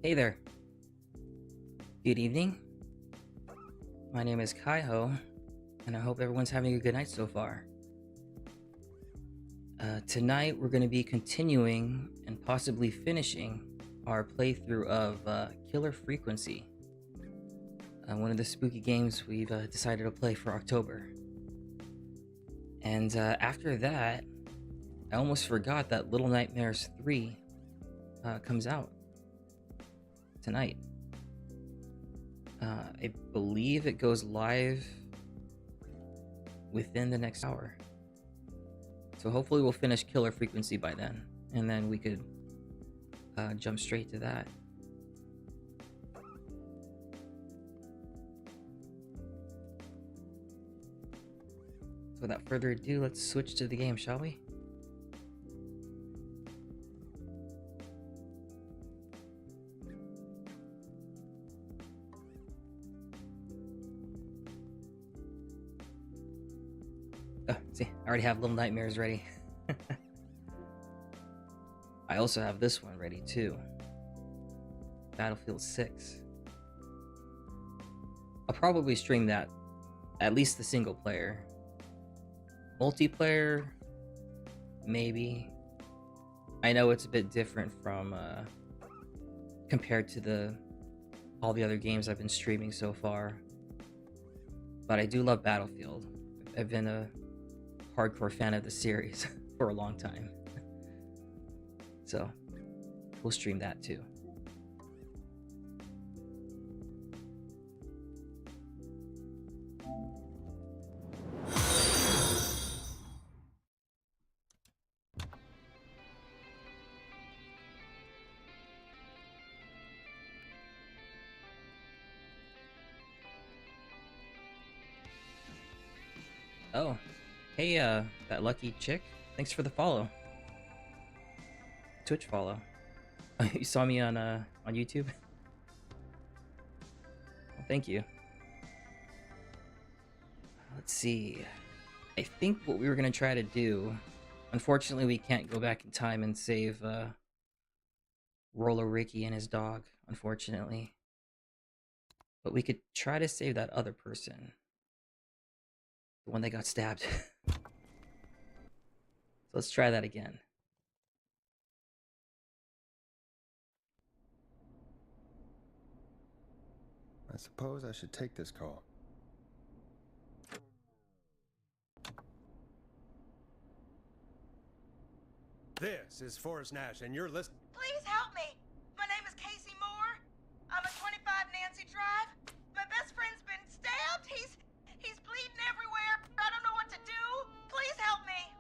Hey there. Good evening. My name is Kaiho, and I hope everyone's having a good night so far. Tonight, we're going to be continuing and possibly finishing our playthrough of Killer Frequency, one of the spooky games we've decided to play for October. And after that, I almost forgot that Little Nightmares 3 comes out tonight. I believe it goes live within the next hour. So hopefully we'll finish Killer Frequency by then, and then we could jump straight to that. So without further ado, let's switch to the game, shall we? See, I already have Little Nightmares ready. I also have this one ready too. Battlefield 6. I'll probably stream that, at least the single player. Multiplayer, maybe. I know it's a bit different from compared to all the other games I've been streaming so far, but I do love Battlefield. I've been a hardcore fan of the series for a long time. So we'll stream that too. Oh, hey, that lucky chick. Thanks for the follow. Twitch follow. You saw me on YouTube? Well, thank you. Let's see. I think what we were gonna try to do, unfortunately we can't go back in time and save Roller Ricky and his dog, unfortunately. But we could try to save that other person. The one that got stabbed. So let's try that again. I suppose I should take this call. This is Forrest Nash, and you're listening. Please help me. My name is Casey Moore. I'm at 25 Nancy Drive. My best friend's been stabbed. He's bleeding everywhere. I don't know what to do. Please help me.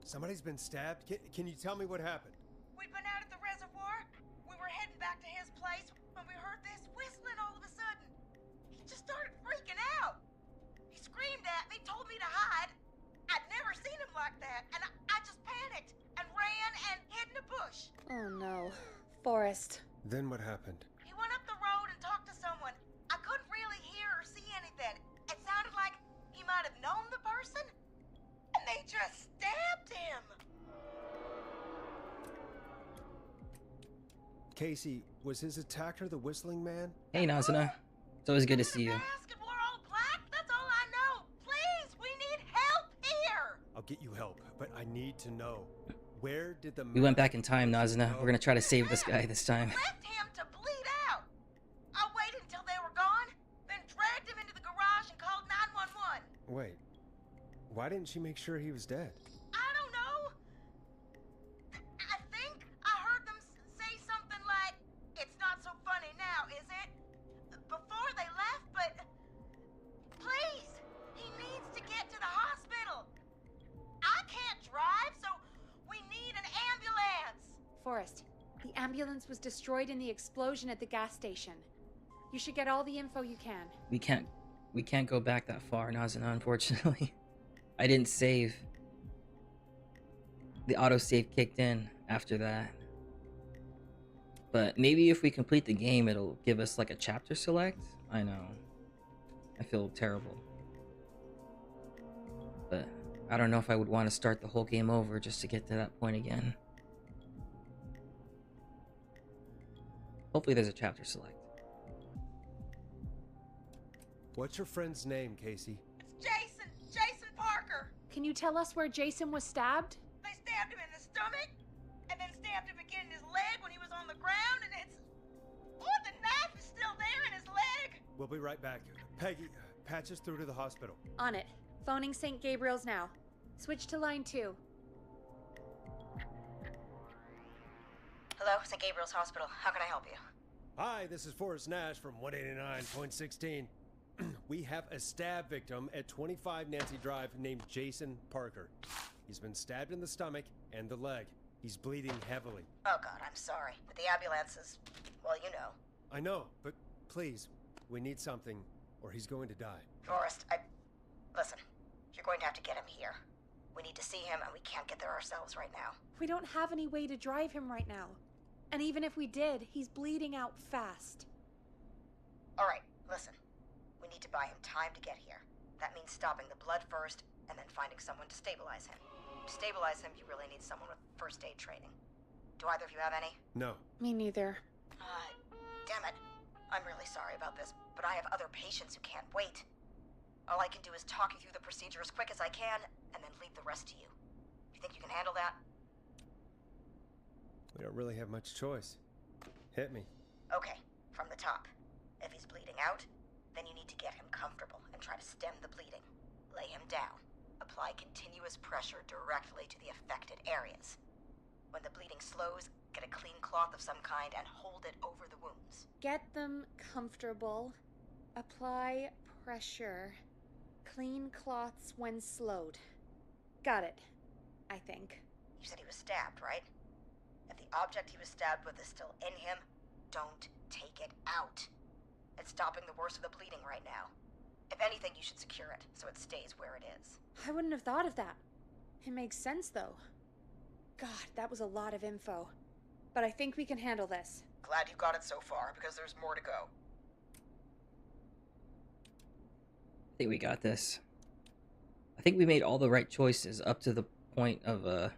Somebody's been stabbed? Can you tell me what happened? We'd been out at the reservoir. We were heading back to his place when we heard this whistling all of a sudden. He just started freaking out. He screamed at me, told me to hide. I'd never seen him like that, and I just panicked and ran and hid in a bush. Oh no. Forrest. Then what happened? He went up the road and talked to someone. I couldn't really hear or see anything. It sounded like he might have known the person, and they just stabbed him. Casey, was his attacker the whistling man? Hey Nazuna, it's always good to see you. Mask and wore all black? That's all I know. Please, we need help here. I'll get you help, but I need to know. Where did the We went back in time, Nazuna. We're gonna try to save this guy this time. Left him to bleed out. I waited until they were gone, then dragged him into the garage and called 911. Wait. Why didn't she make sure he was dead? I don't know. I think I heard them say something like, "It's not so funny now, is it?" before they left, but please, he needs to get to the hospital. I can't drive, so we need an ambulance. Forrest, the ambulance was destroyed in the explosion at the gas station. You should get all the info you can. We can't go back that far, Nazuna, unfortunately. I didn't save. The autosave kicked in after that. But maybe if we complete the game, it'll give us like a chapter select. I know. I feel terrible. But I don't know if I would want to start the whole game over just to get to that point again. Hopefully there's a chapter select. What's your friend's name, Casey? It's Jason! Jason Parker! Can you tell us where Jason was stabbed? They stabbed him in the stomach, and then stabbed him again in his leg when he was on the ground, and it's... Oh, the knife is still there in his leg! We'll be right back. Peggy, patch us through to the hospital. On it. Phoning St. Gabriel's now. Switch to line 2. Hello, St. Gabriel's Hospital. How can I help you? Hi, this is Forrest Nash from 189.16. We have a stab victim at 25 Nancy Drive named Jason Parker. He's been stabbed in the stomach and the leg. He's bleeding heavily. Oh, God, I'm sorry. But the ambulance is... well, you know. I know, but please, we need something, or he's going to die. Forrest, listen, you're going to have to get him here. We need to see him, and we can't get there ourselves right now. We don't have any way to drive him right now. And even if we did, he's bleeding out fast. All right, listen. We need to buy him time to get here. That means stopping the blood first, and then finding someone to stabilize him. To stabilize him, you really need someone with first aid training. Do either of you have any? No. Me neither. Damn it. I'm really sorry about this, but I have other patients who can't wait. All I can do is talk you through the procedure as quick as I can, and then leave the rest to you. You think you can handle that? We don't really have much choice. Hit me. Okay, from the top. If he's bleeding out, then you need to get him comfortable and try to stem the bleeding. Lay him down. Apply continuous pressure directly to the affected areas. When the bleeding slows, get a clean cloth of some kind and hold it over the wounds. Get them comfortable. Apply pressure. Clean cloths when slowed. Got it. I think. You said he was stabbed, right? If the object he was stabbed with is still in him, don't take it out. It's stopping the worst of the bleeding right now. If anything, you should secure it so it stays where it is. I wouldn't have thought of that. It makes sense, though. God, that was a lot of info. But I think we can handle this. Glad you got it so far, because there's more to go. I think we got this. I think we made all the right choices up to the point of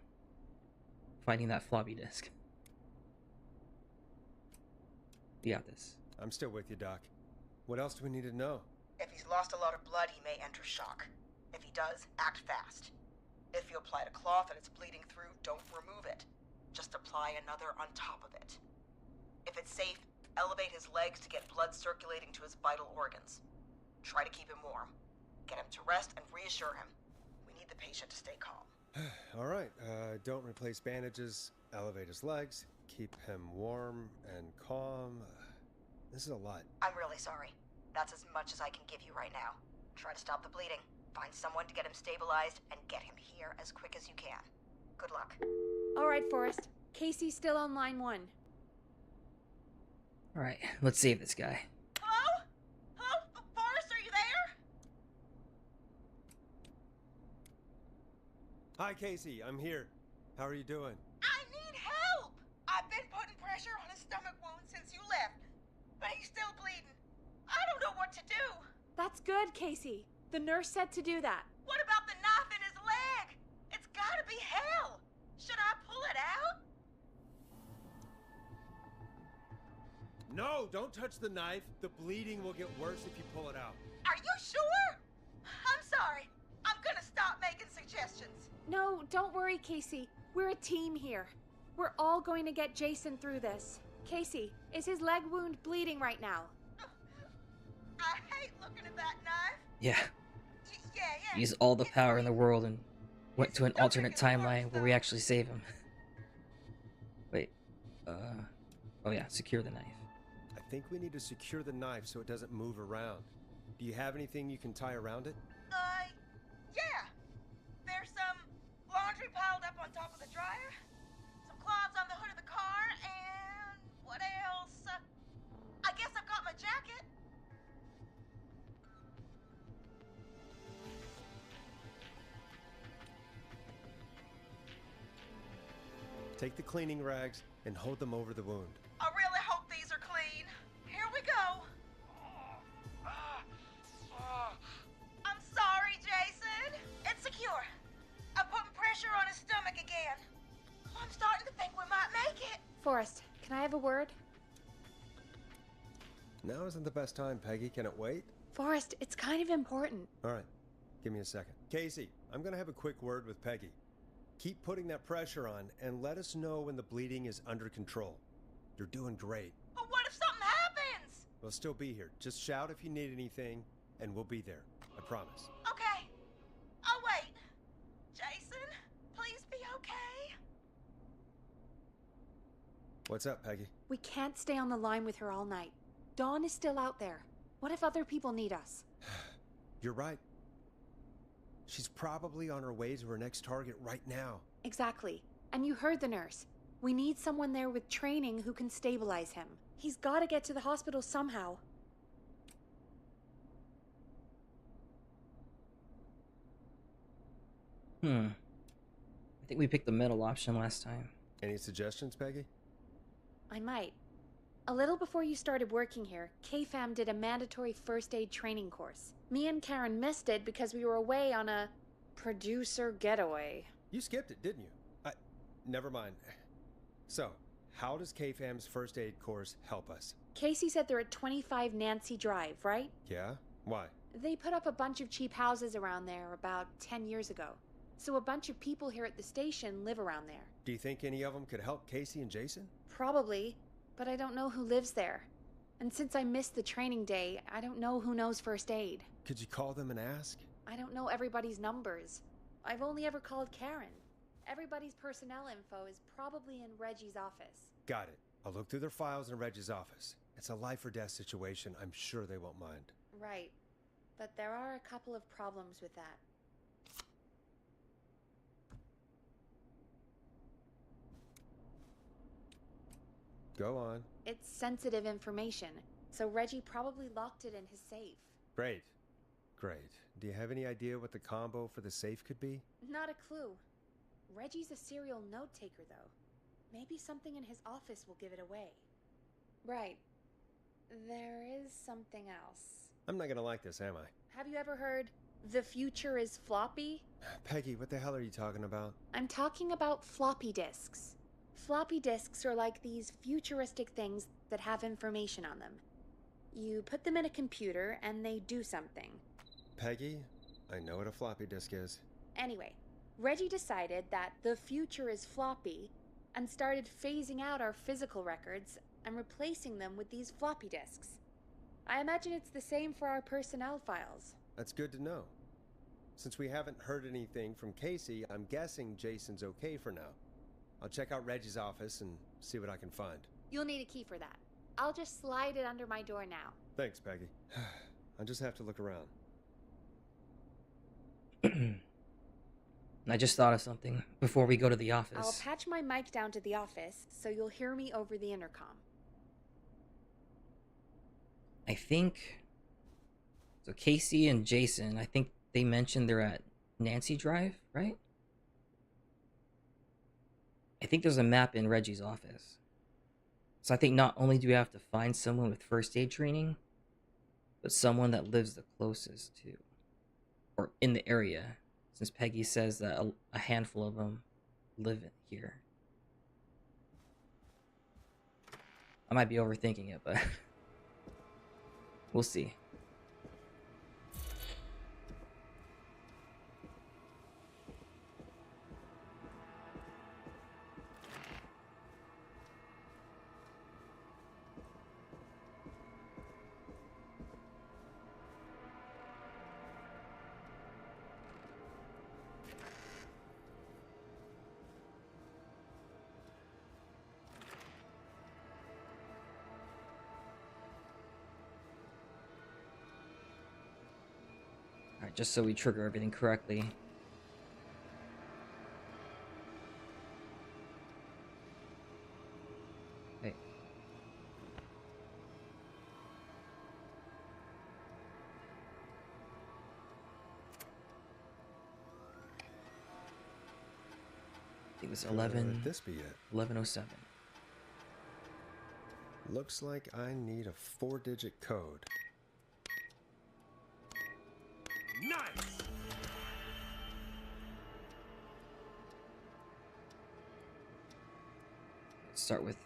finding that floppy disk. We got this. I'm still with you, Doc. What else do we need to know? If he's lost a lot of blood, he may enter shock. If he does, act fast. If you applied a cloth and it's bleeding through, don't remove it. Just apply another on top of it. If it's safe, elevate his legs to get blood circulating to his vital organs. Try to keep him warm. Get him to rest and reassure him. We need the patient to stay calm. All right, don't replace bandages, elevate his legs, keep him warm and calm. This is a lot. I'm really sorry. That's as much as I can give you right now. Try to stop the bleeding. Find someone to get him stabilized and get him here as quick as you can. Good luck. All right, Forrest. Casey's still on line 1. Alright, let's save this guy. Hello? Hello? Forrest, are you there? Hi, Casey. I'm here. How are you doing? I need help! I've been putting pressure on his stomach wound since you left, but he's still bleeding. I don't know what to do. That's good, Casey. The nurse said to do that. What about the knife in his leg? It's gotta be hell. Should I pull it out? No, don't touch the knife. The bleeding will get worse if you pull it out. Are you sure? I'm sorry. I'm gonna stop making suggestions. No, don't worry, Casey. We're a team here. We're all going to get Jason through this. Casey, is his leg wound bleeding right now? I hate looking at that knife. Yeah, Yeah. use all the power in the world and went to an alternate timeline where we actually save him. Wait, oh yeah, secure the knife. I think we need to secure the knife so it doesn't move around. Do you have anything you can tie around it? Yeah. There's some laundry piled up on top of the dryer, some cloths on the hood of the car, and what else? I guess I've got my jacket. Take the cleaning rags and hold them over the wound. I really hope these are clean. Here we go. I'm sorry, Jason. It's secure. I'm putting pressure on his stomach again. I'm starting to think we might make it. Forrest, can I have a word? Now isn't the best time, Peggy. Can it wait? Forrest, it's kind of important. All right. Give me a second. Casey, I'm gonna have a quick word with Peggy. Keep putting that pressure on and let us know when the bleeding is under control. You're doing great. But what if something happens? We'll still be here. Just shout if you need anything, and we'll be there. I promise. Okay. I'll wait. Jason, please be okay. What's up, Peggy? We can't stay on the line with her all night. Dawn is still out there. What if other people need us? You're right. She's probably on her way to her next target right now. Exactly. And you heard the nurse. We need someone there with training who can stabilize him. He's got to get to the hospital somehow. I think we picked the middle option last time. Any suggestions, Peggy? I might. A little before you started working here, KFAM did a mandatory first aid training course. Me and Karen missed it because we were away on a producer getaway. You skipped it, didn't you? Never mind. So, how does KFAM's first aid course help us? Casey said they're at 25 Nancy Drive, right? Yeah? Why? They put up a bunch of cheap houses around there about 10 years ago. So a bunch of people here at the station live around there. Do you think any of them could help Casey and Jason? Probably, but I don't know who lives there. And since I missed the training day, I don't know who knows first aid. Could you call them and ask? I don't know everybody's numbers. I've only ever called Karen. Everybody's personnel info is probably in Reggie's office. Got it. I'll look through their files in Reggie's office. It's a life or death situation. I'm sure they won't mind. Right. But there are a couple of problems with that. Go on. It's sensitive information, so Reggie probably locked it in his safe. Great. Great. Do you have any idea what the combo for the safe could be? Not a clue. Reggie's a serial note taker, though. Maybe something in his office will give it away. Right. There is something else. I'm not gonna like this, am I? Have you ever heard, the future is floppy? Peggy, what the hell are you talking about? I'm talking about floppy disks. Floppy disks are like these futuristic things that have information on them. You put them in a computer and they do something. Peggy, I know what a floppy disk is. Anyway, Reggie decided that the future is floppy and started phasing out our physical records and replacing them with these floppy disks. I imagine it's the same for our personnel files. That's good to know. Since we haven't heard anything from Casey, I'm guessing Jason's okay for now. I'll check out Reggie's office and see what I can find. You'll need a key for that. I'll just slide it under my door now. Thanks, Peggy. I just have to look around. I just thought of something before we go to the office. I'll patch my mic down to the office so you'll hear me over the intercom. I think... So Casey and Jason, I think they mentioned they're at Nancy Drive, right? I think there's a map in Reggie's office. So I think not only do we have to find someone with first aid training, but someone that lives the closest to, or in the area, since Peggy says that a handful of them live here. I might be overthinking it, but we'll see. Alright, just so we trigger everything correctly. Okay. I think it was 11. Could this be it? 1107. Looks like I need a 4-digit code. Nice! Let's start with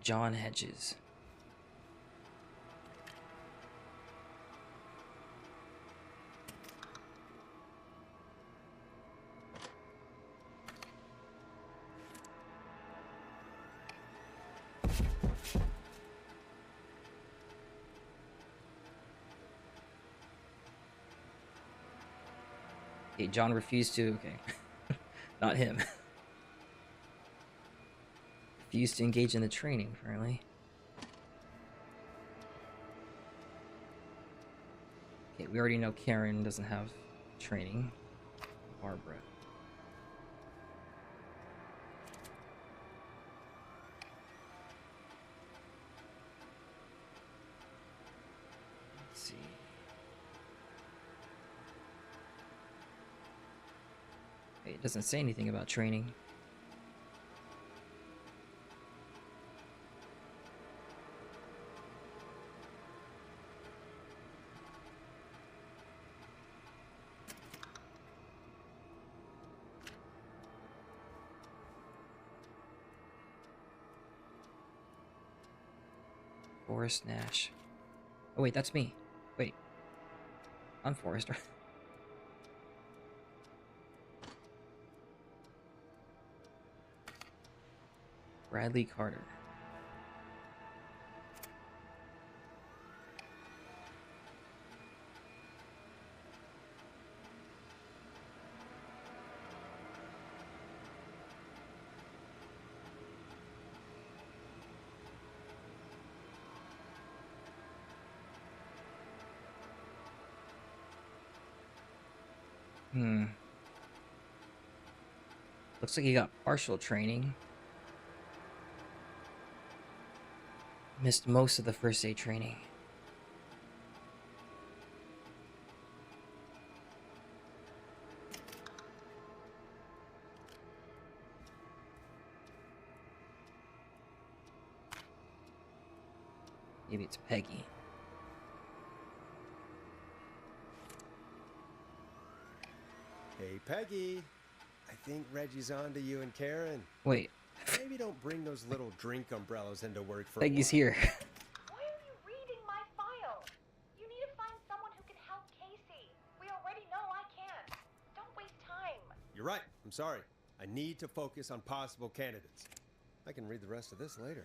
John Hedges. Okay, John refused to. Okay. Not him. Refused to engage in the training, apparently. Okay, we already know Karen doesn't have training. Barbara. Let's see. Hey, it doesn't say anything about training. Forrest Nash. Oh wait, that's me. Wait. I'm Forrester. Bradley Carter. Looks like he got partial training. Missed most of the first aid training. Maybe it's Peggy. Hey, Peggy. I think Reggie's on to you and Karen. Wait, Maybe don't bring those little drink umbrellas into work for Peggy's a while. here. Why are you reading my file? You need to find someone who can help Casey. We already know I can't. Don't waste time. You're right. I'm sorry. I need to focus on possible candidates. I can read the rest of this later.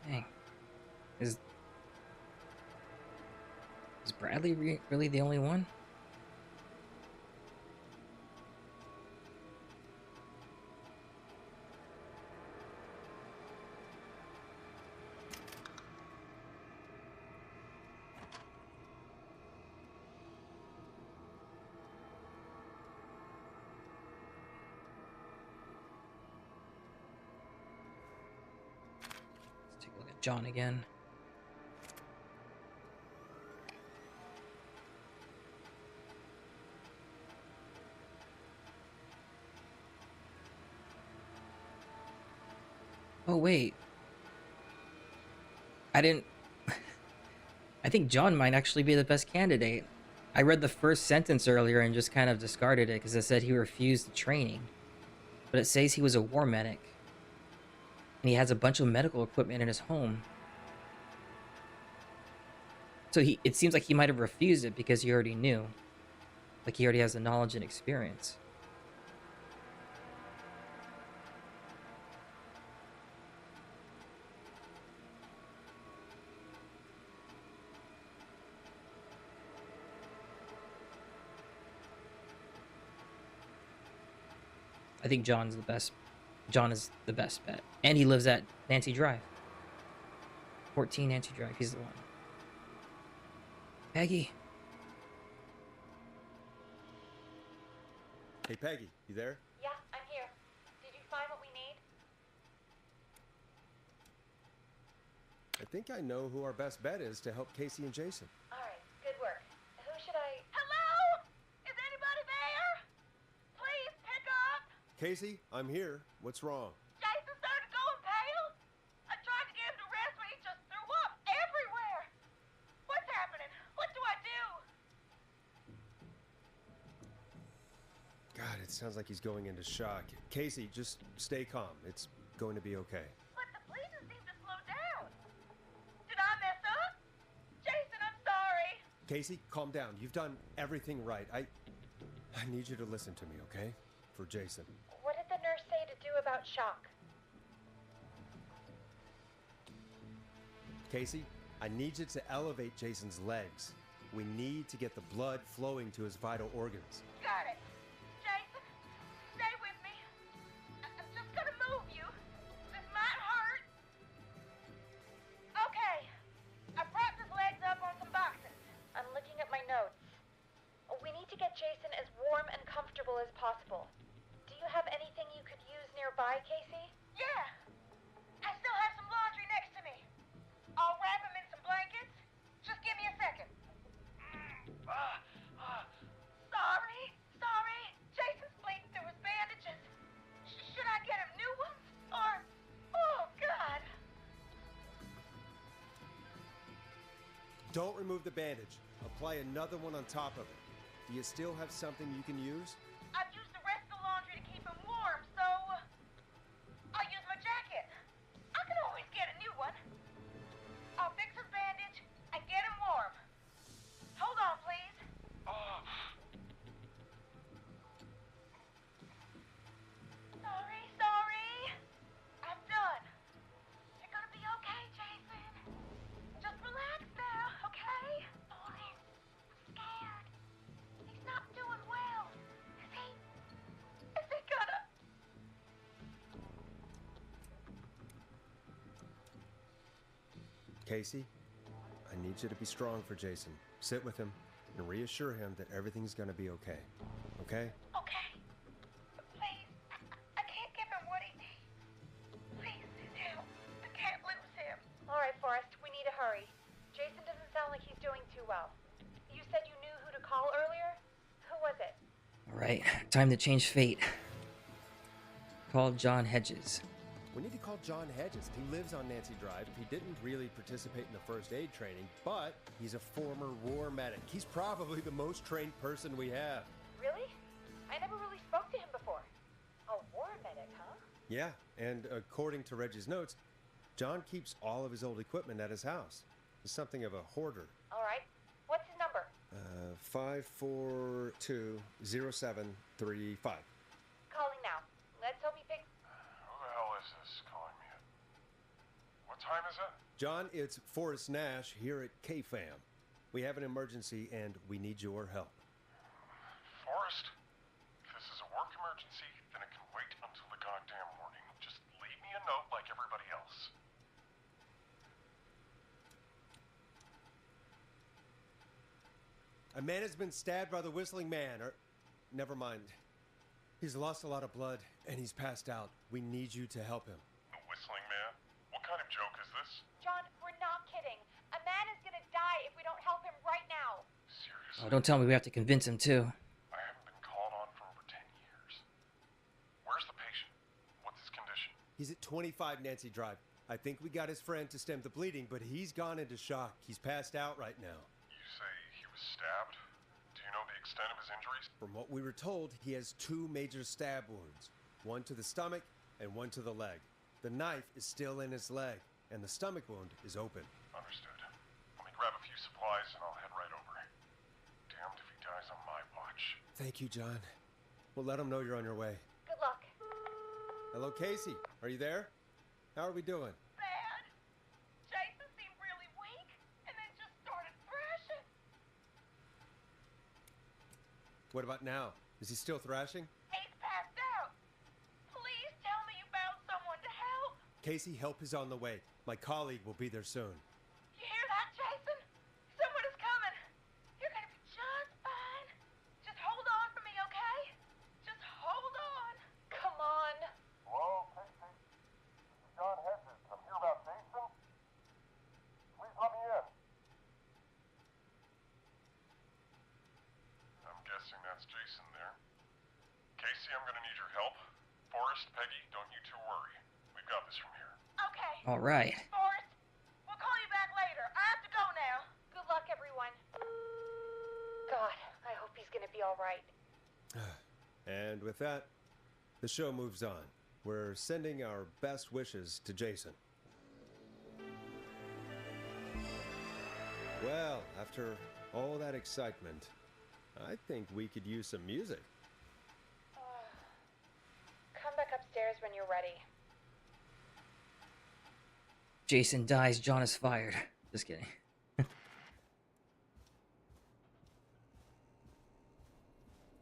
Dang. Is Bradley really the only one? Let's take a look at John again. Oh wait. I didn't I think John might actually be the best candidate. I read the first sentence earlier and just kind of discarded it because it said he refused the training. But it says he was a war medic. And he has a bunch of medical equipment in his home. So it seems like he might have refused it because he already knew. Like he already has the knowledge and experience. I think John is the best bet. And he lives at Nancy Drive. 14 Nancy Drive, he's the one. Peggy. Hey, Peggy, you there? Yeah, I'm here. Did you find what we need? I think I know who our best bet is to help Casey and Jason. All right, good work. Who should I... Hello? Is anybody there? Please pick up. Casey, I'm here. What's wrong? Jason started going pale. I tried to get him to rest, but he just threw up everywhere. What's happening? What do I do? God, it sounds like he's going into shock. Casey, just stay calm. It's going to be okay. But the bleeding seemed to slow down. Did I mess up? Jason, I'm sorry. Casey, calm down. You've done everything right. I need you to listen to me, okay? For Jason. What did the nurse say to do about shock? Casey, I need you to elevate Jason's legs. We need to get the blood flowing to his vital organs. Got it. Jason, stay with me. I'm just gonna move you. This might hurt. Okay. I propped his legs up on some boxes. I'm looking at my notes. We need to get Jason as warm and comfortable as possible. Do you have anything you could use nearby, Casey? Yeah. I still have some laundry next to me. I'll wrap him in some blankets. Just give me a second. Sorry. Jason's bleeding through his bandages. Should I get him new ones? Or... Oh, God. Don't remove the bandage. Apply another one on top of it. Do you still have something you can use? I've used the rest of the laundry to keep him warm, so... I'll use my jacket. I can always get a new one. I'll fix his bandage and get him warm. Hold on, please. Sorry. I'm done. You're gonna be okay, Jason. Just relax now, okay? Boys, I'm scared. He's not doing well. Is he? Is he gonna... Casey, I need you to be strong for Jason. Sit with him and reassure him that everything's gonna be okay. Okay? Okay. But please, I can't give him what he needs. Please, help. I can't lose him. All right, Forrest, we need to hurry. Jason doesn't sound like he's doing too well. You said you knew who to call earlier? Who was it? Alright, time to change fate. Call John Hedges. We need to call John Hedges. He lives on Nancy Drive. He didn't really participate in the first aid training, but he's a former war medic. He's probably the most trained person we have. Really? I never really spoke to him before. A war medic, huh? Yeah, and according to Reggie's notes, John keeps all of his old equipment at his house. He's something of a hoarder. All right. What's his number? 5420735. Calling now. Let's hope he picks... Who the hell is this calling me? What time is it? John, it's Forrest Nash here at KFAM. We have an emergency and we need your help. Forrest? If this is a work emergency, then it can wait until the goddamn morning. Just leave me a note like everybody else. A man has been stabbed by the Whistling Man, or... Never mind. He's lost a lot of blood, and he's passed out. We need you to help him. The Whistling Man? What kind of joke is this? John, we're not kidding. A man is gonna die if we don't help him right now. Seriously? Oh, don't tell me we have to convince him too. I haven't been called on for over 10 years. Where's the patient? What's his condition? He's at 25 Nancy Drive. I think we got his friend to stem the bleeding, but he's gone into shock. He's passed out right now. You say he was stabbed? Do you know the extent of his injuries? From what we were told, he has 2 major stab wounds. One to the stomach and one to the leg. The knife is still in his leg, and the stomach wound is open. Understood. Let me grab a few supplies and I'll head right over. Damned if he dies on my watch. Thank you, John. We'll let him know you're on your way. Good luck. Hello, Casey. Are you there? How are we doing? Bad. Jason seemed really weak and then just started thrashing. What about now? Is he still thrashing? He's passed out. Please tell me you found someone to help. Casey, help is on the way. My colleague will be there soon. You hear that, Jason? Someone is coming. You're gonna be just fine. Just hold on for me, okay? Just hold on. Come on. Hello, Casey? This is John Hedges. I'm here about Jason. Please let me in. I'm guessing that's Jason there. Casey, I'm gonna need your help. Forrest, Peggy, don't you two worry. We've got this from here. Okay. Alright. Forrest, we'll call you back later. I have to go now. Good luck, everyone. God, I hope he's gonna be all right. And with that, the show moves on. We're sending our best wishes to Jason. Well, after all that excitement, I think we could use some music. Come back upstairs when you're ready. Jason dies, John is fired. Just kidding. I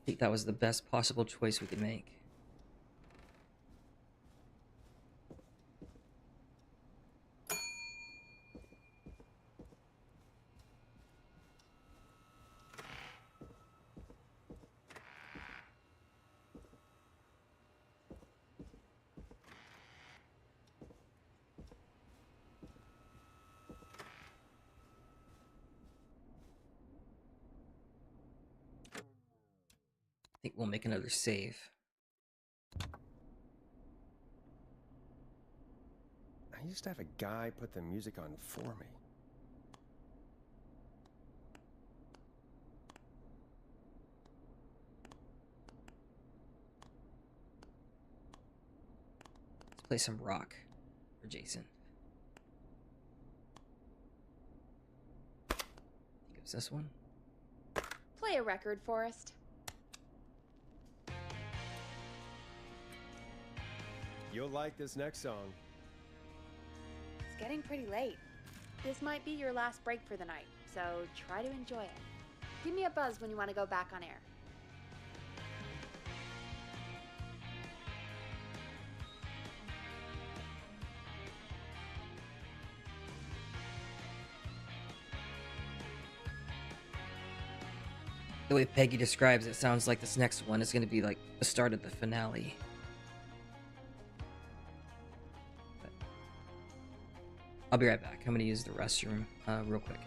think that was the best possible choice we could make. I think we'll make another save. I used to have a guy put the music on for me. Let's play some rock for Jason. I think it was this one. Play a record, Forrest. You'll like this next song. It's getting pretty late. This might be your last break for the night, so try to enjoy it. Give me a buzz when you want to go back on air. The way Peggy describes it sounds like this next one is going to be like the start of the finale. But I'll be right back. I'm going to use the restroom real quick.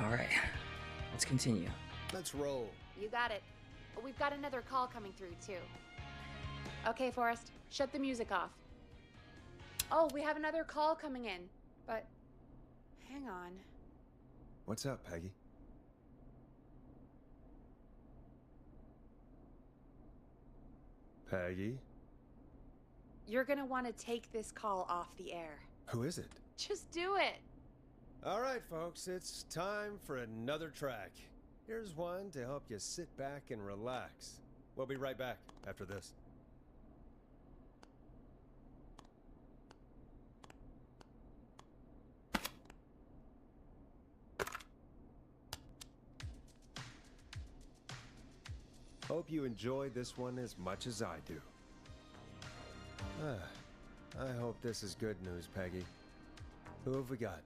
All right, let's continue. Let's roll. You got it. We've got another call coming through, too. Okay, Forrest, shut the music off. Oh, we have another call coming in, but hang on. What's up, Peggy? Peggy? You're gonna want to take this call off the air. Who is it? Just do it. All right, folks, it's time for another track. Here's one to help you sit back and relax. We'll be right back after this. Hope you enjoy this one as much as I do. I hope this is good news, Peggy. Who have we got?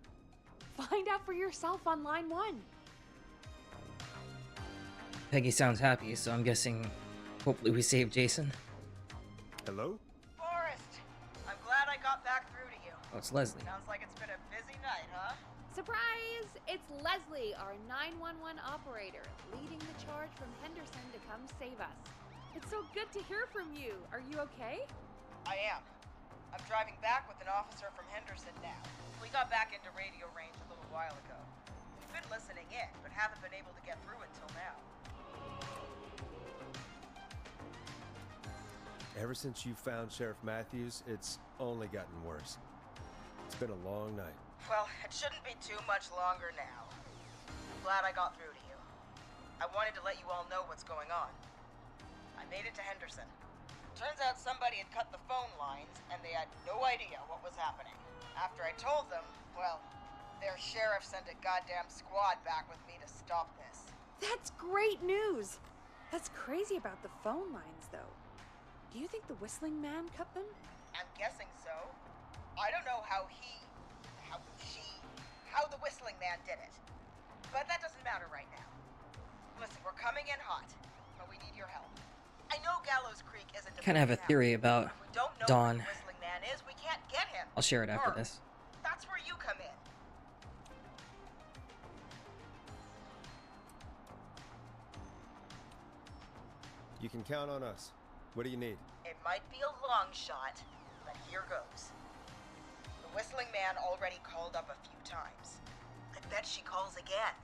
Find out for yourself on line 1. Peggy sounds happy, so I'm guessing hopefully we save Jason. Hello? Forrest, I'm glad I got back through to you. Oh, it's Leslie. Sounds like it's been a busy night, huh? Surprise! It's Leslie, our 911 operator, leading the charge from Henderson to come save us. It's so good to hear from you. Are you okay? I am. I'm driving back with an officer from Henderson now. We got back into radio range a little while ago. We've been listening in, but haven't been able to get through until now. Ever since you found Sheriff Matthews, it's only gotten worse. It's been a long night. Well, it shouldn't be too much longer now. I'm glad I got through to you. I wanted to let you all know what's going on. I made it to Henderson. Turns out somebody had cut the phone lines, and they had no idea what was happening. After I told them, well, their sheriff sent a goddamn squad back with me to stop this. That's great news. That's crazy about the phone lines, though. Do you think the Whistling Man cut them? I'm guessing so. I don't know how the Whistling Man did it. But that doesn't matter right now. Listen, we're coming in hot, but we need your help. I know Gallows Creek isn't... Kind of have a theory about If we don't know Dawn. who the Whistling Man is, we can't get him. I'll share it after Or, this. That's where you come in. You can count on us. What do you need? It might be a long shot, but here goes. The Whistling Man already called up a few times. I bet she calls again.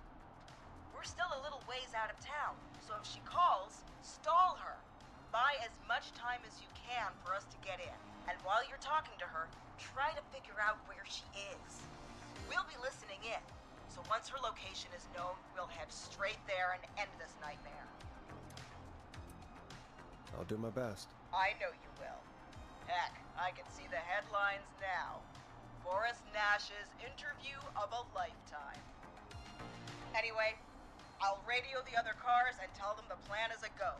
We're still a little ways out of town, so if she calls, stall her. Buy as much time as you can for us to get in. And while you're talking to her, try to figure out where she is. We'll be listening in, so once her location is known, we'll head straight there and end this nightmare. I'll do my best. I know you will. Heck, I can see the headlines now. Forrest Nash's interview of a lifetime. Anyway, I'll radio the other cars and tell them the plan is a go.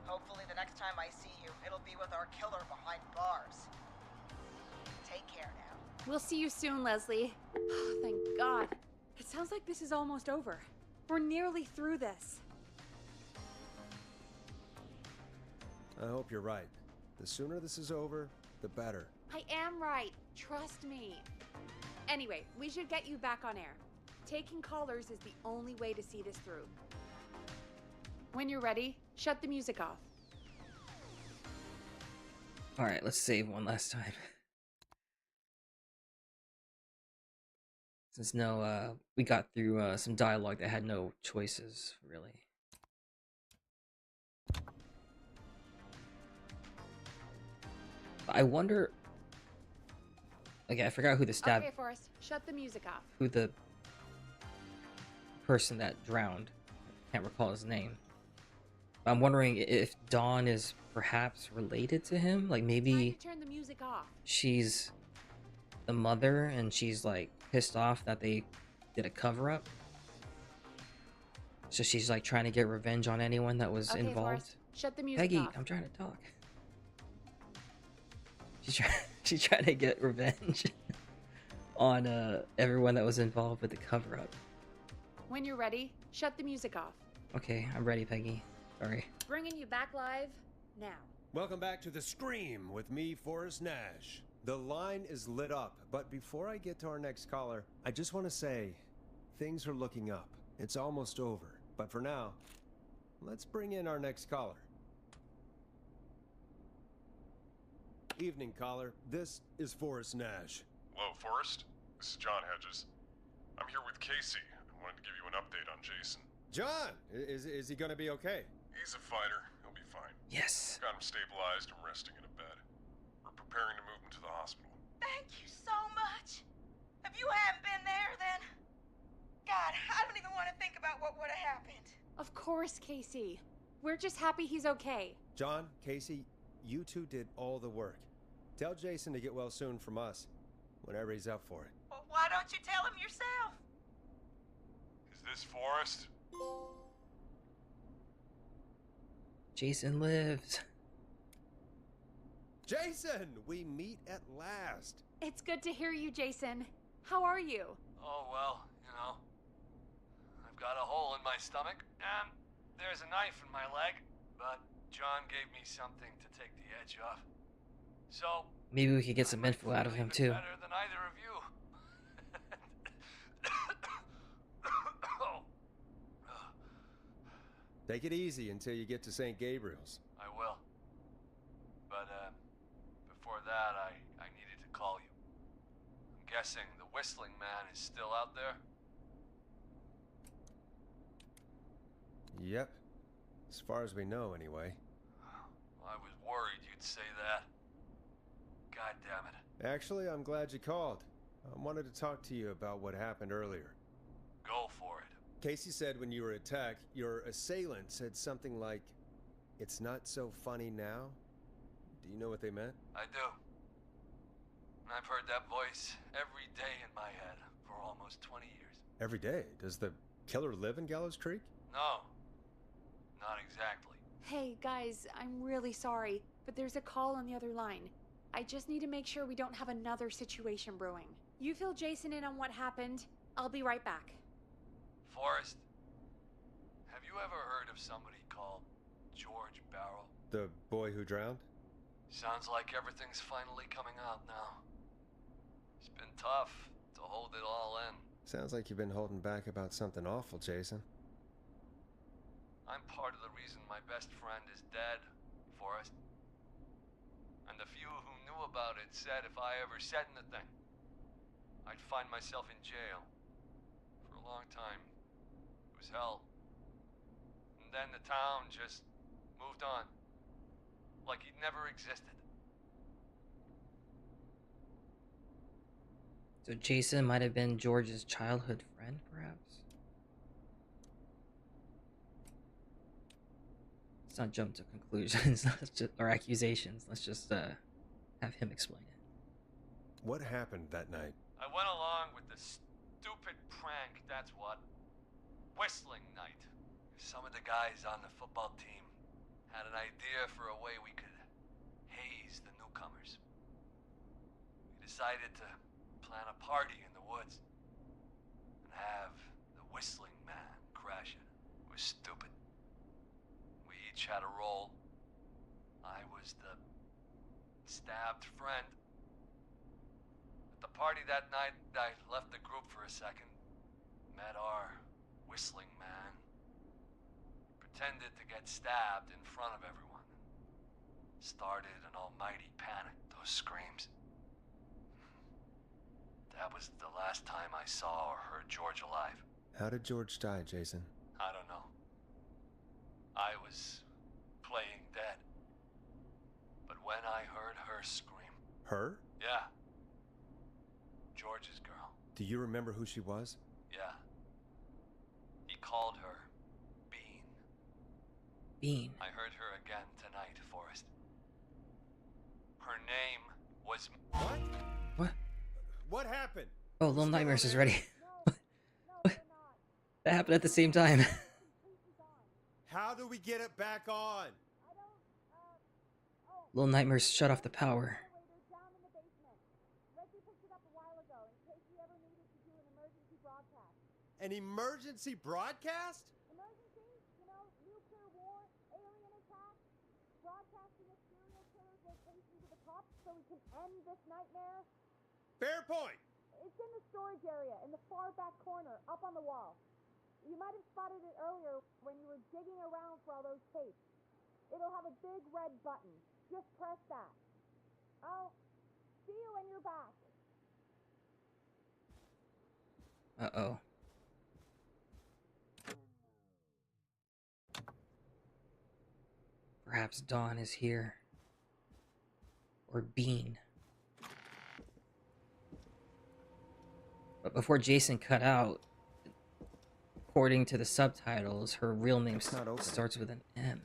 Hopefully the next time I see you, it'll be with our killer behind bars. Take care now. We'll see you soon, Leslie. Oh, thank God. It sounds like this is almost over. We're nearly through this. I hope you're right. The sooner this is over, the better. I am right. Trust me. Anyway, we should get you back on air. Taking callers is the only way to see this through. When you're ready, shut the music off. Alright, let's save one last time. Since we got through some dialogue that had no choices, really. I wonder... Okay, I forgot who the Okay, Forrest, shut the music off. who the person that drowned. I can't recall his name. I'm wondering if Dawn is perhaps related to him. Like Time maybe to turn the music off. she's the mother and she's like pissed off that they did a cover up. So she's like trying to get revenge on anyone that was Okay, involved. Forrest, shut the music Peggy, off. I'm trying to talk. She's trying to get revenge on everyone that was involved with the cover up. When you're ready, shut the music off. Okay, I'm ready, Peggy. Sorry. Bringing you back live now. Welcome back to The Scream with me, Forrest Nash. The line is lit up, but before I get to our next caller, I just want to say, things are looking up. It's almost over. But for now, let's bring in our next caller. Evening, caller. This is Forrest Nash. Hello, Forrest. This is John Hedges. I'm here with Casey. I wanted to give you an update on Jason. John! Is he gonna be okay? He's a fighter. He'll be fine. Yes. Got him stabilized and resting in a bed. We're preparing to move him to the hospital. Thank you so much. If you hadn't been there, then... God, I don't even want to think about what would have happened. Of course, Casey. We're just happy he's okay. John, Casey, you two did all the work. Tell Jason to get well soon from us, whenever he's up for it. Well, why don't you tell him yourself? Is this Forrest? Jason lives. Jason, we meet at last. It's good to hear you, Jason. How are you? Oh, well, you know. I've got a hole in my stomach, and there's a knife in my leg, but John gave me something to take the edge off. So, Maybe we could get I some might info out of feel him even too. better than either of you. Oh. Take it easy until you get to St. Gabriel's. I will. But, before that, I needed to call you. I'm guessing the Whistling Man is still out there? Yep. As far as we know, anyway. I was worried you'd say that. God damn it. Actually, I'm glad you called. I wanted to talk to you about what happened earlier. Go for it. Casey said when you were attacked, your assailant said something like, "It's not so funny now." Do you know what they meant? I do. And I've heard that voice every day in my head for almost 20 years. Every day. Does the killer live in Gallows Creek? No, not exactly. Hey, guys, I'm really sorry, but there's a call on the other line. I just need to make sure we don't have another situation brewing. You fill Jason in on what happened. I'll be right back. Forrest, have you ever heard of somebody called George Barrow? The boy who drowned? Sounds like everything's finally coming out now. It's been tough to hold it all in. Sounds like you've been holding back about something awful, Jason. I'm part of the reason my best friend is dead, Forrest. And the few who knew about it said if I ever said anything, I'd find myself in jail. For a long time. It was hell. And then the town just moved on. Like he'd never existed. So Jason might have been George's childhood friend, perhaps? Let's not jump to conclusions or accusations. Let's just have him explain it. What happened that night? I went along with the stupid prank, that's what. Whistling night. Some of the guys on the football team had an idea for a way we could haze the newcomers. We decided to plan a party in the woods and have the Whistling Man crash it. It was stupid. We each had a role. I was the stabbed friend. At the party that night, I left the group for a second. Met our Whistling Man. Pretended to get stabbed in front of everyone. Started an almighty panic. Those screams. That was the last time I saw or heard George alive. How did George die, Jason? I don't know. I was playing dead. But when I heard her scream... Her? Yeah. George's girl. Do you remember who she was? Yeah. He called her Bean. Bean. I heard her again tonight, Forrest. Her name was... What? What? What happened? Oh, Little Nightmares is ready. What? That happened at the same time. How do we get it back on? Little Nightmares shut off the power. An emergency broadcast? Emergency? You know, nuclear war, alien attack, broadcasting a serial killer's location to the cops so we can end this nightmare. Fair point. It's in the storage area in the far back corner, up on the wall. You might have spotted it earlier when you were digging around for all those tapes. It'll have a big red button. Just press that. I'll see you when you're back. Uh-oh. Perhaps Dawn is here. Or Bean. But before Jason cut out, according to the subtitles, her real name not open. starts with an M.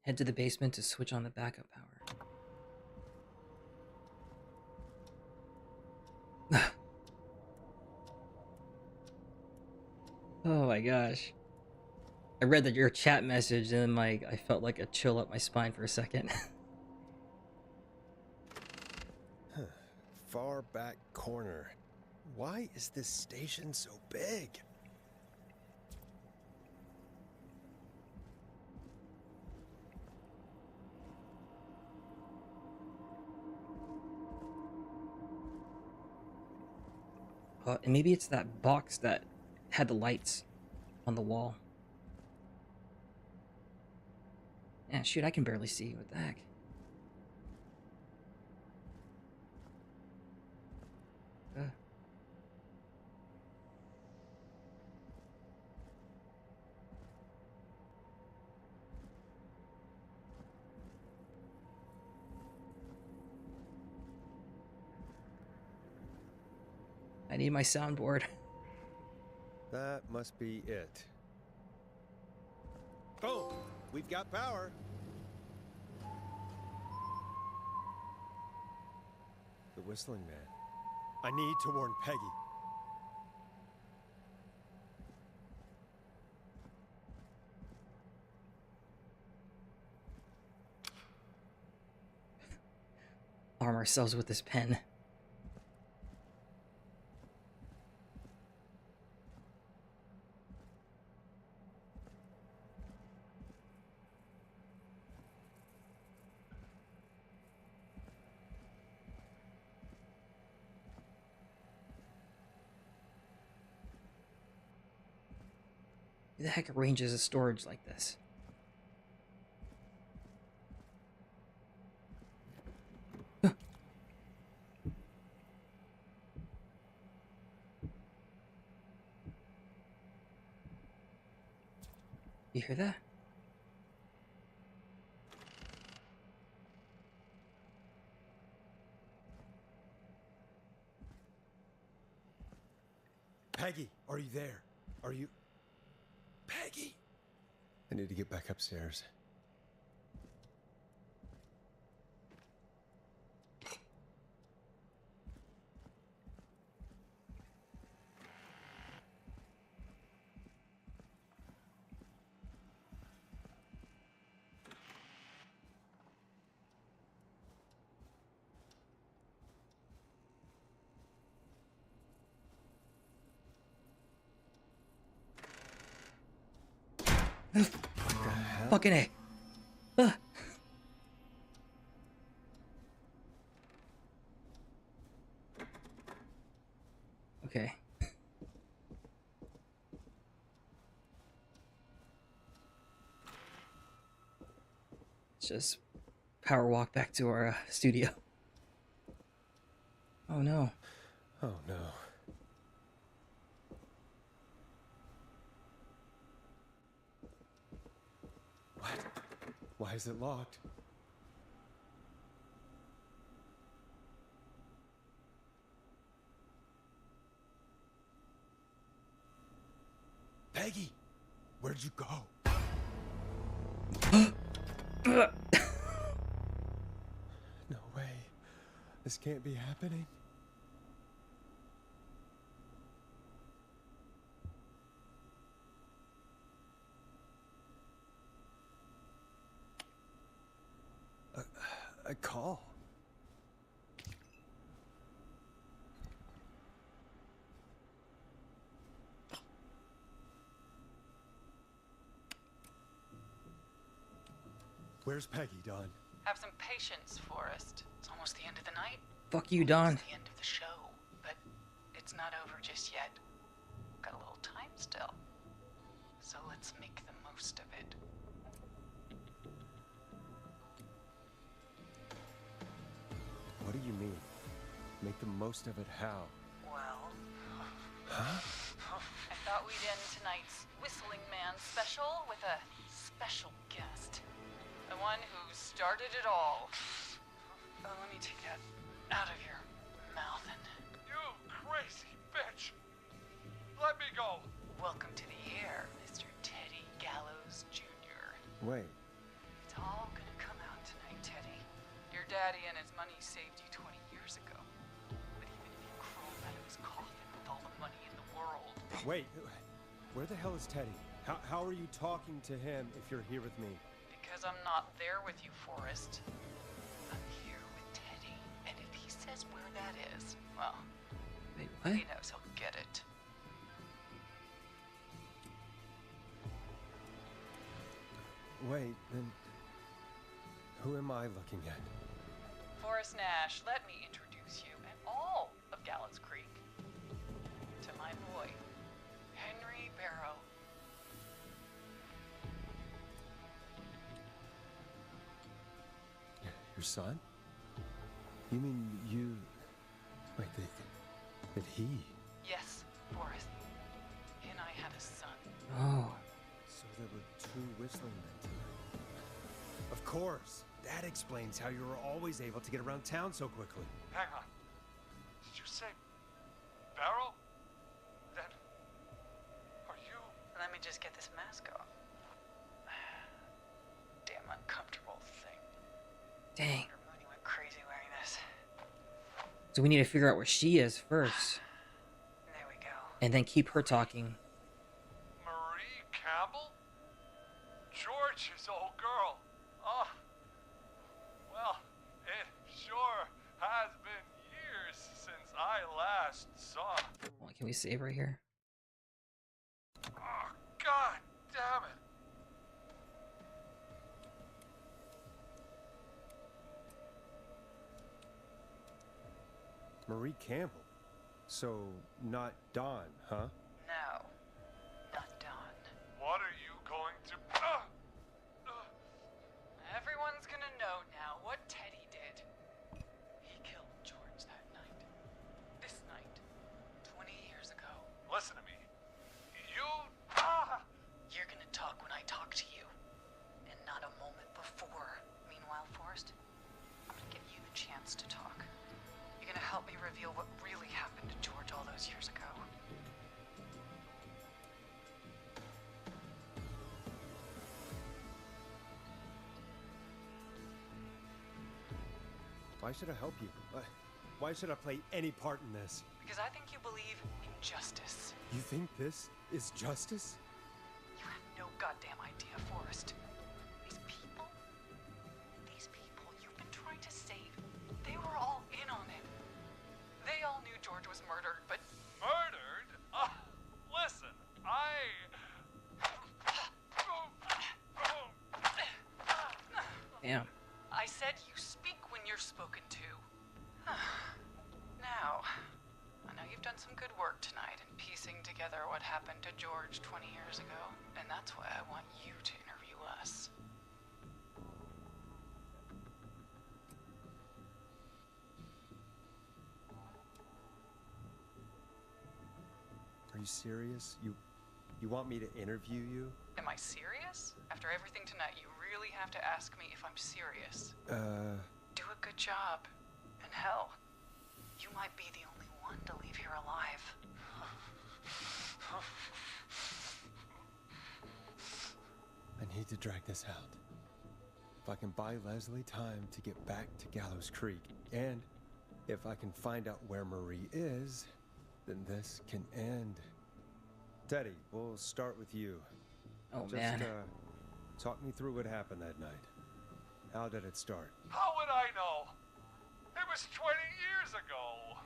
Head to the basement to switch on the backup power. Oh my gosh. I read that your chat message and then like I felt like a chill up my spine for a second. Far back corner. Why is this station so big? And maybe it's that box that had the lights on the wall. Yeah, shoot, I can barely see. What the heck? I need my soundboard. That must be it. Boom! We've got power. The whistling man. I need to warn Peggy. Arm ourselves with this pen. Who the heck arranges a storage like this? You hear that? Peggy, are you there? Are you... Peggy! I need to get back upstairs. Fucking A. Ugh. Okay. Let's just power walk back to our studio. Oh no. Oh no. What? Why is it locked? Peggy! Where'd you go? No way. This can't be happening. A call. Where's Peggy, Don? Have some patience, Forrest. It's almost the end of the night. Fuck you, Don. It's the end of the show, but it's not over just yet. Got a little time still. So let's make the most of it. What do you mean? Make the most of it how? Well, Huh? I thought we'd end tonight's Whistling Man special with a special guest. The one who started it all. Let me take that out of your mouth and You crazy bitch! Let me go! welcome to the air, Mr. Teddy Gallows Jr. Wait. It's all daddy and his money saved you 20 years ago. But even if you crawl out of his coffin with all the money in the world... Wait, where the hell is Teddy? How are you talking to him if you're here with me? Because I'm not there with you, Forrest. I'm here with Teddy. And if he says where that is, well, Wait, what? he knows he'll get it. Wait, then who am I looking at? Forrest Nash, let me introduce you and all of Gallows Creek to my boy, Henry Barrow. Your son? You mean you... Wait, that he... Yes, Forrest. He and I had a son. Oh. So there were two whistling men tonight. Of course. That explains how you were always able to get around town so quickly. Hang on. Did you say Barrow? Then are you? Let me just get this mask off. Damn uncomfortable thing. Dang. Wonder Mooney went crazy wearing this. So we need to figure out where she is first. There we go. And then keep her talking. Marie Campbell? George's old girl. Oh. Well, it sure has been years since I last saw. Oh, can we save right here? Oh, God damn it. Marie Campbell? So, not Dawn, huh? No, not Dawn. What are you going to... Everyone's gonna know now what Teddy did. He killed George that night. This night. 20 years ago. Listen to me. You... You're gonna talk when I talk to you. And not a moment before. Meanwhile, Forrest, I'm gonna give you the chance to talk. You're gonna help me reveal what really happened to George all those years ago. Why should I help you? Why should I play any part in this? Because I think you believe in justice. You think this is justice? You have no goddamn idea, Forrest. These people you've been trying to save, they were all in on it. They all knew George was murdered, but... Murdered? Listen, Damn. I said you speak when you're spoken to. Now, I know you've done some good work tonight in piecing together what happened to George 20 years ago, and that's why I want you to interview us. Are you serious? You want me to interview you? Am I serious? After everything tonight, you really have to ask me if I'm serious. Do a good job. And hell, you might be the only one to leave here alive. I need to drag this out. If I can buy Leslie time to get back to Gallows Creek, and if I can find out where Marie is, then this can end. Teddy, we'll start with you. Oh, man. Talk me through what happened that night. How did it start? How would I know? It was 20 years ago.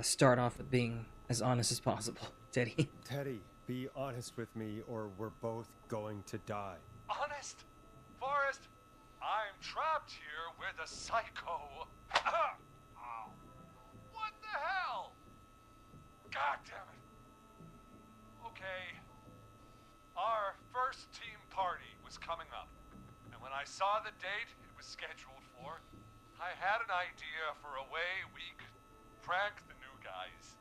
Start off with being as honest as possible, Teddy. Teddy, be honest with me or we're both going to die. Honest? Forrest, I'm trapped here with a psycho. Ow. What the hell? God damn it. Okay. Our first team party was coming up. And when I saw the date it was scheduled for, I had an idea for a way we could prank the new guys.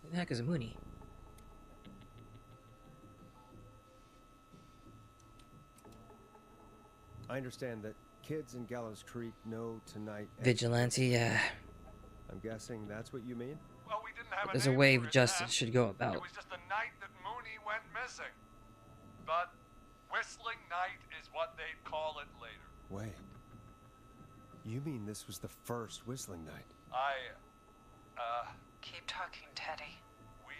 What the heck is a Mooney? I understand that kids in Gallows Creek know tonight. Vigilante, yeah. I'm guessing that's what you mean? Well, we didn't have There's a a name way for it justice then. should go It about. was just the night that Mooney went missing. But Whistling Night is what they'd call it later. Wait. You mean this was the first Whistling Night? Keep talking, Teddy. We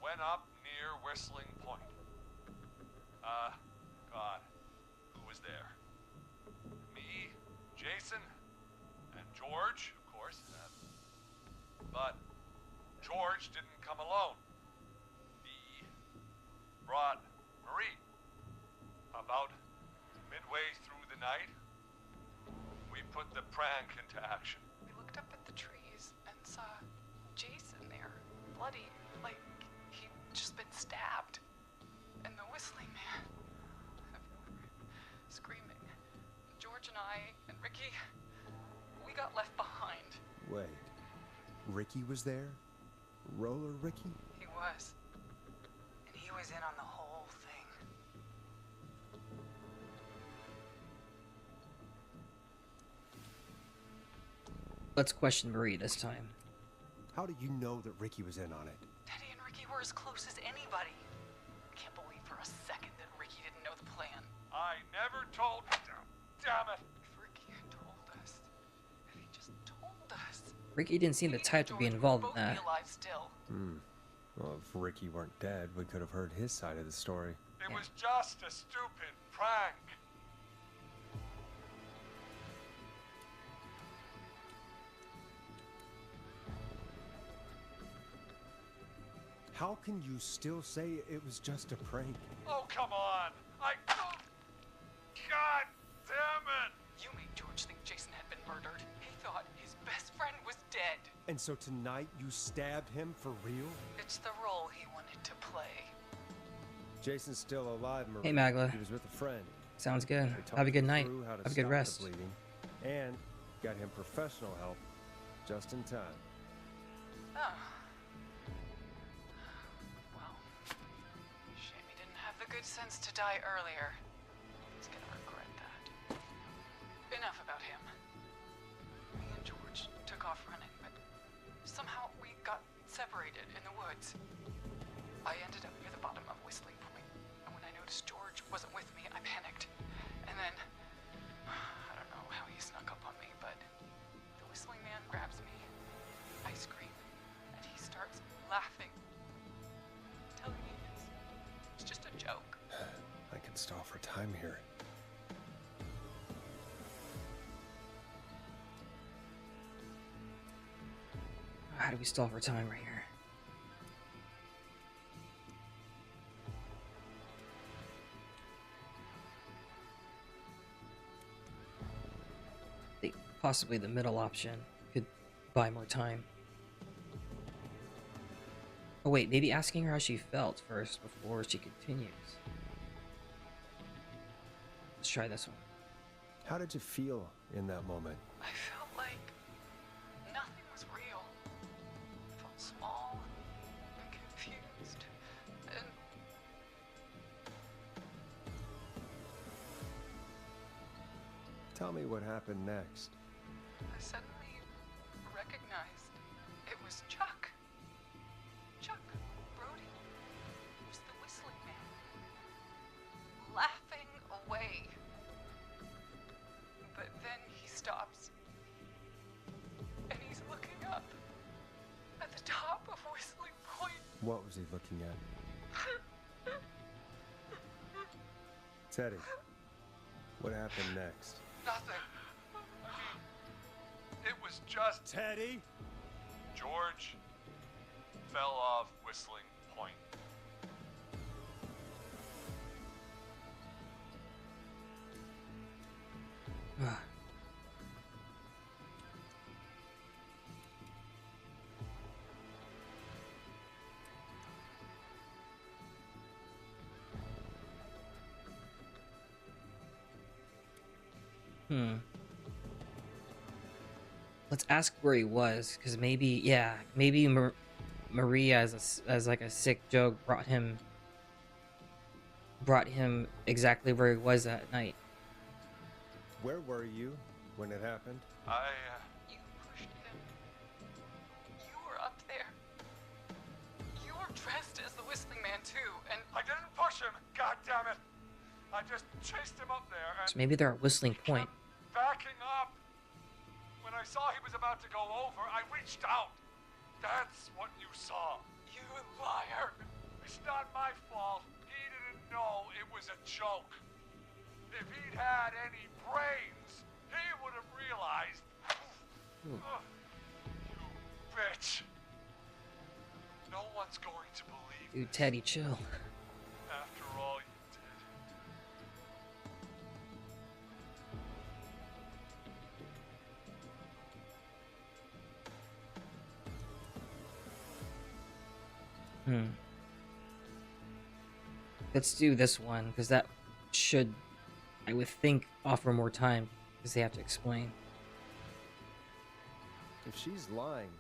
went up near Whistling Point. God, who was there? Me, Jason, and George, of course. But George didn't come alone. He brought Marie. About midway through the night, we put the prank into action. We looked up at the trees and saw Jason there, bloody, like he'd just been stabbed. And the Whistling Man, screaming. George and I and Ricky, we got left behind. Wait. Ricky was there? Roller Ricky? He was. And he was in on the whole thing. Let's question Marie this time. How did you know that Ricky was in on it? Teddy and Ricky were as close as anybody. I can't believe for a second that Ricky didn't know the plan. I never told. Damn it! If Ricky had told us, if he just told us. Ricky didn't seem the type to be involved in that. Be alive still. Well, if Ricky weren't dead, we could have heard his side of the story. It was just a stupid prank. How can you still say it was just a prank? Oh, come on! God damn it! You made George think Jason had been murdered. He thought his best friend was dead. And so tonight you stabbed him for real? It's the role he wanted to play. Jason's still alive, Marie. Hey, Magla. He was with a friend. Sounds good. They talked Have a good him night. through how to Have a good stop rest. the bleeding, and got him professional help just in time. Oh. Well, shame he didn't have the good sense to die earlier. He's gonna regret that. Enough about him. Me and George took off running, but somehow we got separated in the woods. I ended up near the bottom of Whistling Point, and when I noticed George wasn't with me, I panicked. And then, I don't know how he snuck up on me, but the Whistling Man grabs me. I scream, and he starts laughing, telling me it's just a joke. I can stall for time here. How do we stall for time right here? I think possibly the middle option could buy more time. Oh wait, maybe asking her how she felt first before she continues. Let's try this one. How did you feel in that moment? I felt like nothing was real. I felt small and confused, and Tell me what happened next. I suddenly recognized it was Chuck. Chuck Brody. It was the Whistling Man. Laughing away. But then he stops. And he's looking up at the top of Whistling Point. What was he looking at? Teddy, what happened next? Nothing. I mean, it was just Teddy? George fell off Whistling Point. Ah. Let's ask where he was, because maybe, yeah, maybe Maria, as like a sick joke, brought him exactly where he was that night. Where were you when it happened? You pushed him. You were up there. You were dressed as the Whistling Man, too, and I didn't push him, God damn it! I just chased him up there and So maybe they're at Whistling Point. kept backing up. When I saw he was about to go over, I reached out. That's what you saw. you liar. It's not my fault. He didn't know it was a joke. If he'd had any brains, he would have realized. Ooh. Ugh, you bitch. No one's going to believe Dude, this Teddy, chill. after all you did. Let's do this one, because that should, I would think, offer more time, because they have to explain. If she's lying,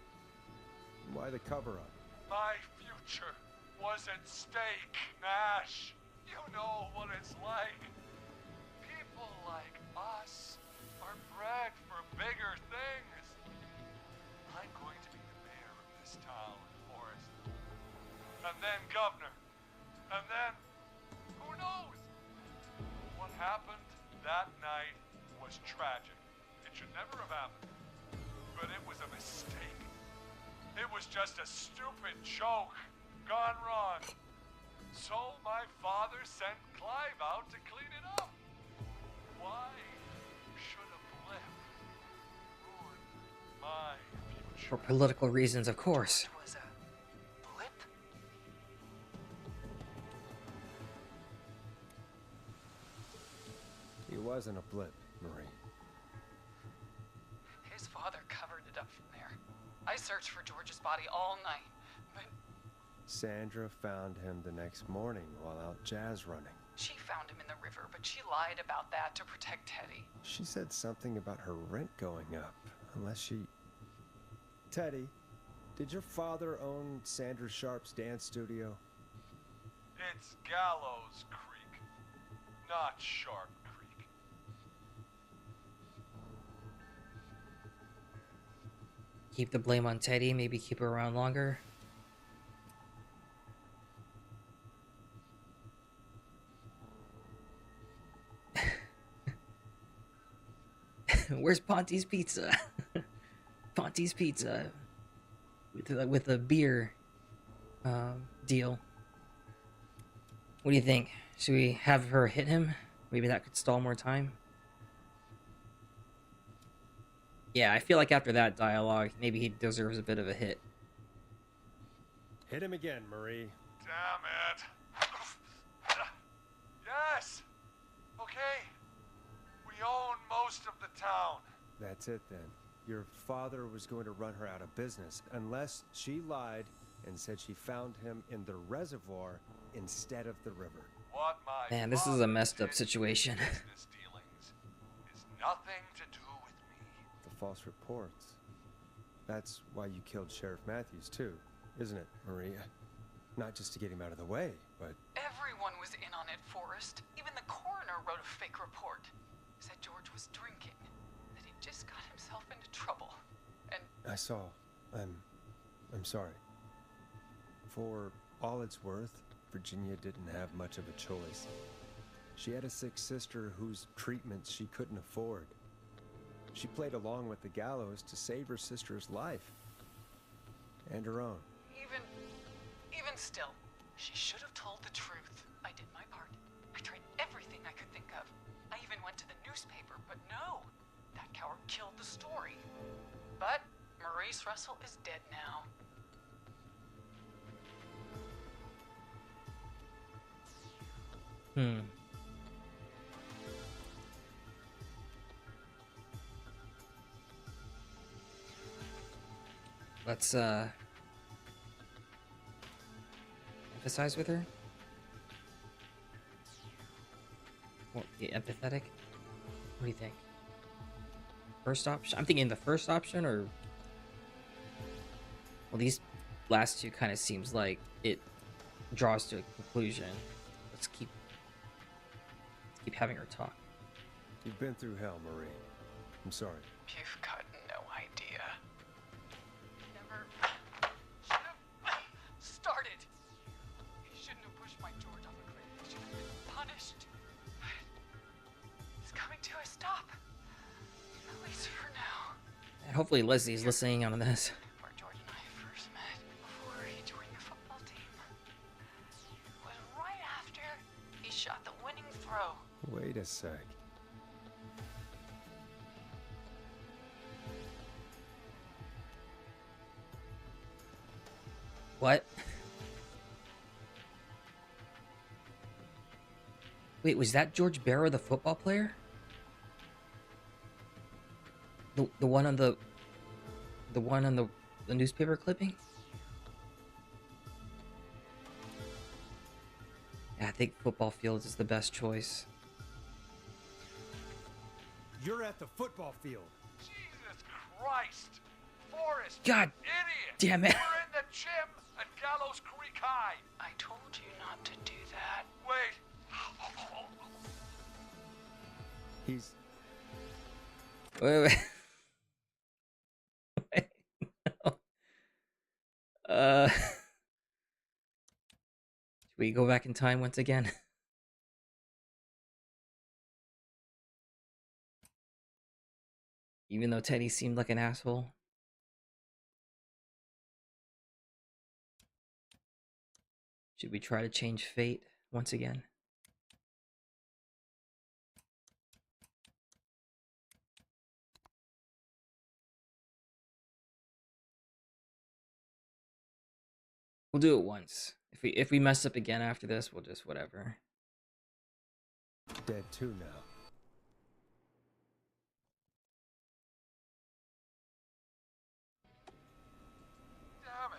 why the cover-up? My future was at stake, Nash. You know what it's like. People like us are bred for bigger things. I'm going to be the mayor of this town, Forrest. And then governor. And then, who knows? What happened that night was tragic. It should never have happened. But it was a mistake. It was just a stupid joke gone wrong. So my father sent Clive out to clean it up. Why should a blip ruin my future? For political reasons, of course. It was a blip? He wasn't a blip, Marie. His father covered it up from there. I searched for George's body all night, but Sandra found him the next morning while out jazz running. she found him in the river, but she lied about that to protect Teddy. She said something about her rent going up, unless she... Teddy, did your father own Sandra Sharp's dance studio? It's Gallows Creek, not Sharp Creek. Keep the blame on Teddy, maybe keep her around longer. Where's Ponte's Pizza? Ponte's Pizza with a beer deal. What do you think? Should we have her hit him? Maybe that could stall more time. Yeah, I feel like after that dialogue, maybe he deserves a bit of a hit. Hit him again, Marie. Damn it. Yes. Okay. We own most of the town. That's it then. Your father was going to run her out of business unless she lied and said she found him in the reservoir instead of the river. What my Man, this is a father messed up did in situation. business dealings is nothing to do with me. The false reports. That's why you killed Sheriff Matthews too, isn't it, Maria? Not just to get him out of the way, but... Everyone was in on it, Forrest. Even the coroner wrote a fake report. Said George was drinking, that he just got himself into trouble. And I saw. I'm sorry. For all it's worth, Virginia didn't have much of a choice. She had a sick sister whose treatments she couldn't afford. She played along with the gallows to save her sister's life. And her own. even still, she should have told the truth. I did my part. I tried everything I could think of. I even went to the newspaper, but no. That coward killed the story. But Maurice Russell is dead now. Let's emphasize with her. Well, be empathetic. What do you think? First option? I'm thinking the first option, or well, these last two kind of seems like it draws to a conclusion. Let's keep having her talk. You've been through hell, Marie. I'm sorry. You've got no idea. Never should have started. He shouldn't have pushed my George off a cliff. He should have been punished. He's coming to a stop. At least for now. And hopefully Leslie's listening on this. Where George and I first met before he joined the football team. It was right after he shot the winning throw. Wait a sec. What? Wait, was that George Barrow, the football player? The one on the newspaper clipping? Yeah, I think football fields is the best choice. You're at the football field. Jesus Christ! Forrest! God Idiot! damn it. We're in the gym at Gallows Creek High! I told you not to do that. Wait! He's... Wait. Wait, no. Should we go back in time once again? Even though Teddy seemed like an asshole. Should we try to change fate once again? We'll do it once. If we mess up again after this, we'll just whatever. dead too now. Damn it!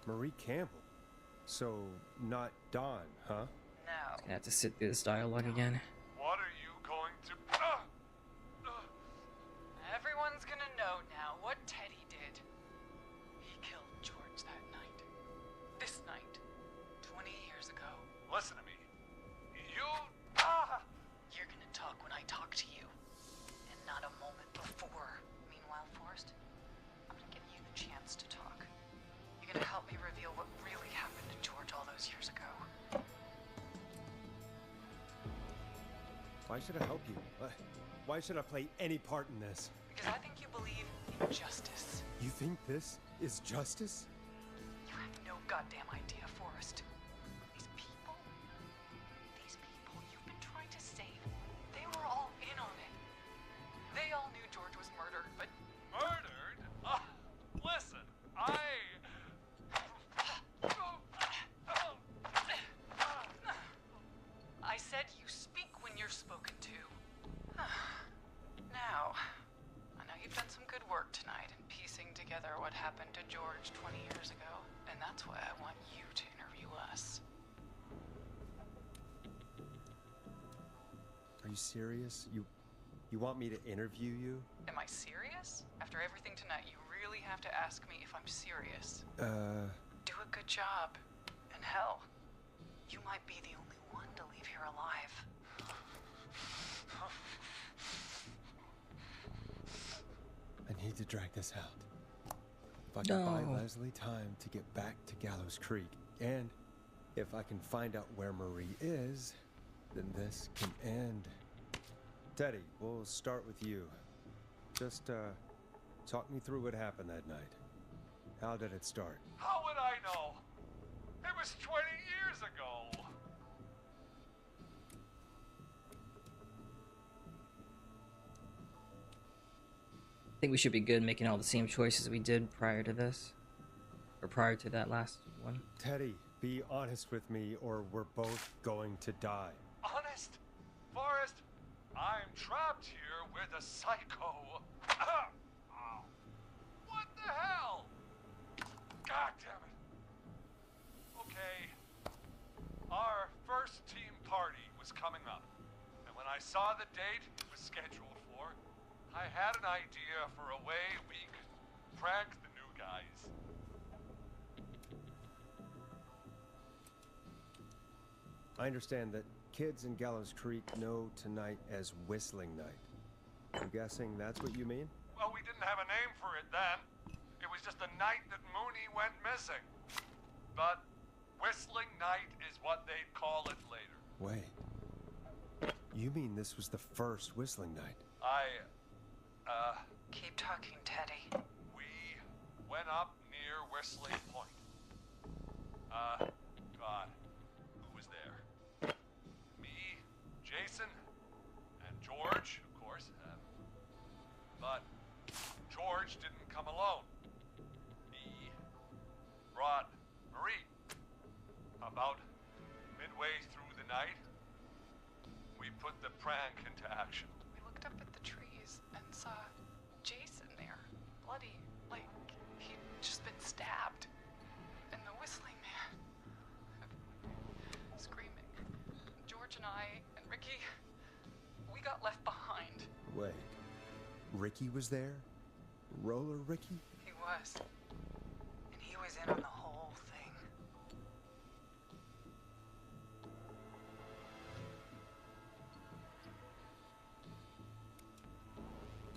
Marie Campbell. So, not Dawn, huh? No. Gonna have to sit through this dialogue again. What are you going to... Everyone's gonna know now what Teddy did. He killed George that night. This night. 20 years ago. Listen to me. You... You're gonna talk when I talk to you. And not a moment before. Meanwhile, Forrest, I'm gonna give you the chance to talk. You're gonna help me reveal what really happened to George all those years ago. Why should I help you? Why should I play any part in this? Because I think you believe in justice. You think this is justice? You have no goddamn idea, Forrest. These people you've been trying to save, they were all in on it. They all knew George was murdered, but... Murdered? Listen, I said you speak when you're spoken to. Now, I know you've done some good work tonight in piecing together what happened to George 20 years ago, and that's why I want you to interview us. Are you serious? You want me to interview you? Am I serious? After everything tonight, you really have to ask me if I'm serious. Do a good job. And hell, you might be the only one to leave here alive. I need to drag this out. If I can buy No. Leslie time to get back to Gallows Creek, and if I can find out where Marie is, then this can end. Teddy, we'll start with you. Just, talk me through what happened that night. How did it start? How would I know? It was 20 years ago. I think we should be good making all the same choices we did prior to this. Or prior to that last one. Teddy, be honest with me or we're both going to die. Honest? Forrest, I'm trapped here with a psycho. What the hell? God damn it. Okay. Our first team party was coming up. And when I saw the date it was scheduled for, I had an idea for a way we could prank the new guys. I understand that kids in Gallows Creek know tonight as Whistling Night. I'm guessing that's what you mean? Well, we didn't have a name for it then. It was just the night that Mooney went missing. But Whistling Night is what they'd call it later. Wait. You mean this was the first Whistling Night? Keep talking, Teddy. We went up near Whistling Point. God, who was there? Me, Jason, and George, of course. But George didn't come alone. He brought Marie. About midway through the night, we put the prank into action. We looked up at the trees and saw Jason there, bloody, like he'd just been stabbed. And the Whistling Man, screaming. George and I and Ricky, we got left behind. Wait. Ricky was there? Roller Ricky? He was. And he was in on the whole thing.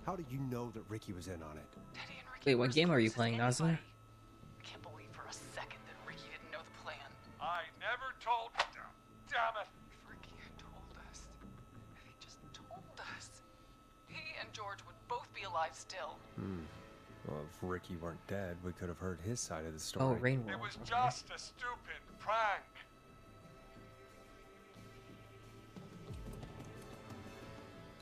How do you know that Ricky was in on it? Teddy and Ricky Wait, were what as game are you close as playing, Nazla? anybody. I can't believe for a second that Ricky didn't know the plan. I never told. Damn it! If Ricky had told us, if he just told us, he and George would both be alive still. Well, if Ricky weren't dead, we could have heard his side of the story. Oh, Rain It World. was okay. just a stupid prank.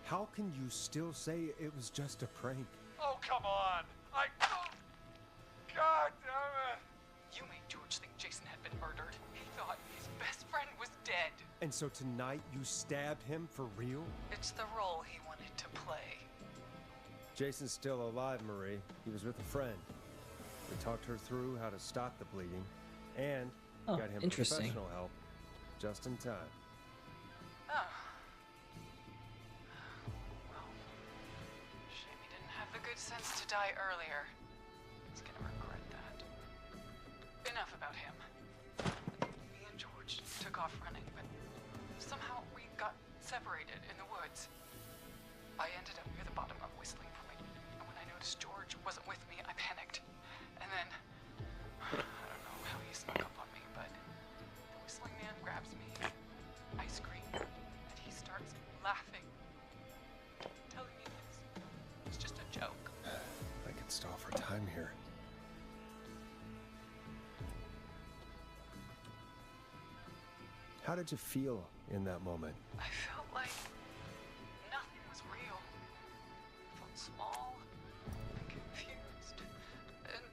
How can you still say it was just a prank? Oh, come on! God damn it! You made George think Jason had been murdered. He thought his best friend was dead. And so tonight you stabbed him for real? It's the role he wanted to play. Jason's still alive, Marie. He was with a friend. We talked her through how to stop the bleeding and Oh, got him interesting. professional help just in time. Oh. Well, shame he didn't have the good sense to die earlier. He's gonna regret that. Enough about him. Me and George took off running, but somehow we got separated in the woods. I ended up near the bottom of Whistling Point, and when I noticed George wasn't with me, I panicked. And then, I don't know how he snuck up on me, but the Whistling Man grabs me. I scream, and he starts laughing, telling me it's just a joke. I could stall for time here. How did you feel in that moment? I felt like nothing was real. I felt small and confused, and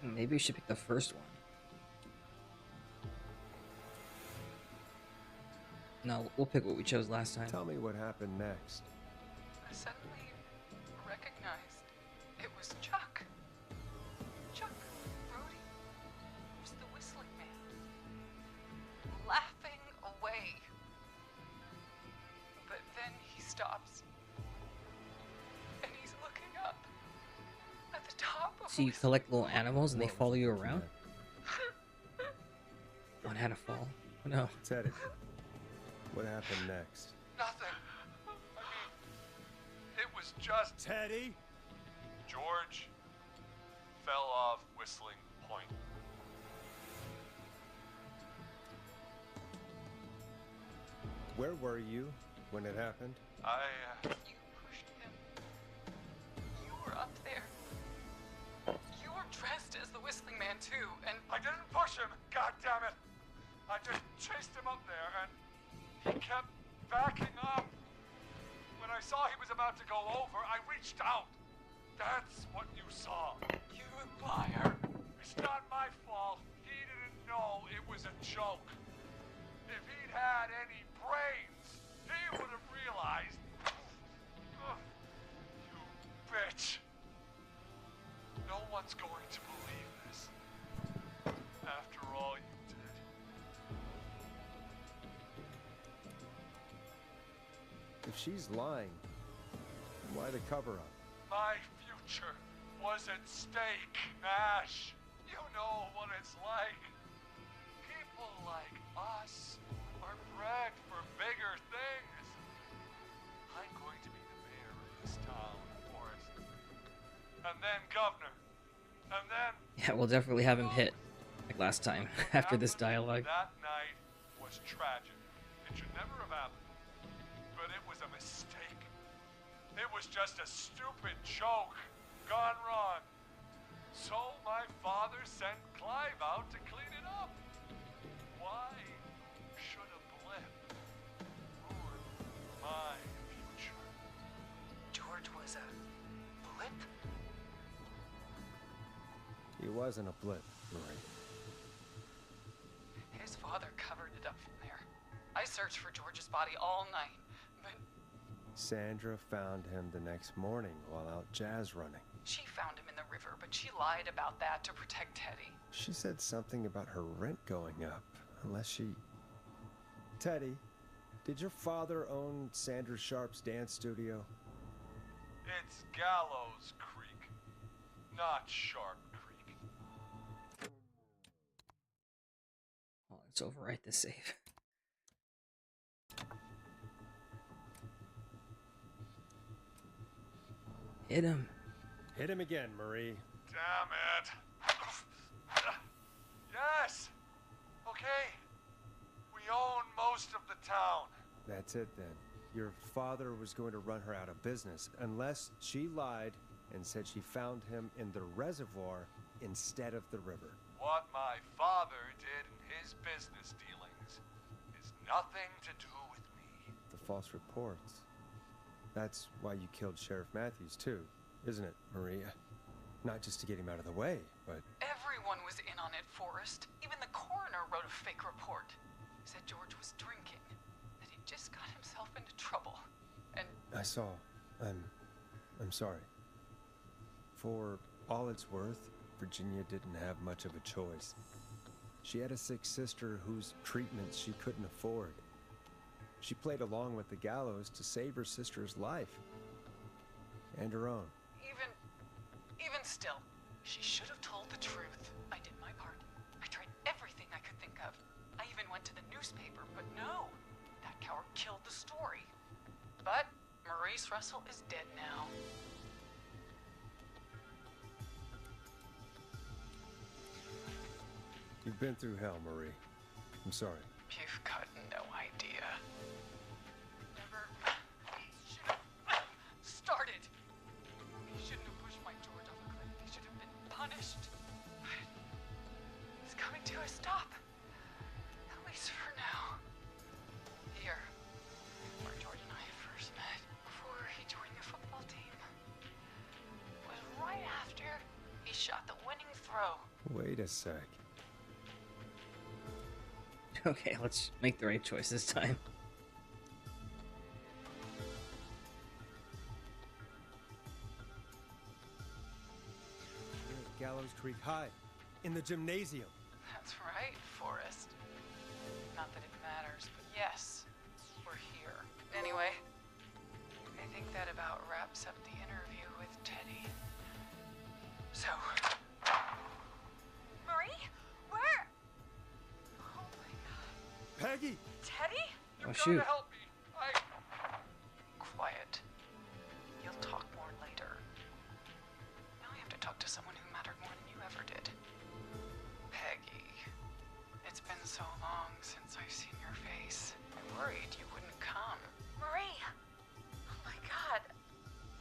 Maybe we should pick the first one. No, we'll pick what we chose last time. Tell me what happened next. I suddenly recognized it was Chuck. Chuck, Brody, was the Whistling Man, laughing away. But then he stops, and he's looking up at the top of So you Whistling collect little animals and they What was follow you looking around? at? Oh, it had a fall. Oh, no. Teddy, what happened next? Nothing. I mean, it was just Teddy? George fell off Whistling Point. Where were you when it happened? You pushed him. You were up there. You were dressed as the Whistling Man too, and I didn't push him. God damn it! I just chased him up there, and he kept backing up. When I saw he was about to go over, I reached out. That's what you saw. you liar. It's not my fault. He didn't know it was a joke. If he'd had any brains, he would have realized. Ugh, you bitch. No one's going to believe this. After all you did. If she's lying, Why the cover-up? My future was at stake, Ash. You know what it's like. People like us are bred for bigger things. I'm going to be the mayor of this town, Forrest. And then governor. And then... Yeah, we'll definitely have him hit like last time after this dialogue. That night was tragic. It should never have happened. But it was a mistake. It was just a stupid joke gone wrong. So my father sent Clive out to clean it up. Why should a blip ruin my future? George was a blip? He wasn't a blip, Marie. His father covered it up from there. I searched for George's body all night, but Sandra found him the next morning while out jazz running. she found him in the river, but she lied about that to protect Teddy. She said something about her rent going up, unless she... Teddy, did your father own Sandra Sharp's dance studio? It's Gallows Creek, not Sharp Creek. Oh, let's overwrite the save. Hit him. Hit him again, Marie. Damn it. Yes. Okay. We own most of the town. That's it then. Your father was going to run her out of business unless she lied and said she found him in the reservoir instead of the river. What my father did in his business dealings is nothing to do with me. The false reports. That's why you killed Sheriff Matthews too, isn't it, Maria? Not just to get him out of the way, but... Everyone was in on it, Forrest. Even the coroner wrote a fake report. Said George was drinking, that he just got himself into trouble. And I saw. I'm sorry. For all it's worth, Virginia didn't have much of a choice. She had a sick sister whose treatments she couldn't afford. She played along with the gallows to save her sister's life. And her own. even still, she should have told the truth. I did my part. I tried everything I could think of. I even went to the newspaper, but no. That coward killed the story. But Maurice Russell is dead now. You've been through hell, Marie. I'm sorry. You've got no idea. Never should have started. He shouldn't have pushed my George off a cliff. He should have been punished. He's coming to a stop. At least for now. Here, where George and I first met, before he joined the football team, was right after he shot the winning throw. Wait a sec. Okay, let's make the right choice this time. We're at Gallows Creek High, in the gymnasium. That's right, Forrest. Not that it matters, but yes, we're here. Anyway, I think that about wraps up the interview with Teddy. So, Marie? Where? oh my God. Peggy! Teddy? Oh, You've shoot. got to help me. Quiet. You'll talk more later. Now I have to talk to someone who mattered more than you ever did. Peggy. It's been so long since I've seen your face. I worried you wouldn't come. Marie! Oh my God.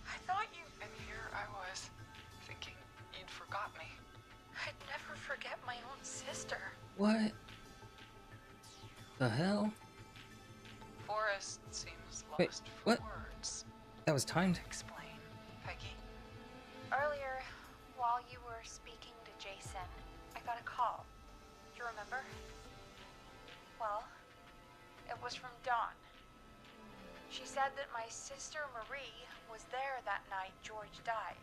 I thought you... And here I was, thinking you'd forgot me. I'd never forget my own sister. What the hell? Forrest seems lost Wait, for what? words. That was timed. Explain, Peggy. Earlier, while you were speaking to Jason, I got a call. Do you remember? Well, it was from Dawn. She said that my sister Marie was there that night George died,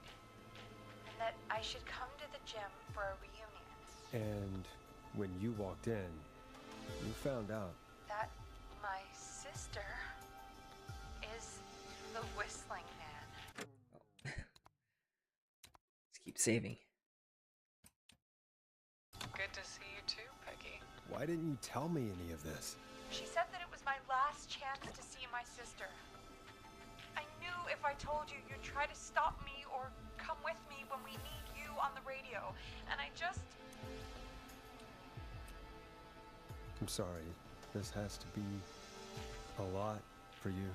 and that I should come to the gym for a reunion. And when you walked in, you found out. That my sister is the Whistling Man. keep saving. Good to see you too, Peggy. Why didn't you tell me any of this? She said that it was my last chance to see my sister. I knew if I told you, you'd try to stop me or come with me when we need you on the radio. And I just... I'm sorry. This has to be a lot for you.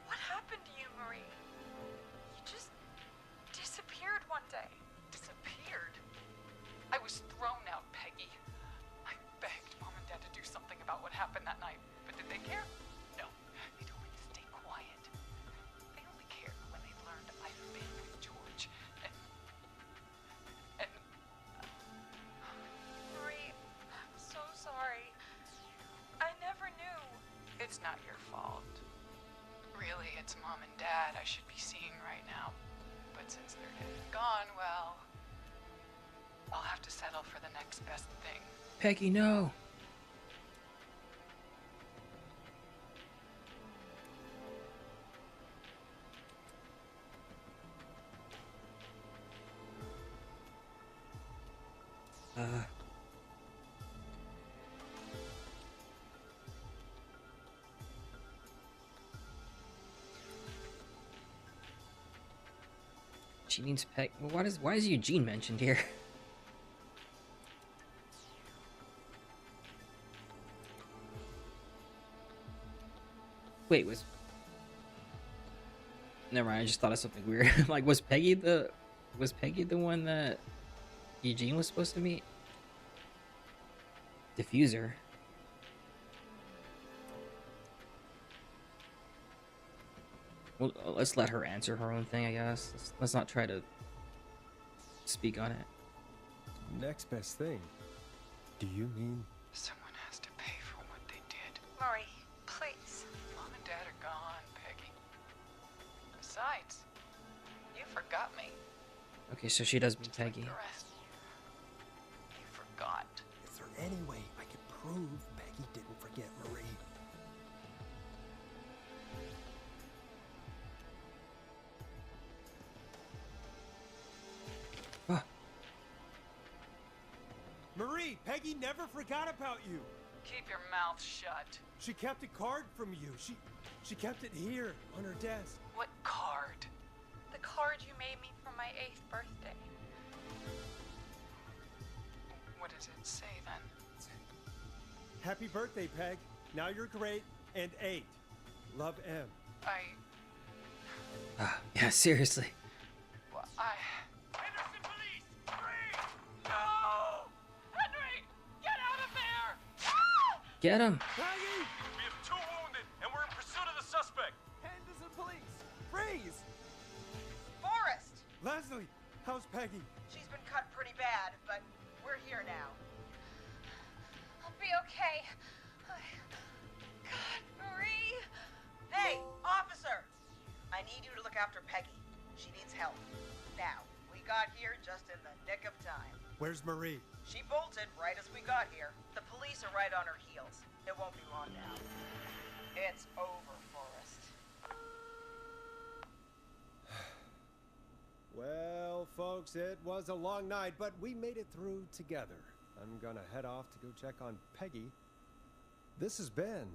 What happened to you, Marie? You just disappeared one day. Disappeared? I was thrown out, Peggy. I begged Mom and Dad to do something about what happened that night, but did they care? No. They told me to stay quiet. They only cared when they learned I'd been with George. And Marie, I'm so sorry. I never knew. it's not your fault. Really, it's Mom and Dad I should be seeing right now. But since they're dead and gone, well, I'll have to settle for the next best thing. Peggy, no. She means Peg. Well, why is Eugene mentioned here? Wait, never mind. I just thought of something weird. Like, was Peggy the one that Eugene was supposed to meet? Diffuser. Well, let's let her answer her own thing, I guess. Let's not try to speak on it. Next best thing? Do you mean? Someone has to pay for what they did. Marie, please. Mom and Dad are gone, Peggy. Besides, you forgot me. Okay, so she does mean Just like Peggy. the rest. You forgot. Is there any way I could prove Peggy didn't forget Marie? Oh, Marie, Peggy never forgot about you. Keep your mouth shut. She kept a card from you. She kept it here on her desk. What card? The card you made me for my 8th birthday. What does it say then? Happy birthday, Peg. Now you're great and 8. Love, M. yeah, seriously. Henderson police! Free! No! Henry! Get out of there! Get him. Peggy! We have 2 wounded, and we're in pursuit of the suspect. Henderson police! Freeze! Forrest! Leslie, how's Peggy? She's been cut pretty bad, but we're here now. I'll be okay. God, Marie. Hey, officer! I need you to look after Peggy. She needs help. Now, we got here just in the nick of time. Where's Marie? She bolted right as we got here. The police are right on her heels. It won't be long now. It's over, Forrest. Well, folks, it was a long night, but we made it through together. I'm gonna head off to go check on Peggy. This has been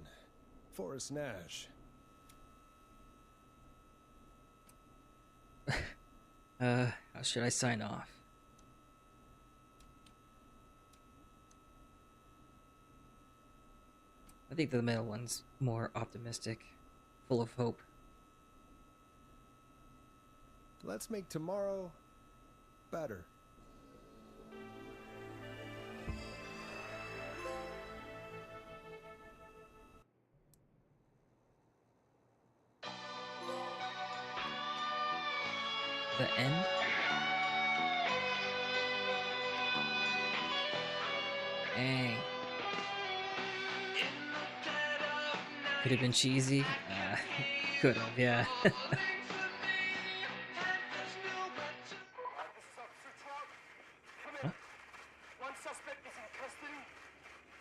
Forrest Nash. How should I sign off? I think the middle one's more optimistic, full of hope. Let's make tomorrow better. The end? Dang. Could have been cheesy. Could have, yeah. This is Officer Trout. Come in. One suspect is in custody.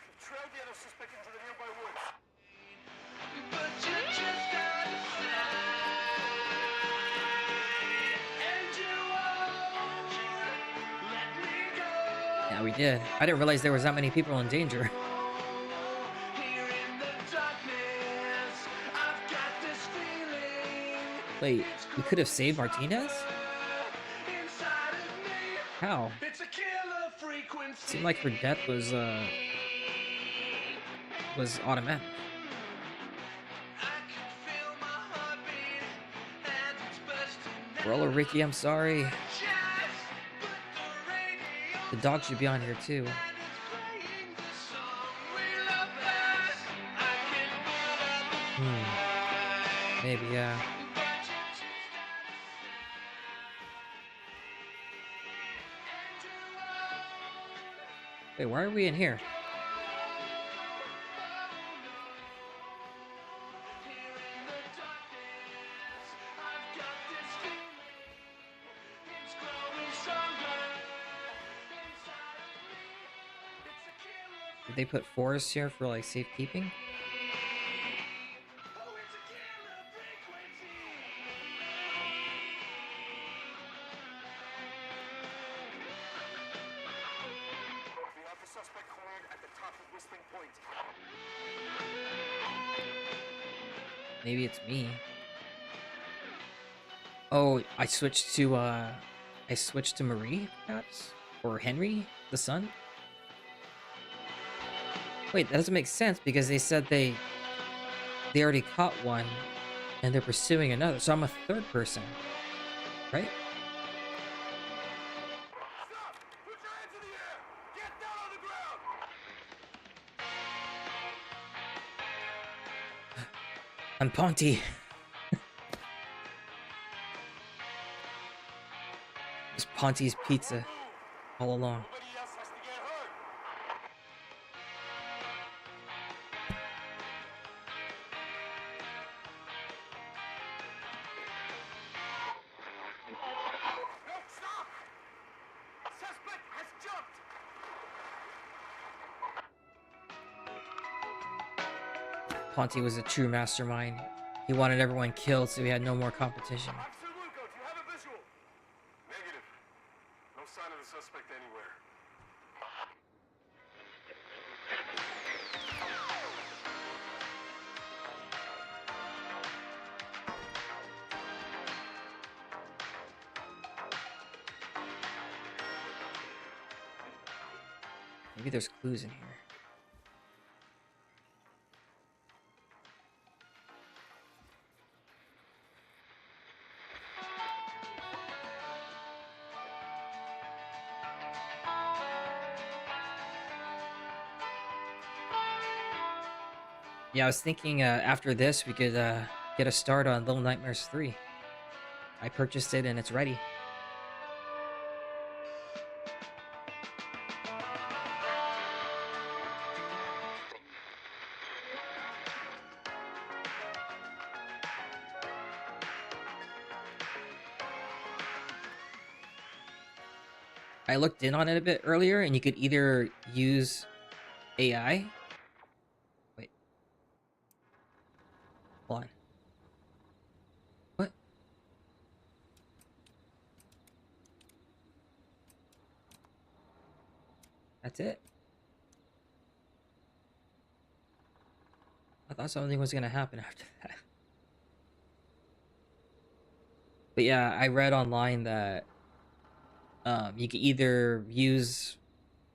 We've trailed the other suspect into the nearby woods. And you are Yeah, we did. I didn't realize there was that many people in danger. Wait, we could have saved Martinez? How? Seemed like her death was automatic. Roller Ricky, I'm sorry. The dog should be on here too. Maybe, yeah. Wait, why are we in here? Did they put forests here for like safekeeping? Maybe it's me. Oh, I switched to Marie, perhaps? Or Henry, the son? Wait, that doesn't make sense because they said they already caught one and they're pursuing another. So I'm a third person, right? Stop! Put your hands in the air! Get down on the ground! I'm Ponty. It's Ponty's pizza all along. Nobody else has to get hurt. No, stop! Suspect has jumped! Ponty was a true mastermind. He wanted everyone killed so he had no more competition. Officer Lugo, do you have a visual? Negative. No sign of the suspect anywhere. Maybe there's clues in here. Yeah, I was thinking after this we could get a start on Little Nightmares 3. I purchased it and it's ready. I looked in on it a bit earlier and you could either use AI. Wait. Hold on. What? That's it? I thought something was gonna happen after that. But yeah, I read online that you could either use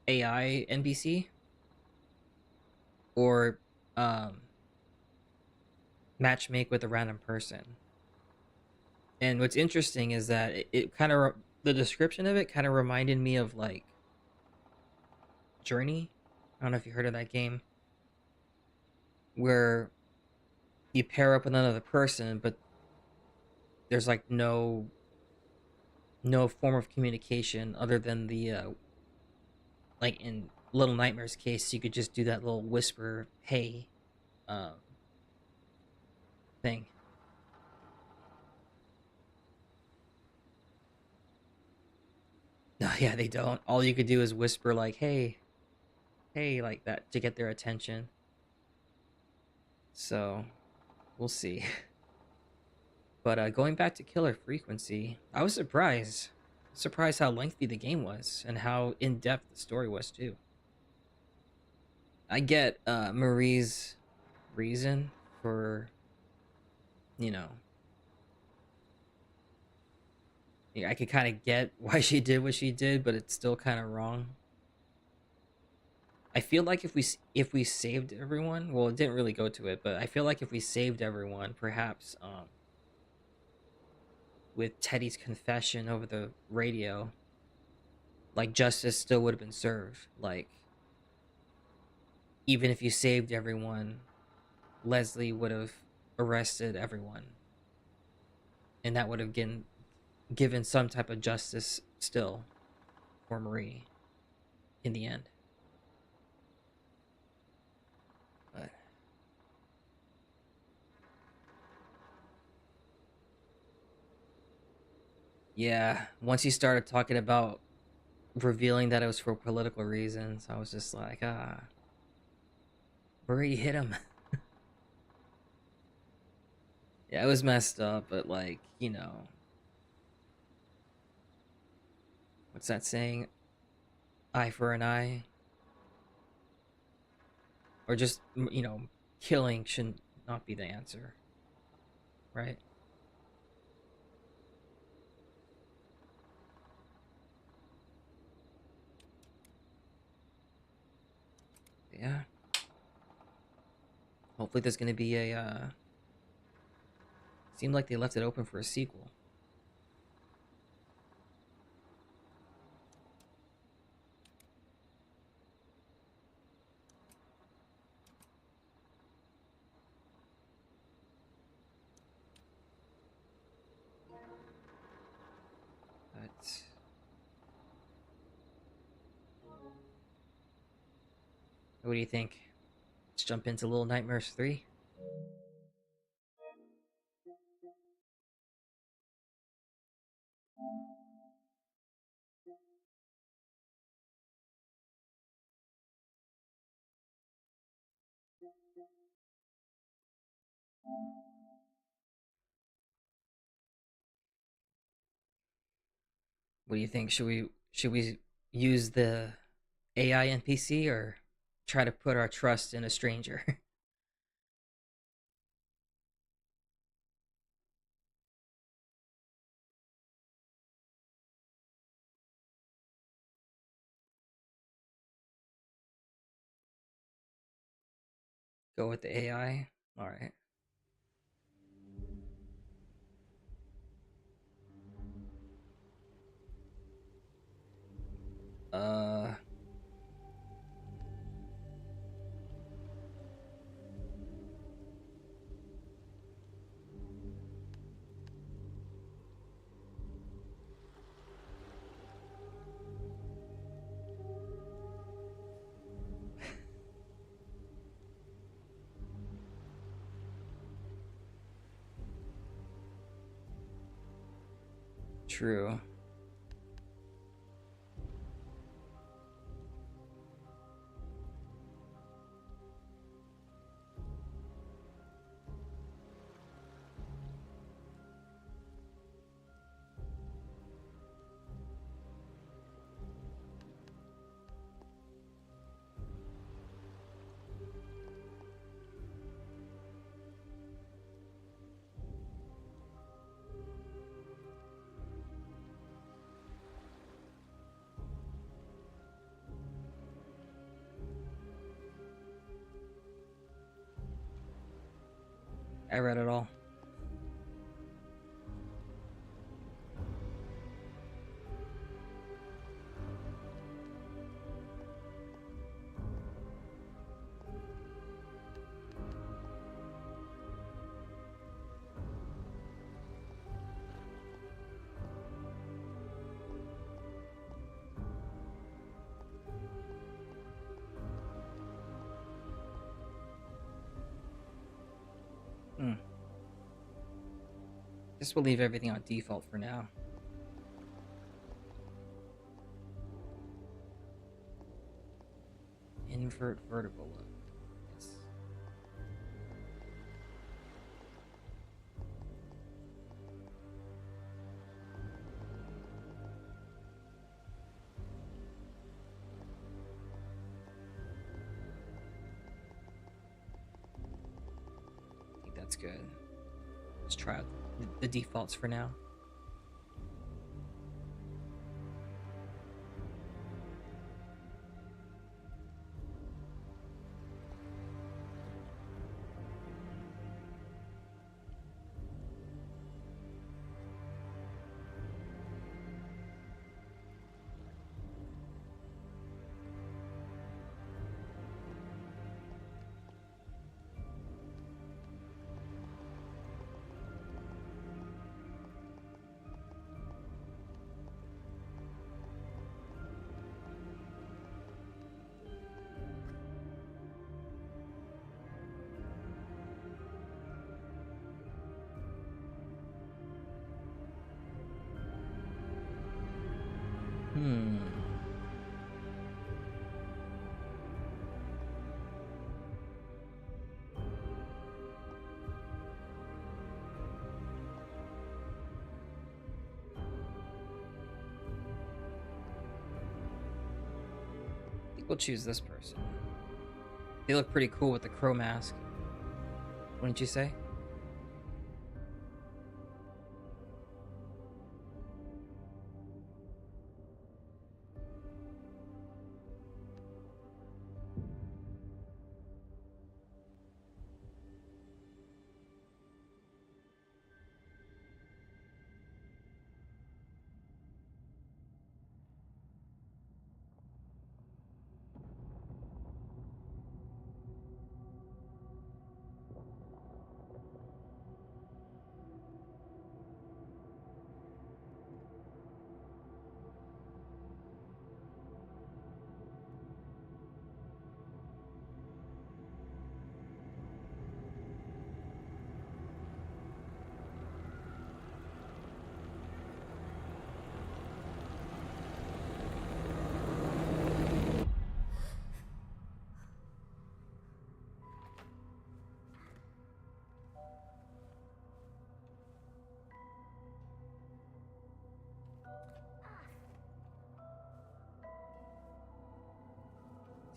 AI NPC or matchmake with a random person. And what's interesting is that it kind of the description of it kind of reminded me of like Journey. I don't know if you heard of that game, where you pair up with another person, but there's like no form of communication other than the like in Little Nightmares case, you could just do that little whisper hey thing. No, yeah, they don't. All you could do is whisper like hey like that to get their attention. So we'll see. But going back to Killer Frequency, I was surprised surprised how lengthy the game was and how in-depth the story was too. I get Marie's reason for, you know, I could kind of get why she did what she did, but it's still kind of wrong. I feel like if we saved everyone, well, it didn't really go to it, but I feel like if we saved everyone, perhaps with Teddy's confession over the radio, like justice still would have been served. Like even if you saved everyone, Leslie would have arrested everyone, and that would have given some type of justice still for Marie in the end. But yeah, once he started talking about revealing that it was for political reasons, I was just like, Marie hit him. Yeah, it was messed up, but like, what's that saying? Eye for an eye, or just killing should not be the answer, right? Yeah. Hopefully there's gonna be a seemed like they left it open for a sequel. But what do you think? Let's jump into Little Nightmares 3. What do you think? Should we use the AI NPC or try to put our trust in a stranger? Go with the AI? All right. Uh True. I read it all. Hmm. Guess we'll leave everything on default for now. Invert vertical look. Yes. That's good. Let's try out the defaults for now. I think we'll choose this person. They look pretty cool with the crow mask. Wouldn't you say?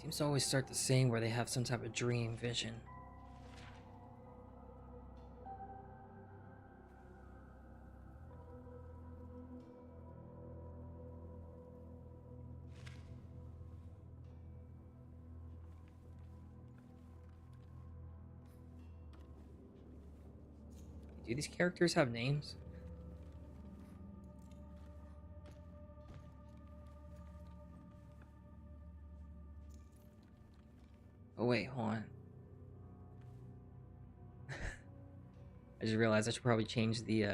Seems to always start the same, where they have some type of dream vision. Do these characters have names? Oh wait, hold on. I just realized I should probably change the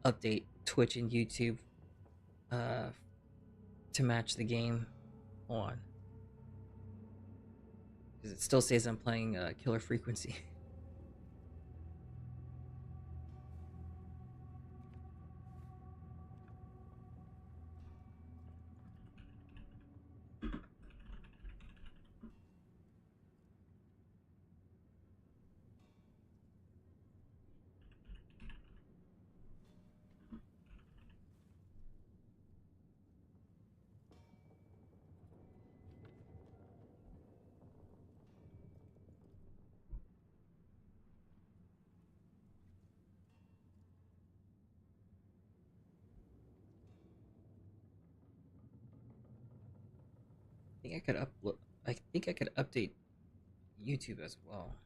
update Twitch and YouTube to match the game. Hold on. Because it still says I'm playing Killer Frequency. I think I could update YouTube as well.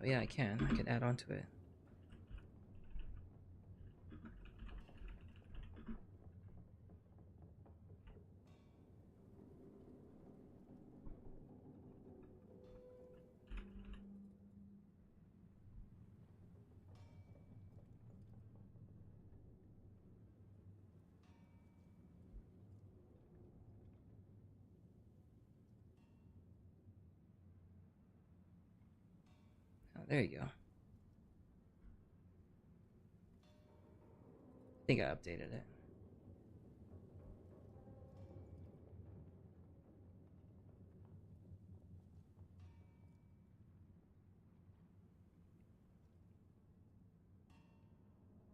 Oh yeah, I can. I can add on to it. Oh, there you go. I think I updated it.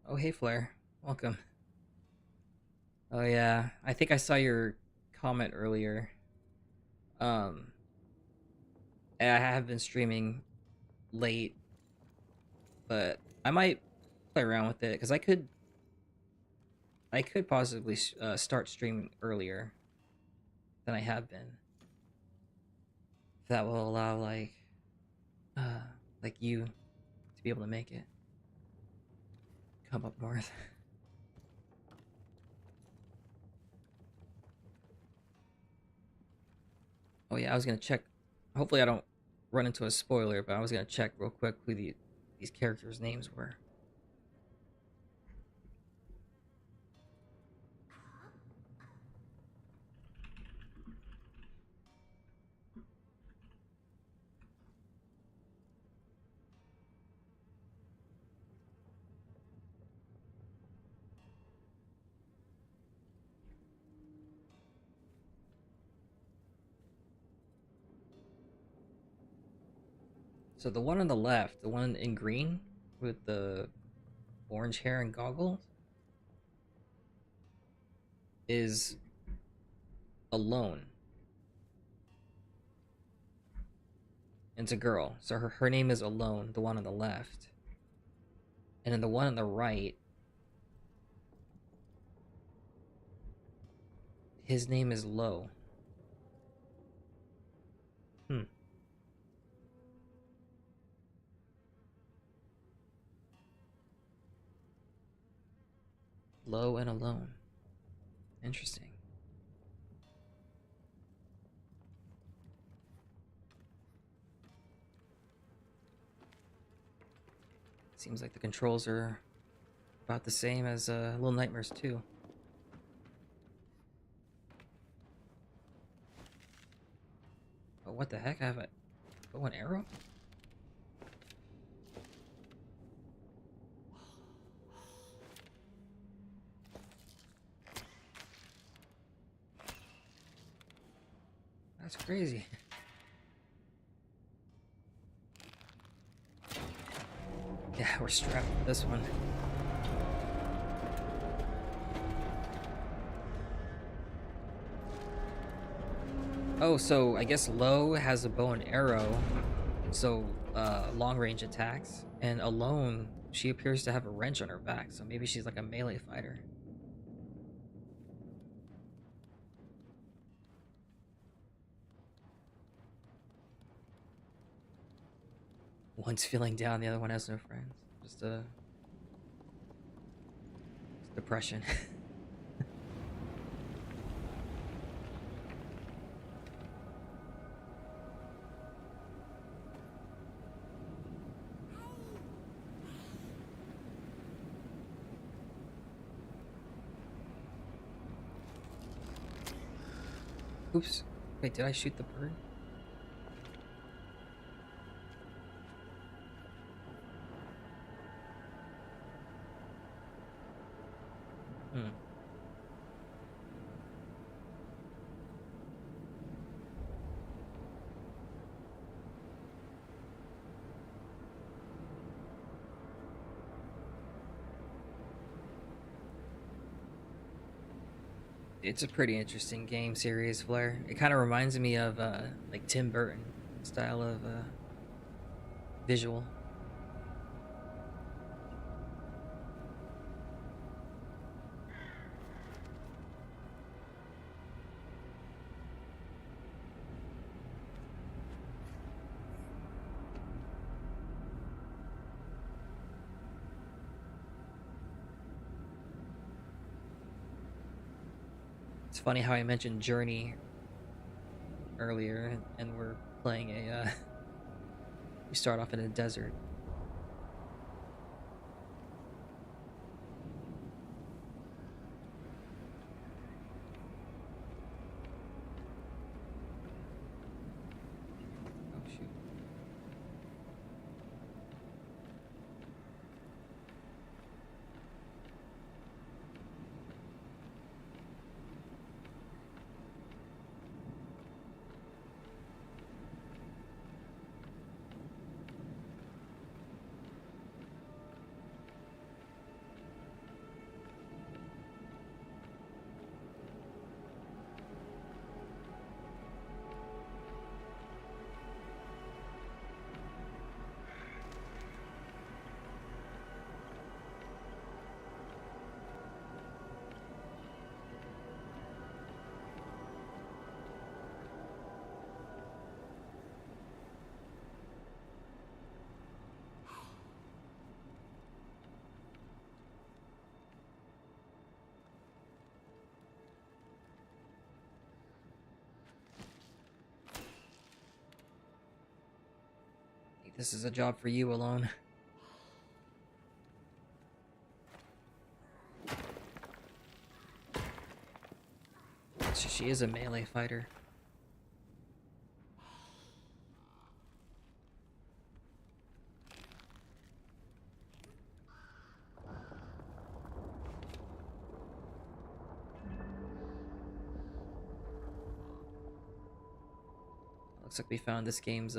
Oh, hey, Flair. Welcome. Oh, yeah. I think I saw your comment earlier. And I have been streaming late, but I might play around with it because I could possibly start streaming earlier than I have been. If that will allow uh like you to be able to make it come up north. Oh yeah, I was gonna check. Hopefully I don't run into a spoiler, but I was gonna check real quick who these characters' names were. So the one on the left, the one in green with the orange hair and goggles, is Alone. It's a girl, so her name is Alone, the one on the left. And then the one on the right, his name is Low. Hmm. Low and Alone. Interesting. Seems like the controls are about the same as Little Nightmares 2. But what the heck? I have a bow and arrow? That's crazy. Yeah, we're strapped with this one. Oh, so I guess Low has a bow and arrow, so long range attacks, and Alone, she appears to have a wrench on her back, so maybe she's like a melee fighter. One's feeling down, the other one has no friends. Just depression. Oops. Wait, did I shoot the bird? Hmm. It's a pretty interesting game series, Flair. It kind of reminds me of like Tim Burton style of visual. It's funny how I mentioned Journey earlier, and we're playing a. We start off in a desert. Oh shoot! this is a job for you alone. She is a melee fighter. Looks like we found this game's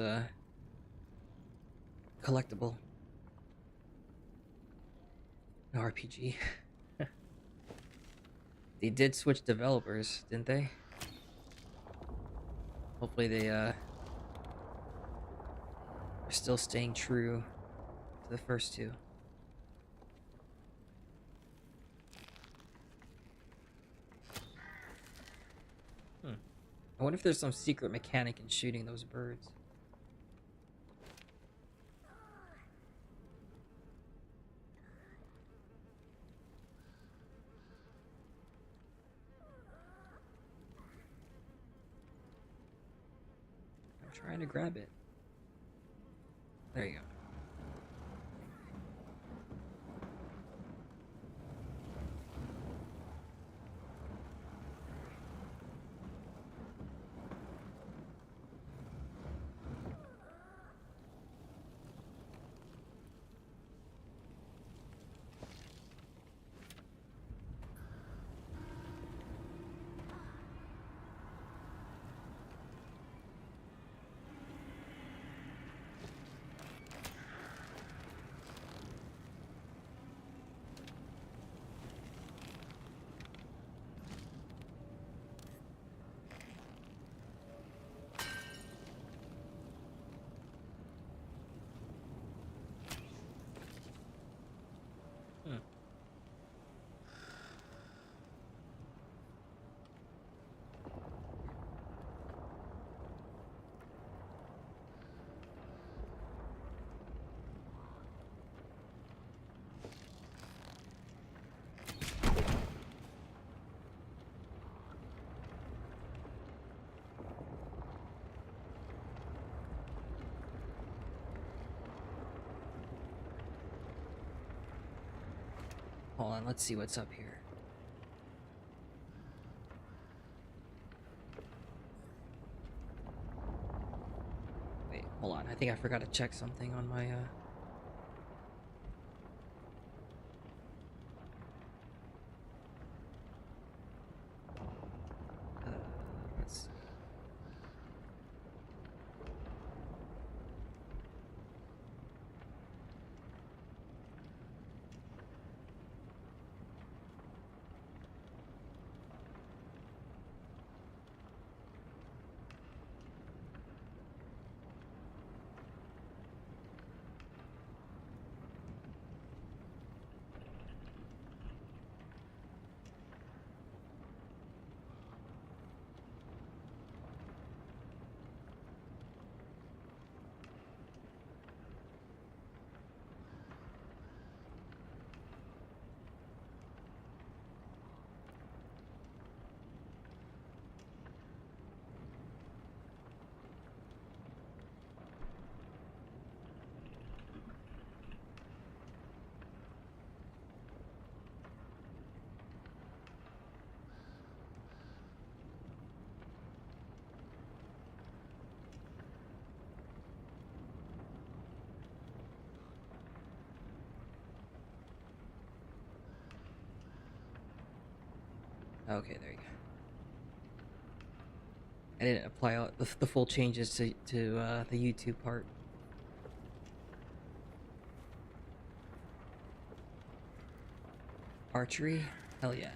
collectible. An RPG. They did switch developers, didn't they? Hopefully they are still staying true to the first two. I wonder if there's some secret mechanic in shooting those birds. I'm trying to grab it. There you go. Hold on, let's see what's up here. Wait, hold on. I think I forgot to check something on my let's see. Okay, there you go. I didn't apply all the full changes to the YouTube part. Archery? Hell yeah.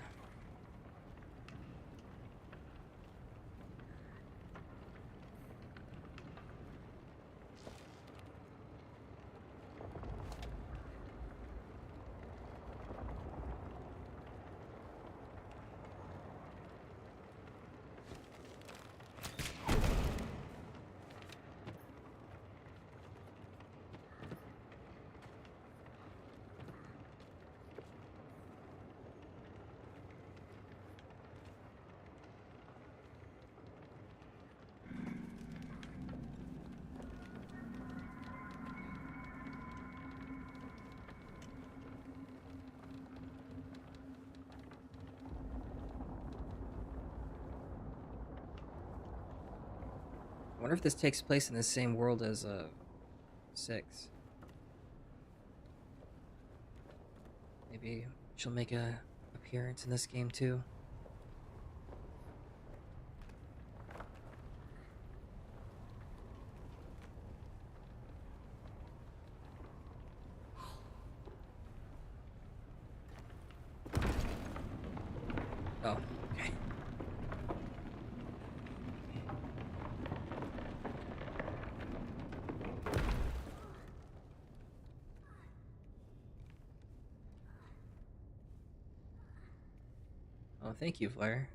wonder if this takes place in the same world as 6. Maybe she'll make a appearance in this game too. Oh, okay. Oh, thank you, Flare.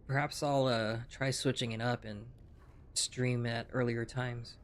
Perhaps I'll try switching it up and stream at earlier times.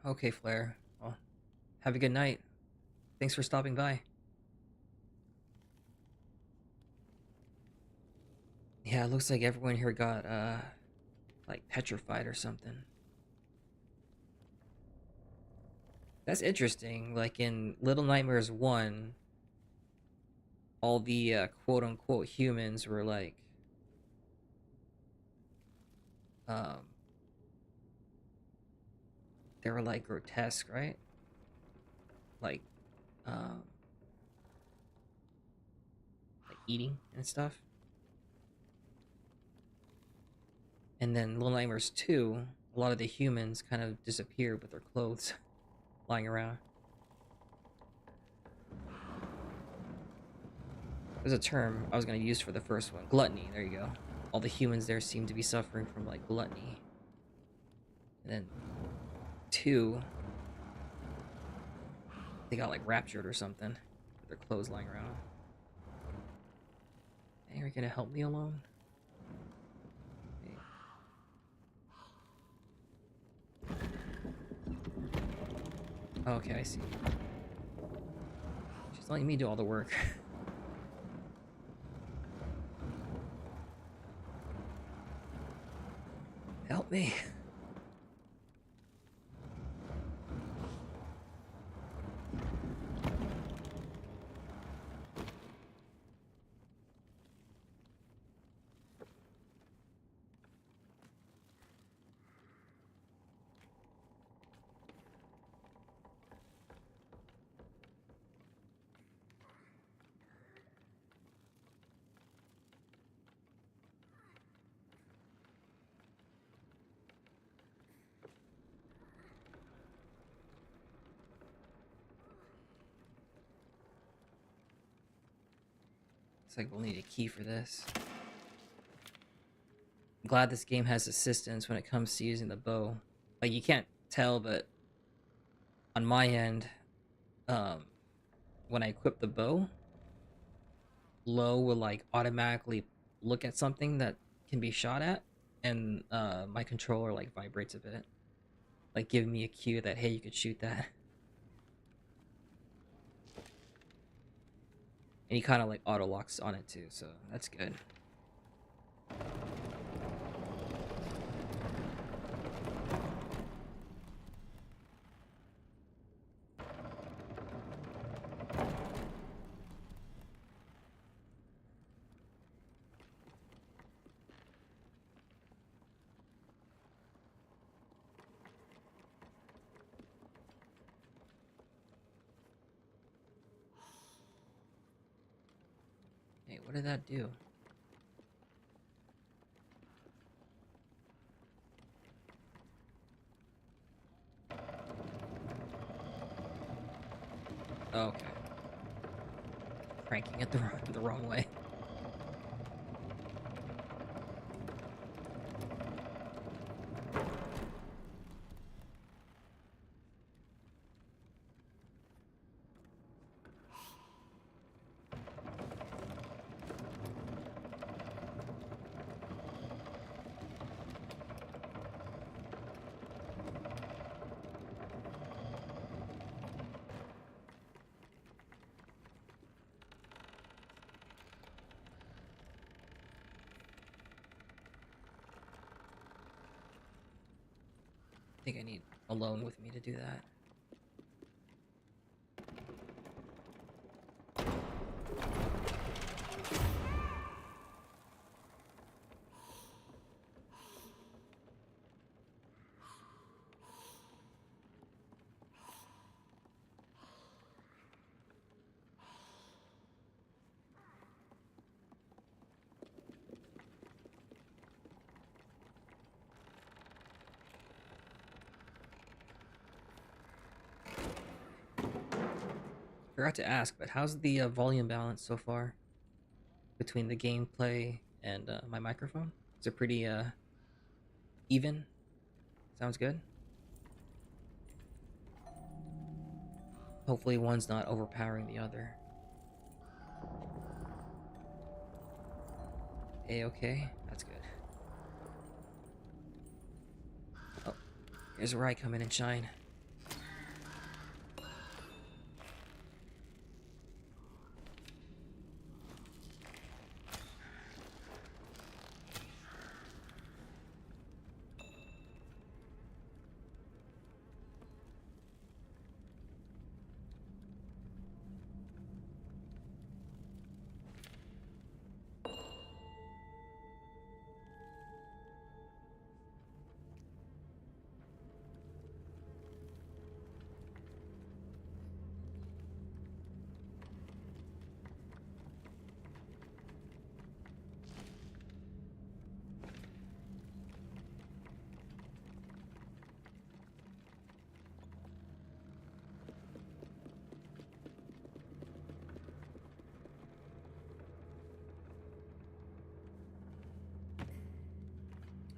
Okay, Flare. Well, have a good night. Thanks for stopping by. Yeah, it looks like everyone here got, like, petrified or something. That's interesting. Like, in Little Nightmares 1, all the, quote-unquote humans were, like, um... they were, like, grotesque, right? Like, um... like, eating and stuff. And then Little Nightmares 2, a lot of the humans kind of disappeared with their clothes lying around. There's a term I was going to use for the first one. Gluttony, there you go. All the humans there seem to be suffering from, like, gluttony. And then 2, they got, like, raptured or something. With their clothes lying around. Hey, are you going to help me alone? Okay, I see. She's letting me do all the work. Help me. Looks like we'll need a key for this. I'm glad this game has assistance when it comes to using the bow. Like, you can't tell, but on my end, when I equip the bow, low will, like, automatically look at something that can be shot at, and my controller, like, vibrates a bit. Like, giving me a cue that, hey, you could shoot that. And he kind of, like, auto-locks on it, too, so that's good. Hey, what did that do? Oh, okay. Cranking it the wrong way. think I need alone with me to do that. Forgot to ask, but how's the volume balance so far between the gameplay and my microphone? Is it pretty even? Sounds good. Hopefully one's not overpowering the other. A-okay, that's good. Oh, here's where I come in and shine.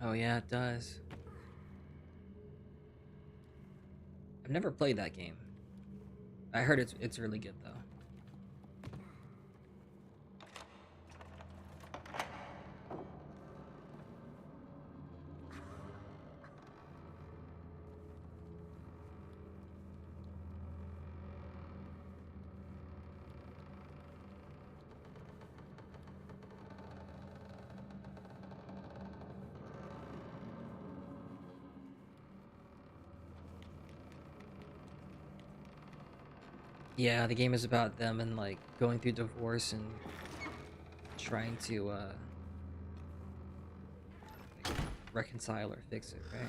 Oh yeah, it does. I've never played that game. I heard it's really good though. Yeah, the game is about them and like going through divorce and trying to like, reconcile or fix it, right?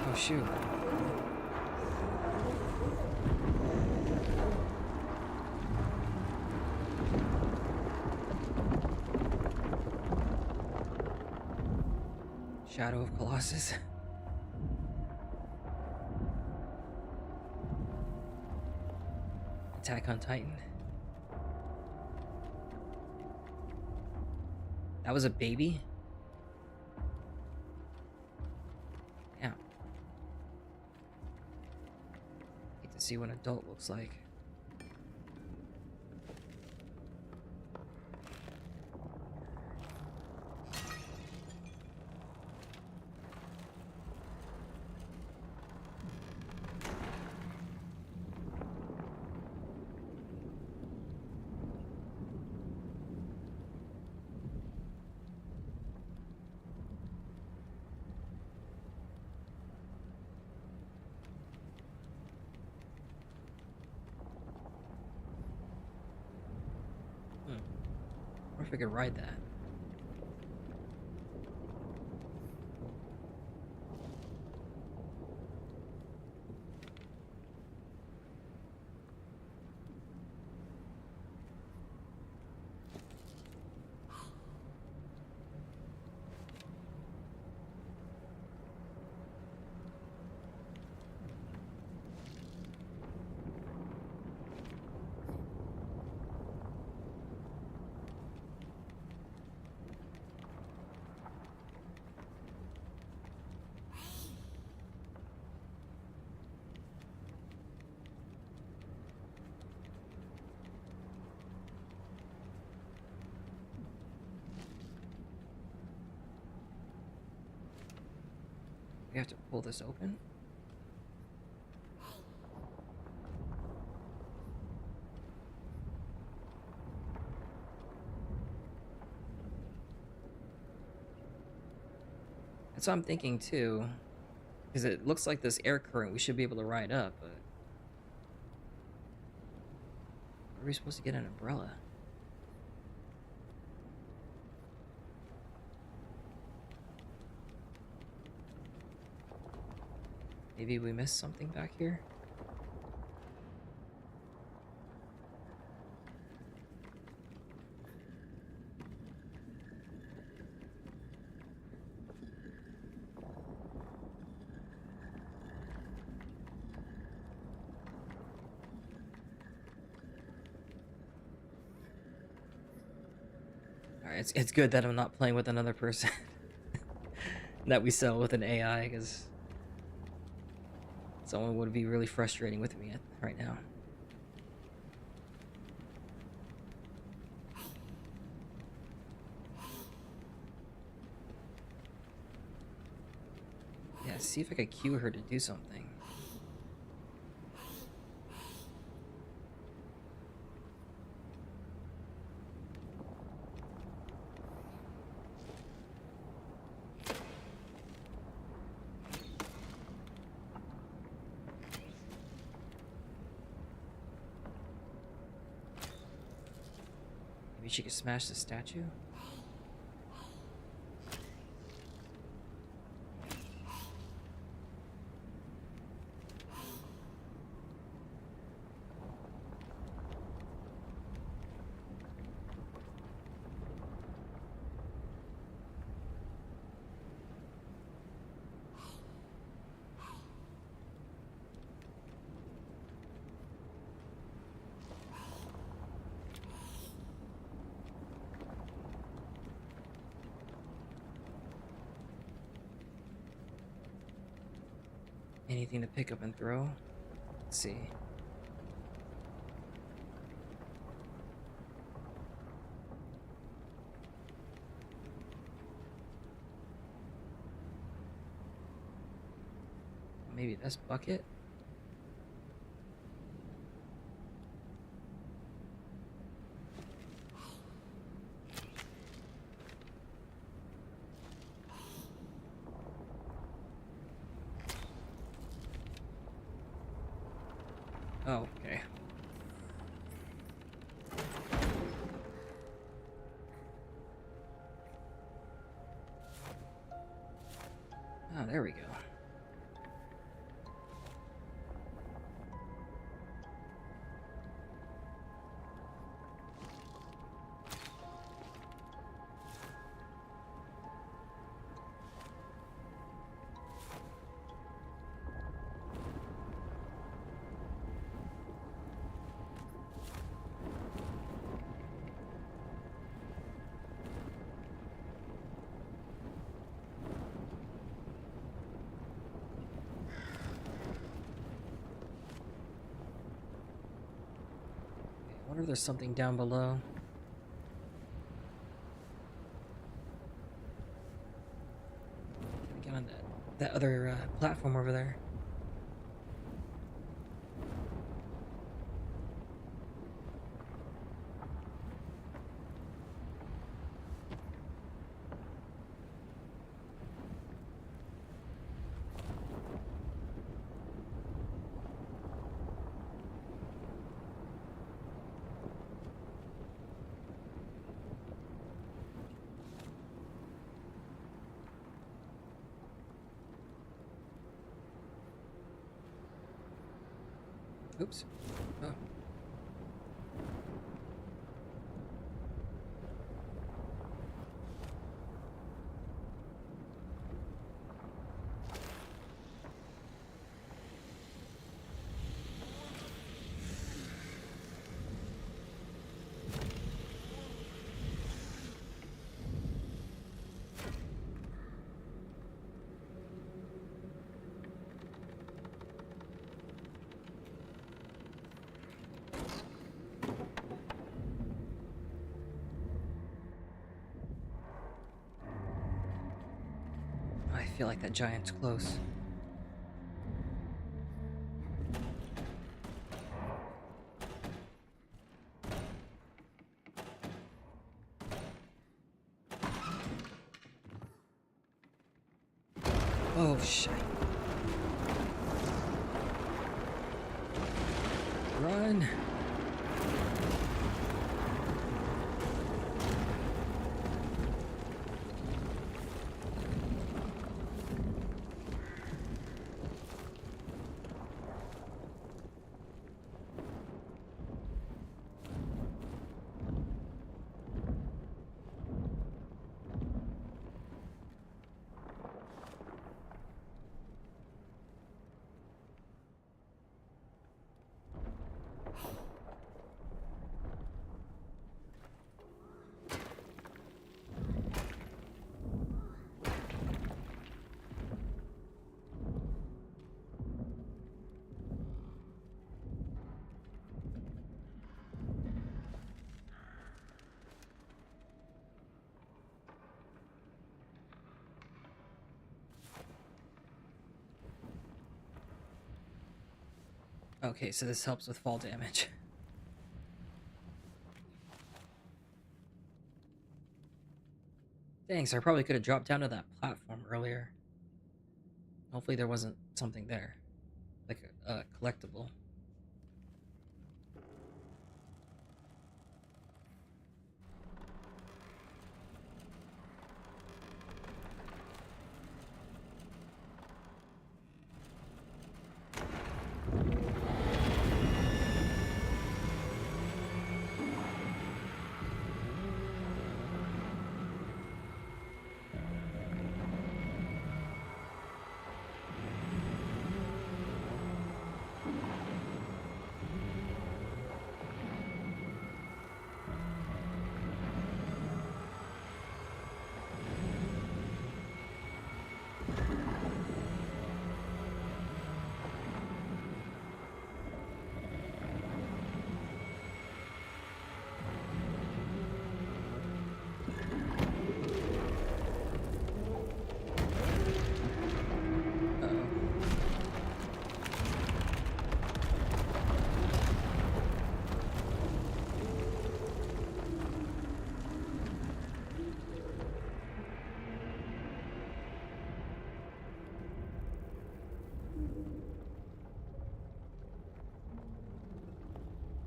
Oh shoot. Shadow of Colossus. Attack on Titan. That was a baby? Yeah. Need to see what an adult looks like. I wonder if I could ride that. We have to pull this open? That's what I'm thinking too. Because it looks like this air current we should be able to ride up, but... Where are we supposed to get an umbrella? Maybe we missed something back here? Alright, it's good that I'm not playing with another person. That we sell with an AI, because someone would be really frustrating with me right now. Yeah, see if I could cue her to do something. Maybe she could smash the statue? Anything to pick up and throw? Let's see. Maybe this bucket? Oh, okay. Oh, there we go. I wonder if there's something down below. Get on that other platform over there. Oops. Oh. I feel like that giant's close. Oh shit. Run. Okay, so this helps with fall damage. Dang, so I probably could have dropped down to that platform earlier. Hopefully there wasn't something there. Like a collectible.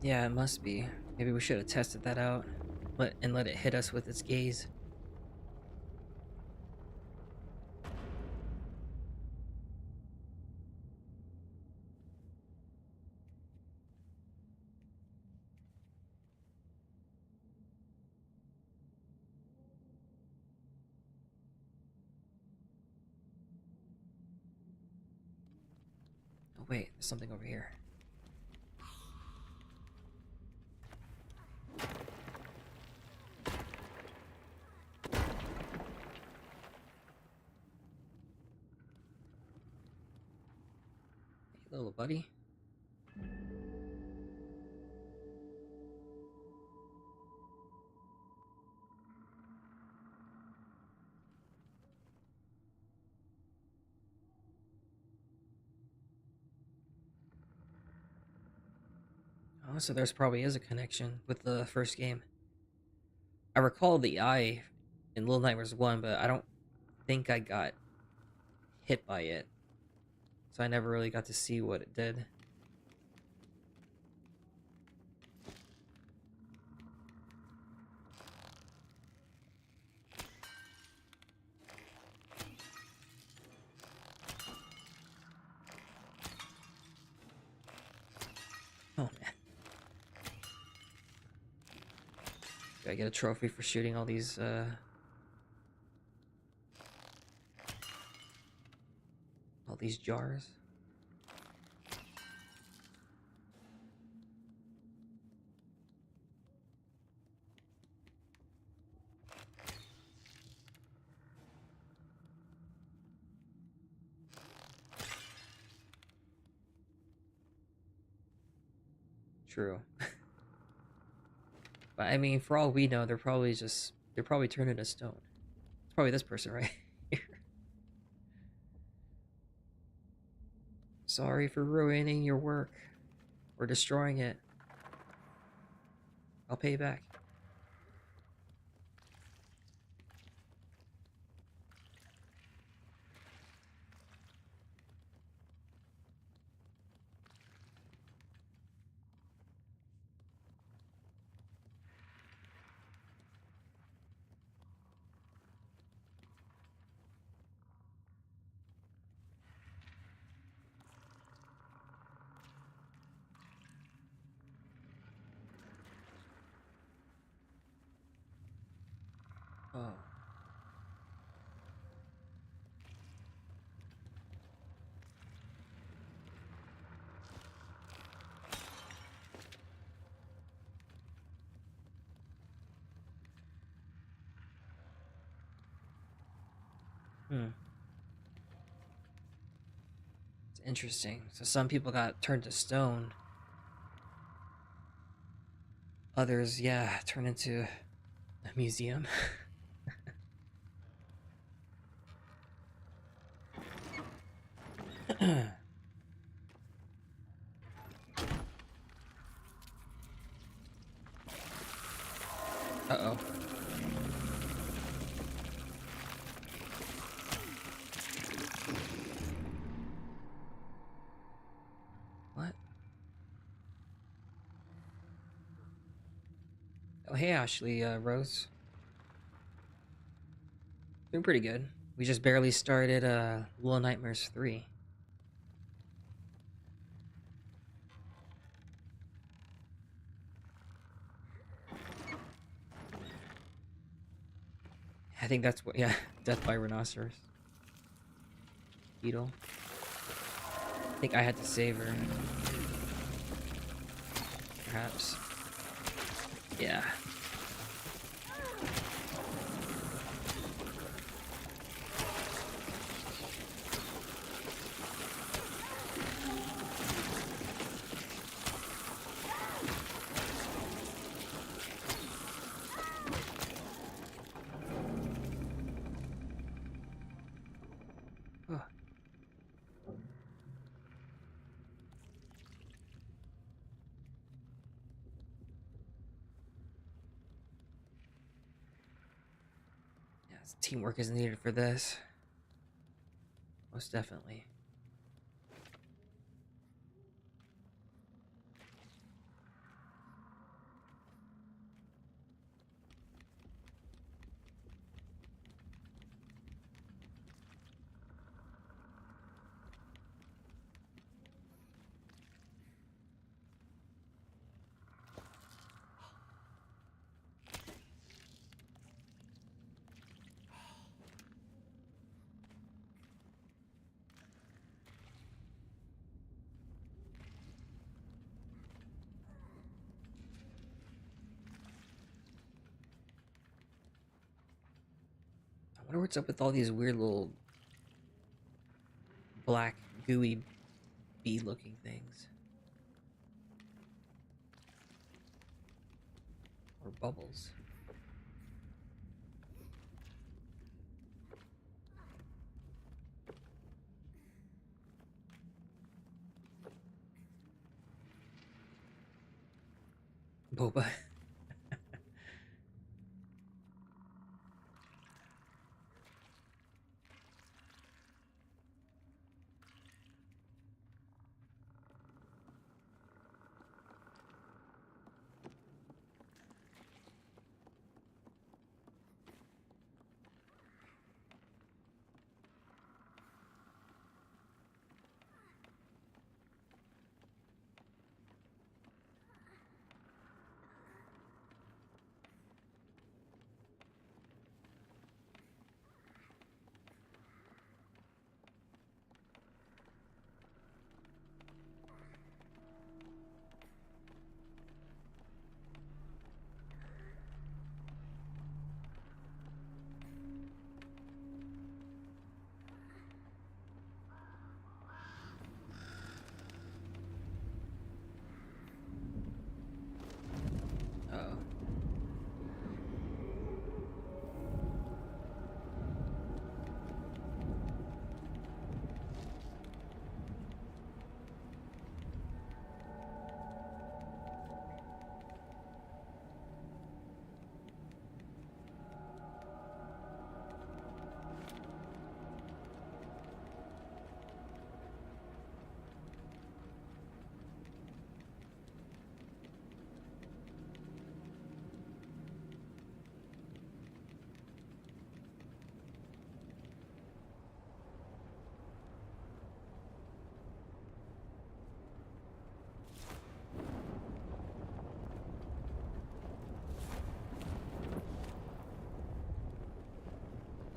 Yeah, it must be. Maybe we should have tested that out. Let it hit us with its gaze. Oh wait, there's something over here. Hey, little buddy. Oh, so there's probably is a connection with the first game. I recall the eye in Little Nightmares 1, but I don't think I got hit by it. So I never really got to see what it did. Oh man. Gotta get a trophy for shooting all these jars. True. But I mean, for all we know, they're probably turned into stone. It's probably this person right here. Sorry for ruining your work or destroying it. I'll pay you back. Oh. Hmm. It's interesting. So some people got turned to stone. Others, yeah, turned into a museum. Uh-oh. What? Oh, hey, Ashley, Rose. Doing pretty good. We just barely started, Little Nightmares 3. I think that's what, yeah, Death by Rhinoceros. Beetle. I think I had to save her. Perhaps. Yeah. Oh. Yeah, teamwork is needed for this. Most definitely. I wonder what's up with all these weird little black, gooey, bee-looking things. Or bubbles. Boba.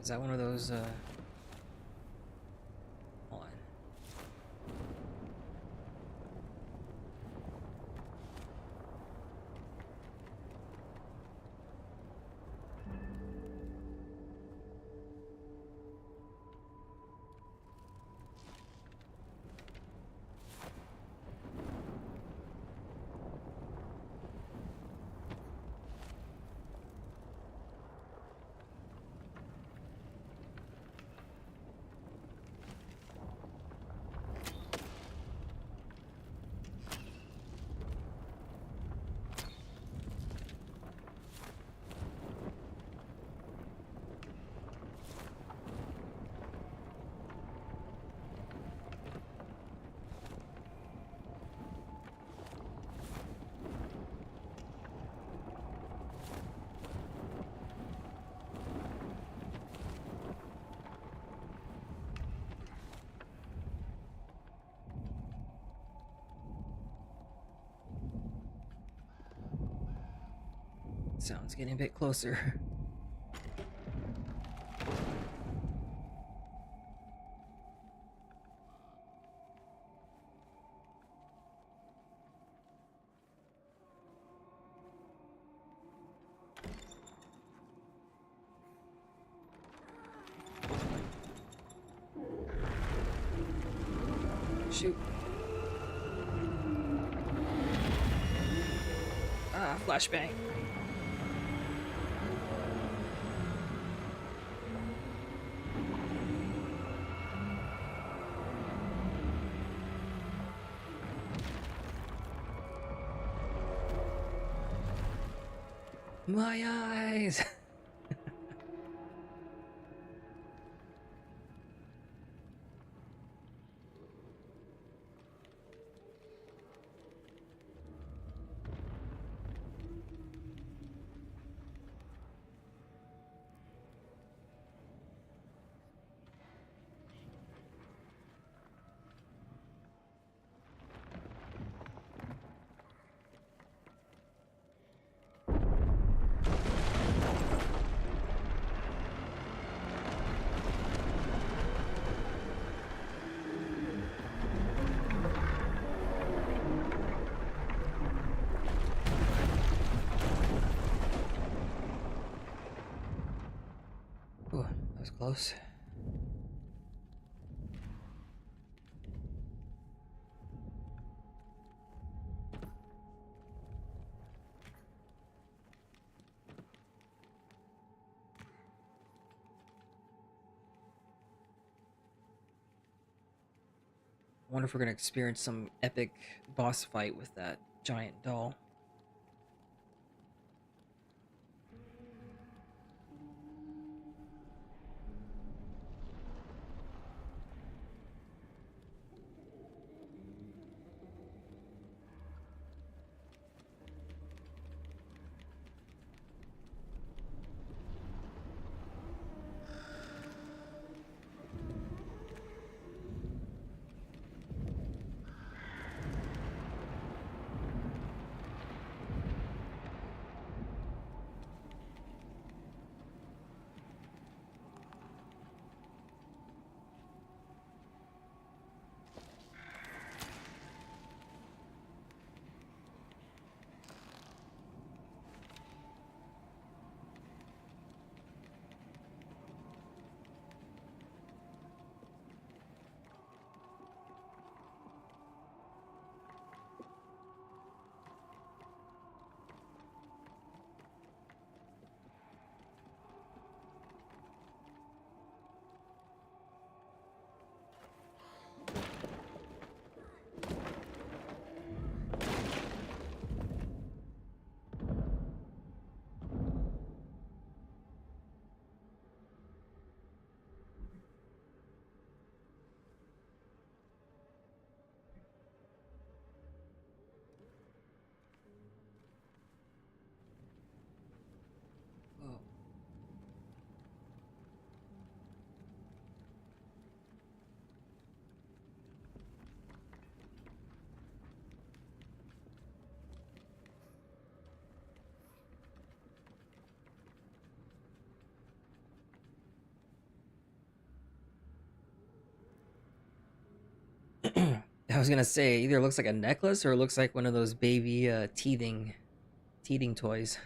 Is that one of those, hold on. Sounds getting a bit closer. Shoot. Ah, flashbang. My eyes! Ooh, that was close. I wonder if we're gonna experience some epic boss fight with that giant doll. I was gonna say, it either looks like a necklace or it looks like one of those baby teething toys.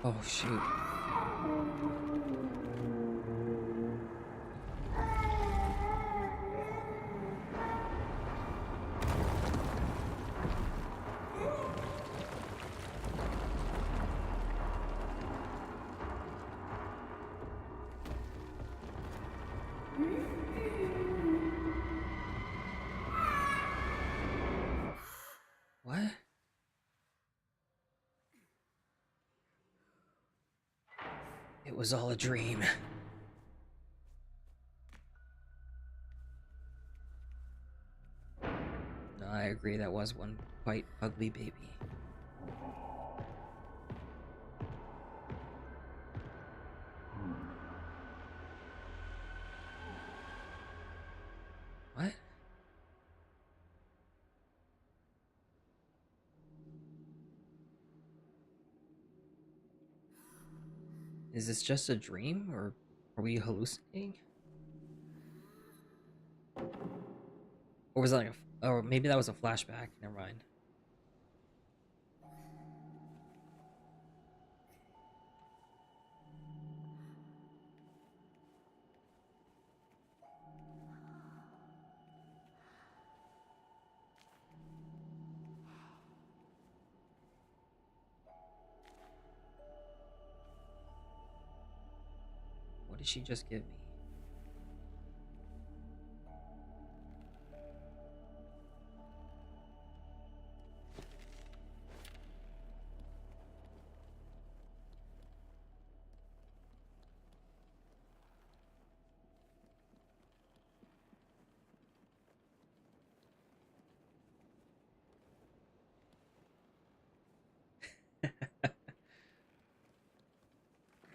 Oh shoot. What? It was all a dream. No, I agree, that was one quite ugly baby. What? Is this just a dream, or are we hallucinating? Or was that like a... Or maybe that was a flashback. Never mind. What did she just give me?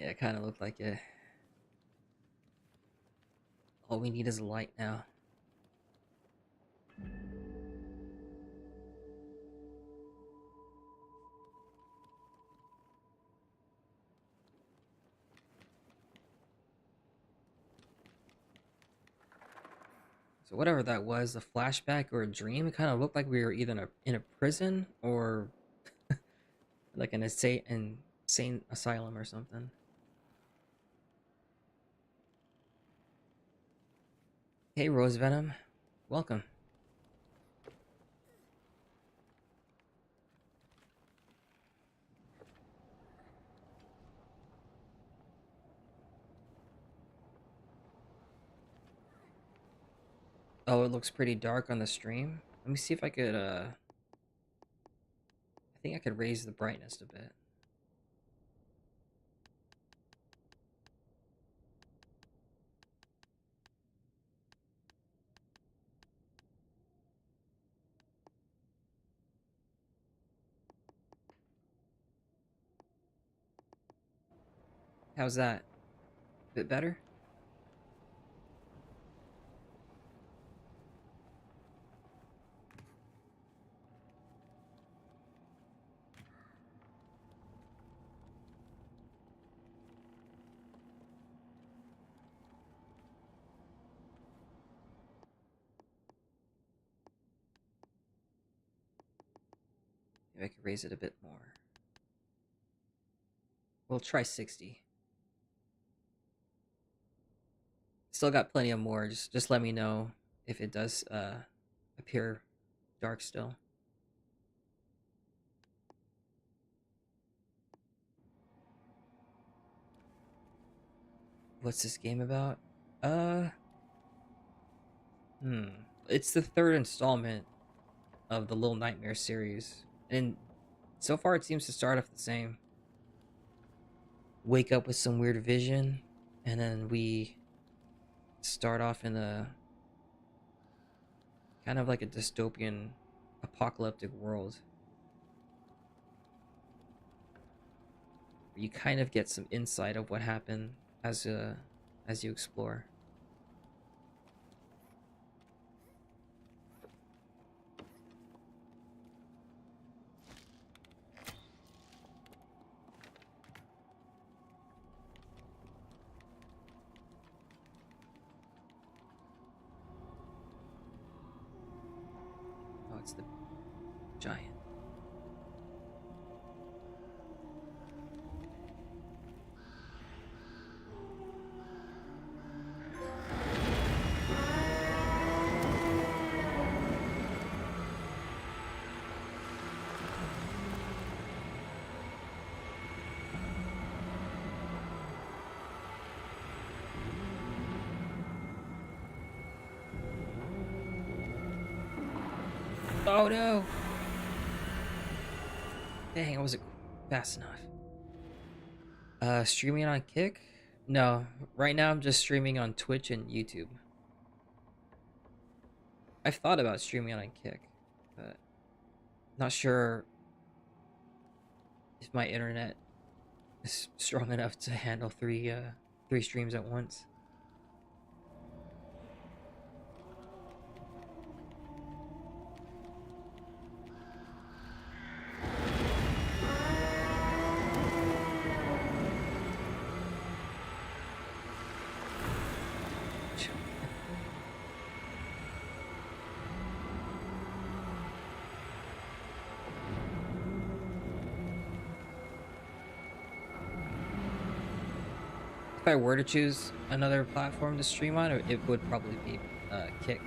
Yeah, it kind of looked like it. All we need is a light now. So whatever that was, a flashback or a dream, it kind of looked like we were either in a prison or like an insane asylum or something. Hey, Rose Venom. Welcome. Oh, it looks pretty dark on the stream. Let me see if I could, I think I could raise the brightness a bit. How's that? Bit better? Maybe I could raise it a bit more. We'll try 60. Still got plenty of more. Just let me know if it does appear dark still. What's this game about? Uh, It's the third installment of the Little Nightmare series, and so far it seems to start off the same. Wake up with some weird vision, and then we start off in a kind of like a dystopian apocalyptic world. You kind of get some insight of what happened as you explore. giant. Oh no! Dang, I wasn't fast enough. Streaming on Kick? No, right now I'm just streaming on Twitch and YouTube. I've thought about streaming on Kick, but not sure if my internet is strong enough to handle three streams at once. If I were to choose another platform to stream on, it would probably be Kick.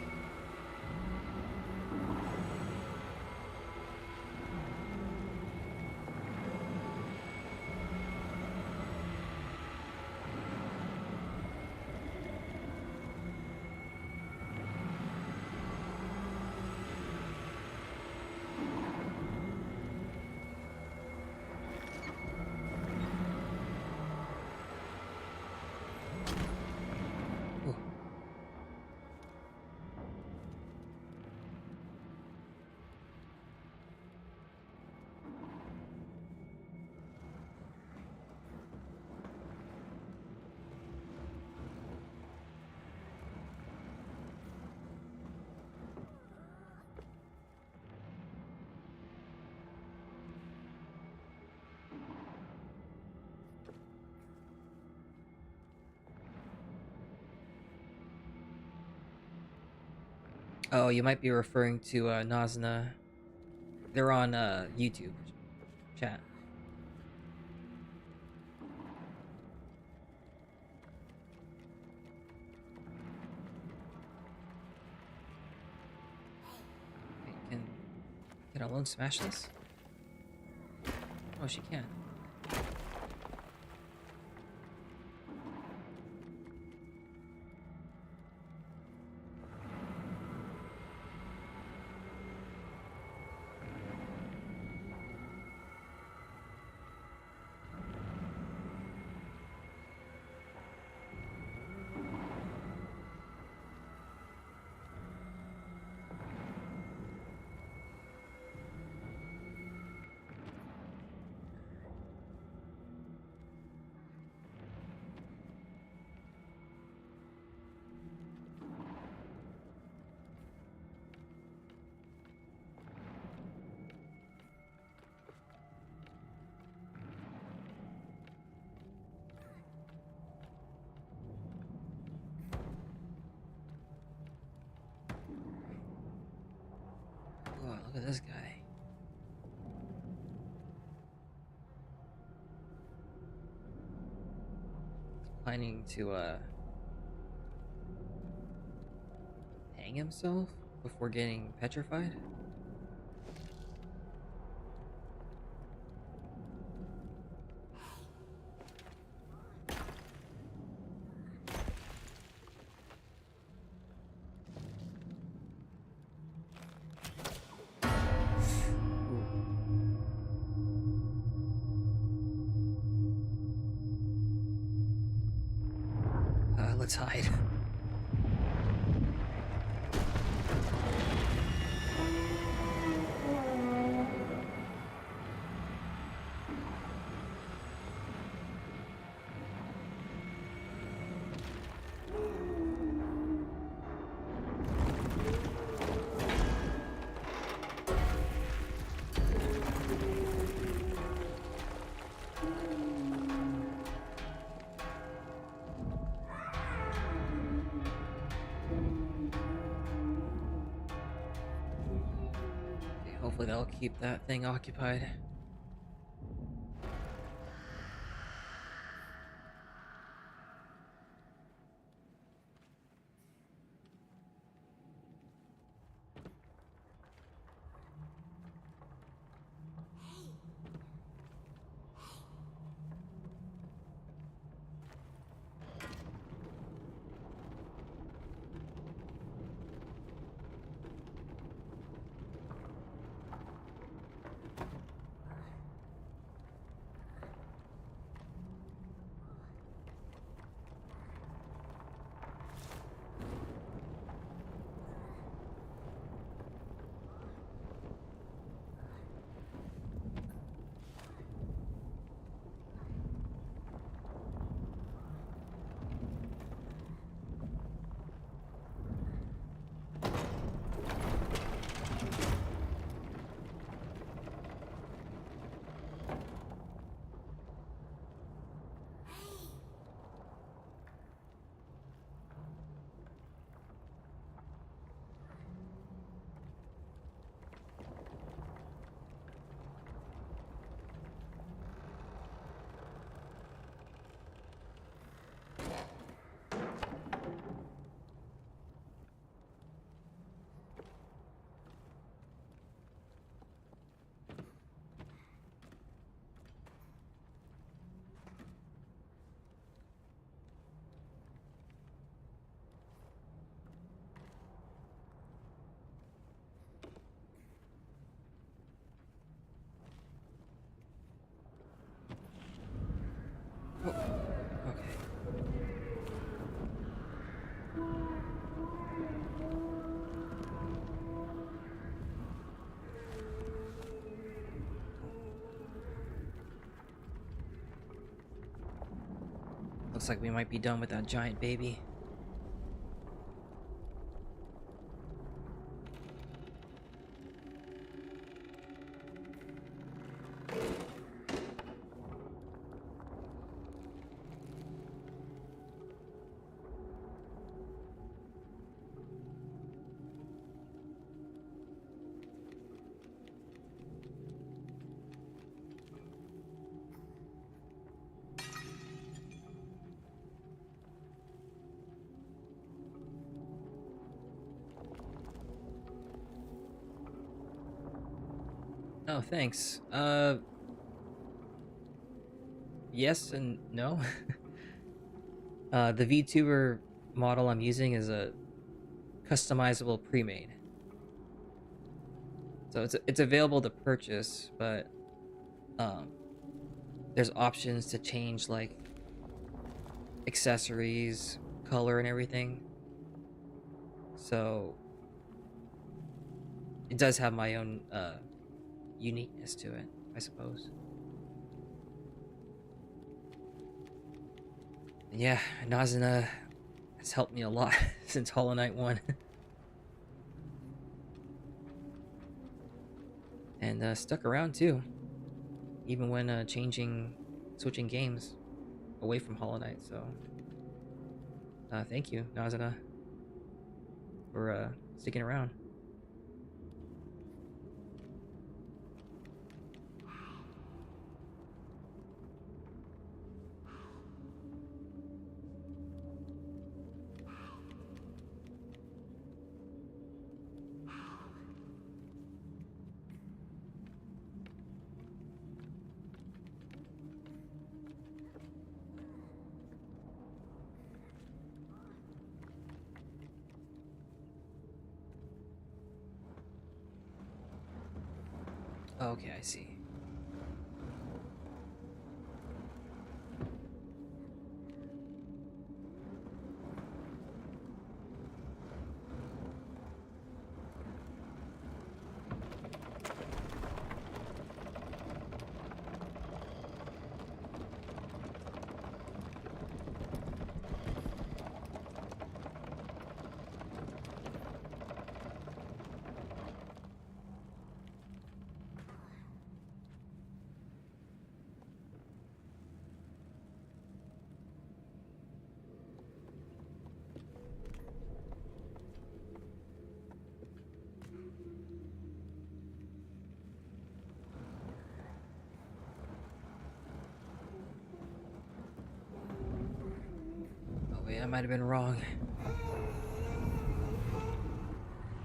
Ooh. Oh, you might be referring to Nazna. They're on YouTube chat. Wait, can Alone smash this? Oh, she can. Oh, look at this guy. Planning to hang himself before getting petrified? Let's hide. Hopefully that'll keep that thing occupied. Oh, okay. Looks like we might be done with that giant baby. Oh, thanks. Yes and no. The VTuber model I'm using is a customizable pre-made. So it's available to purchase, but there's options to change like accessories, color and everything. So it does have my own uniqueness to it, I suppose. Yeah, Nazuna has helped me a lot since Hollow Knight 1. And stuck around too, even when switching games away from Hollow Knight. So thank you, Nazuna, for sticking around. Okay, I see. I might have been wrong.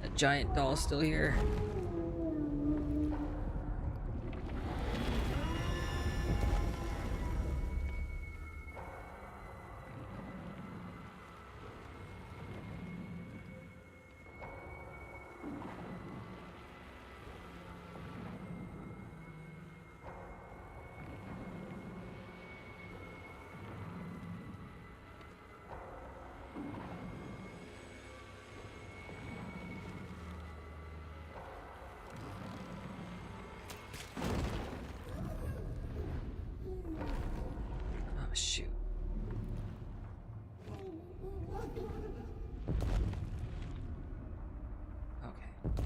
That giant doll's still here. Oh, shoot. Okay.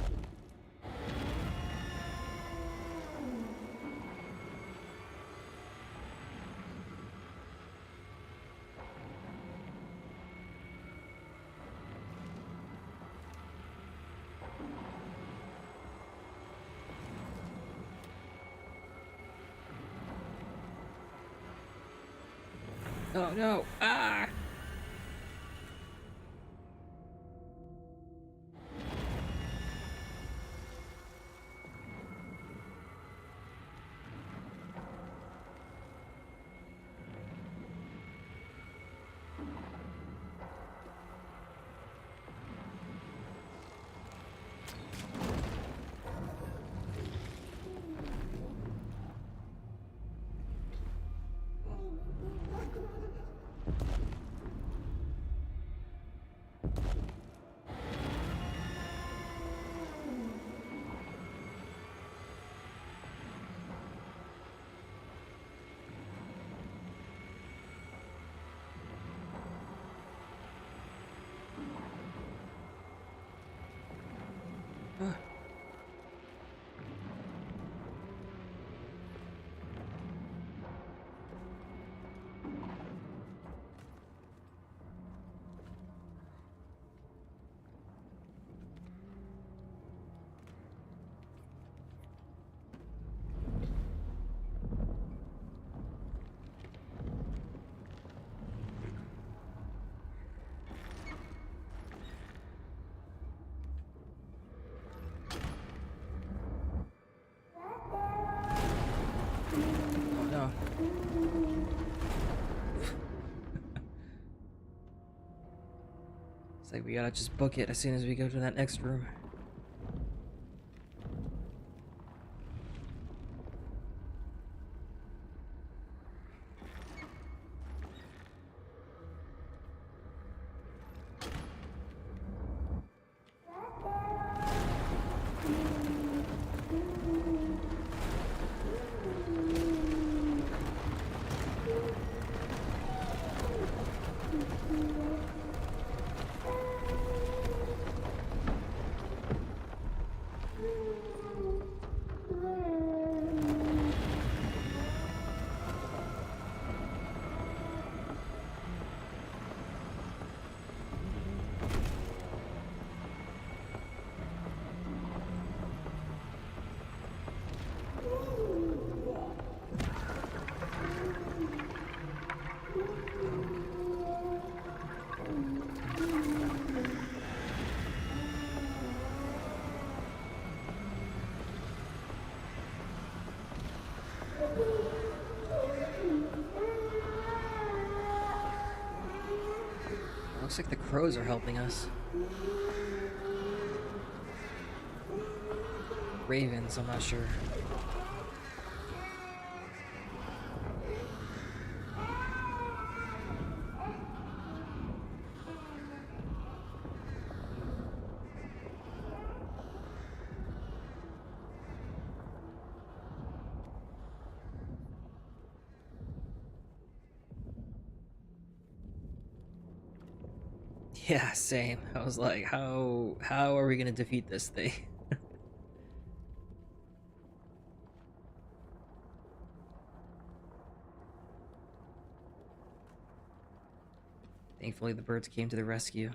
Oh no! Ah! Ah. Oh no. It's like we gotta just book it as soon as we go to that next room. Looks like the crows are helping us. Ravens, I'm not sure. Yeah, same. I was like, how are we gonna defeat this thing? Thankfully, the birds came to the rescue.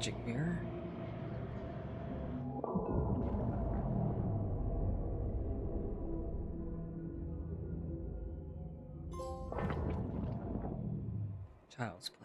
magic mirror. Child's play.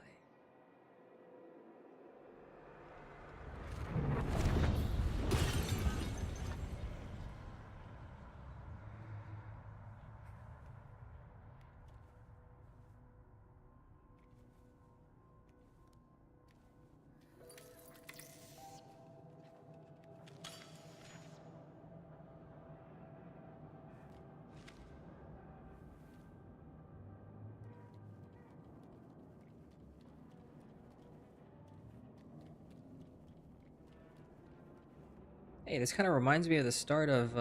Hey, this kind of reminds me of the start of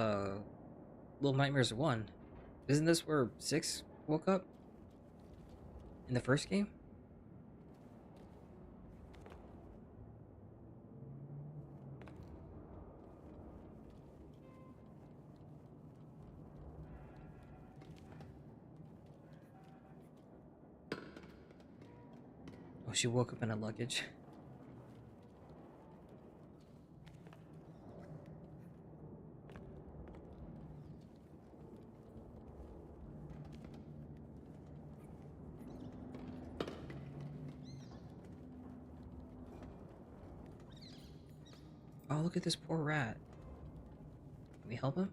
Little Nightmares 1. Isn't this where 6 woke up? In the first game? Oh, she woke up in her luggage. Oh, look at this poor rat. Can we help him?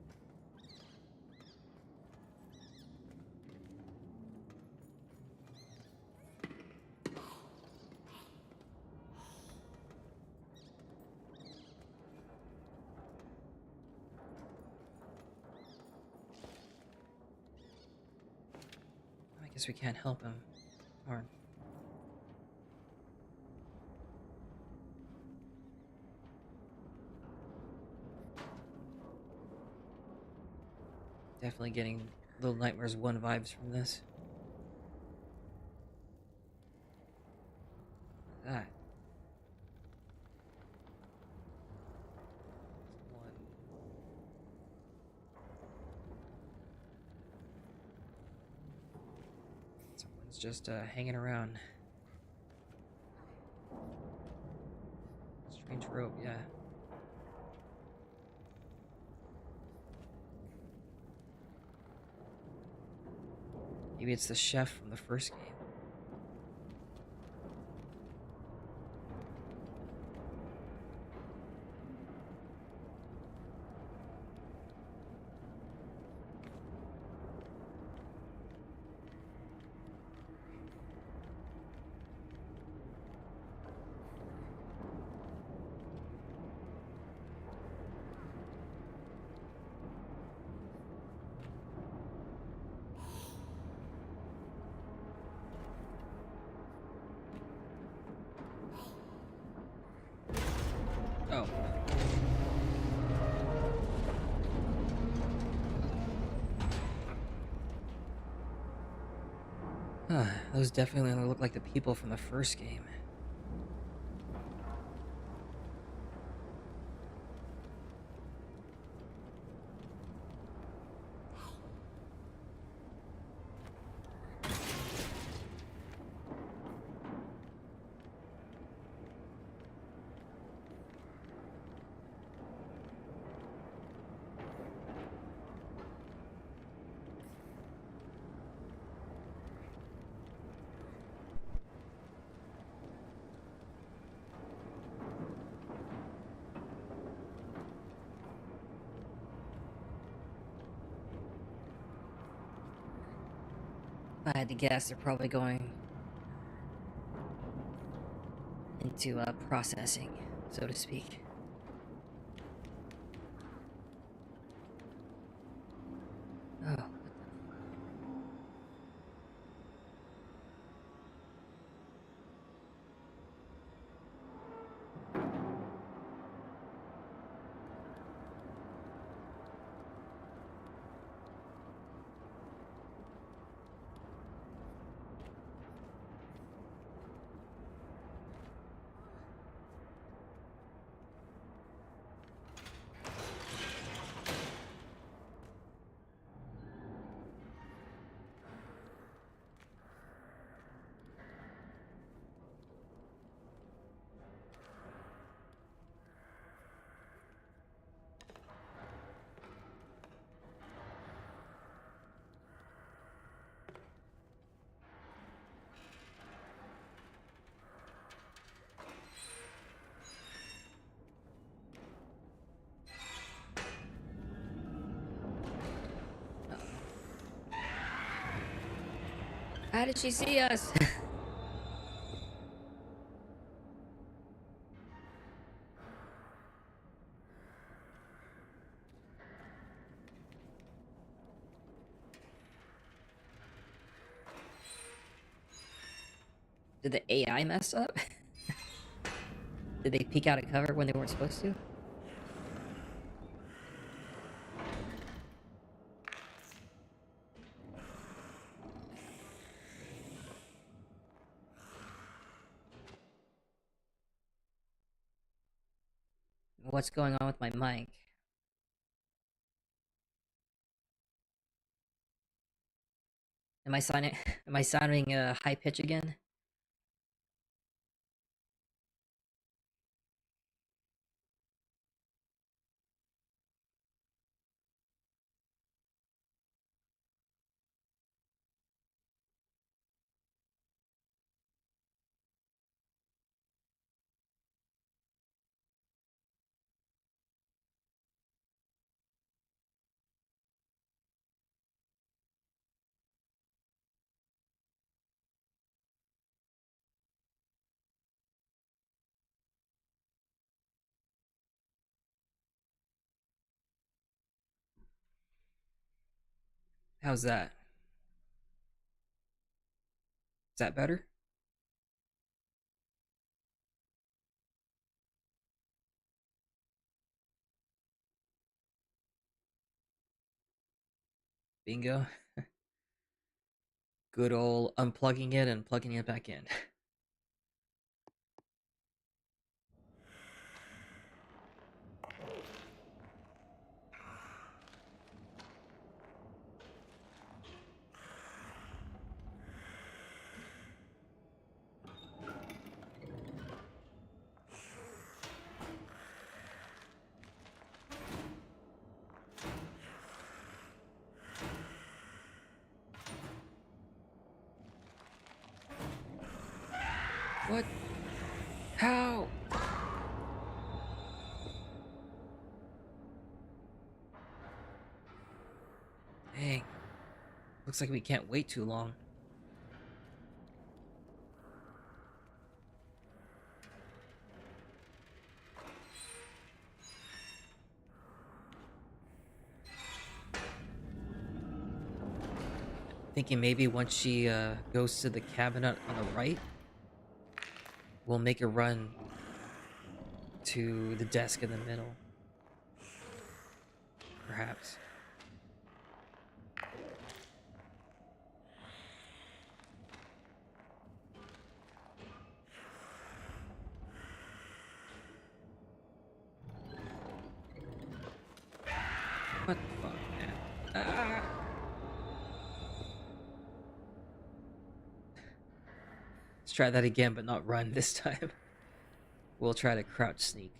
I guess we can't help him. Darn. Definitely getting Little Nightmares 1 vibes from this. Look at that. Someone's just hanging around. Strange rope, yeah. Maybe it's the chef from the first game. Oh. Those definitely only look like the people from the first game. If I had to guess, they're probably going into processing, so to speak. Oh. How did she see us? Did the AI mess up? Did they peek out of cover when they weren't supposed to? What's going on with my mic? Am I sounding am I sounding high pitch again? How's that? Is that better? Bingo. Good old unplugging it and plugging it back in. What? How? Dang. Looks like we can't wait too long. Thinking maybe once she goes to the cabinet on the right, we'll make a run to the desk in the middle. Perhaps. What the fuck, man? Ah! Let's try that again, but not run this time. We'll try to crouch sneak.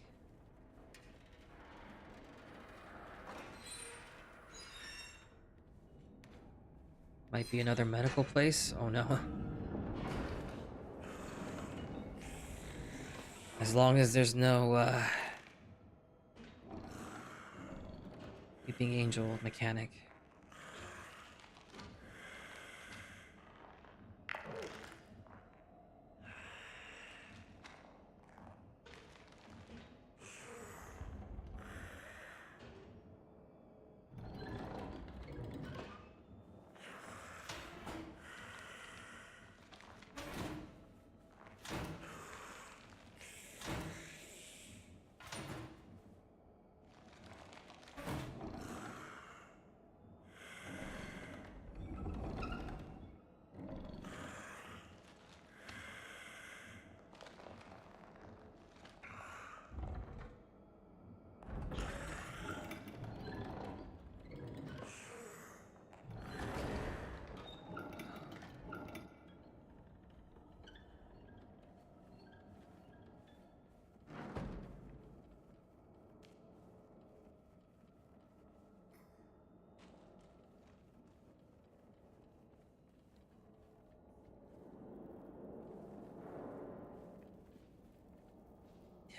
Might be another medical place. Oh no. As long as there's no weeping angel mechanic.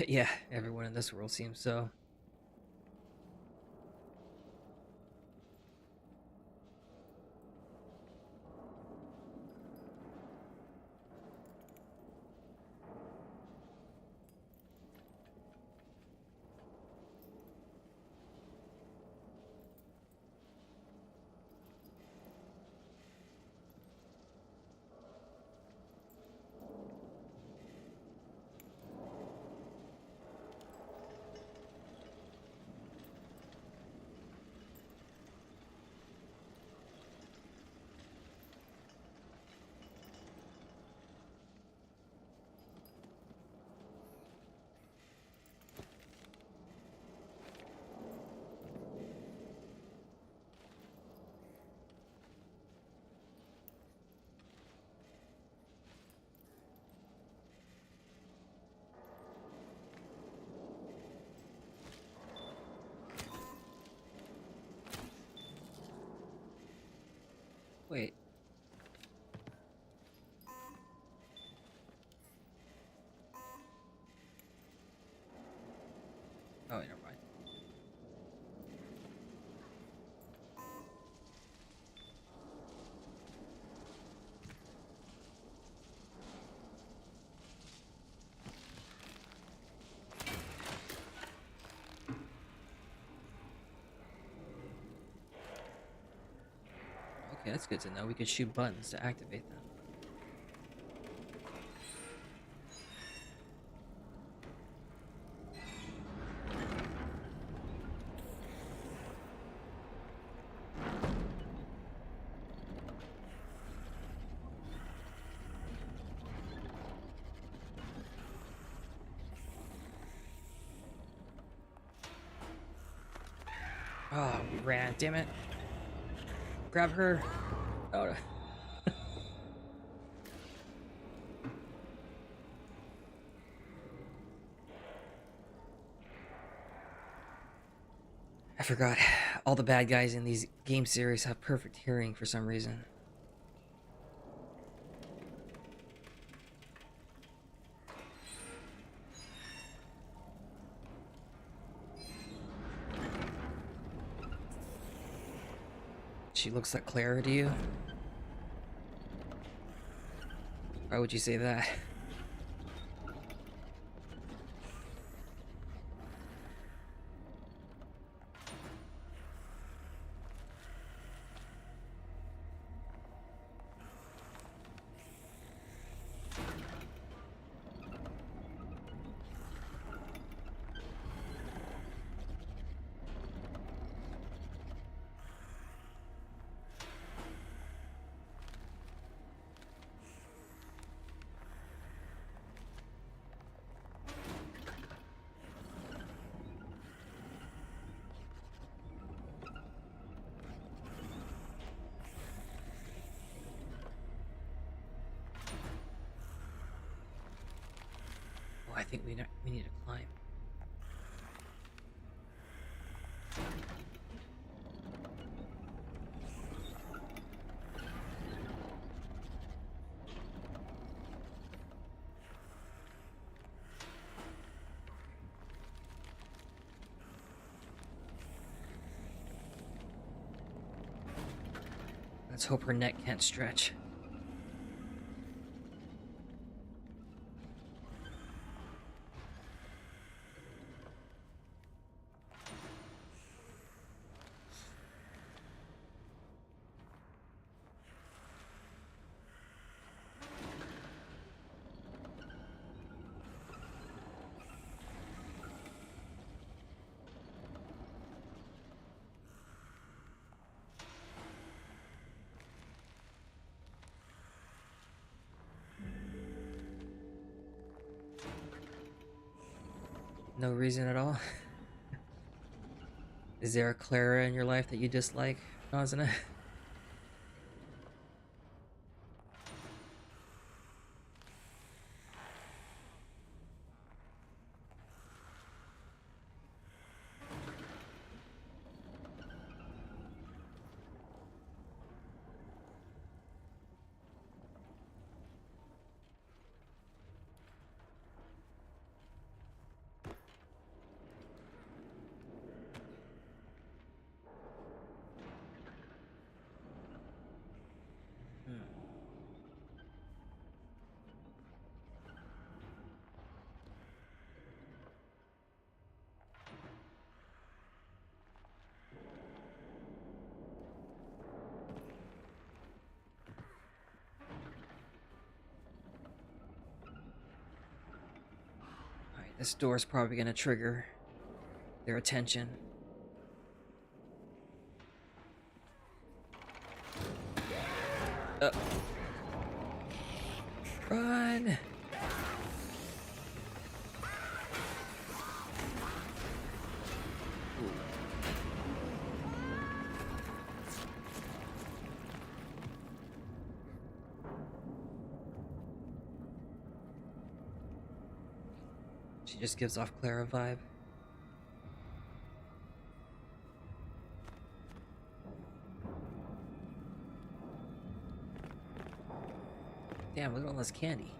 Yeah, everyone in this world seems so. Wait. Oh, never mind. Okay, that's good to know. We could shoot buttons to activate them. Oh, we ran. Damn it. Grab her. Oh, no. I forgot. All the bad guys in these game series have perfect hearing for some reason. She looks like Clara to you? Why would you say that? Oh, I think we need to climb. Let's hope her neck can't stretch. No reason at all? Is there a Clara in your life that you dislike, Nazana? Alright, this door's probably gonna trigger their attention. Run! She just gives off Clara vibe. Damn, look at all this candy.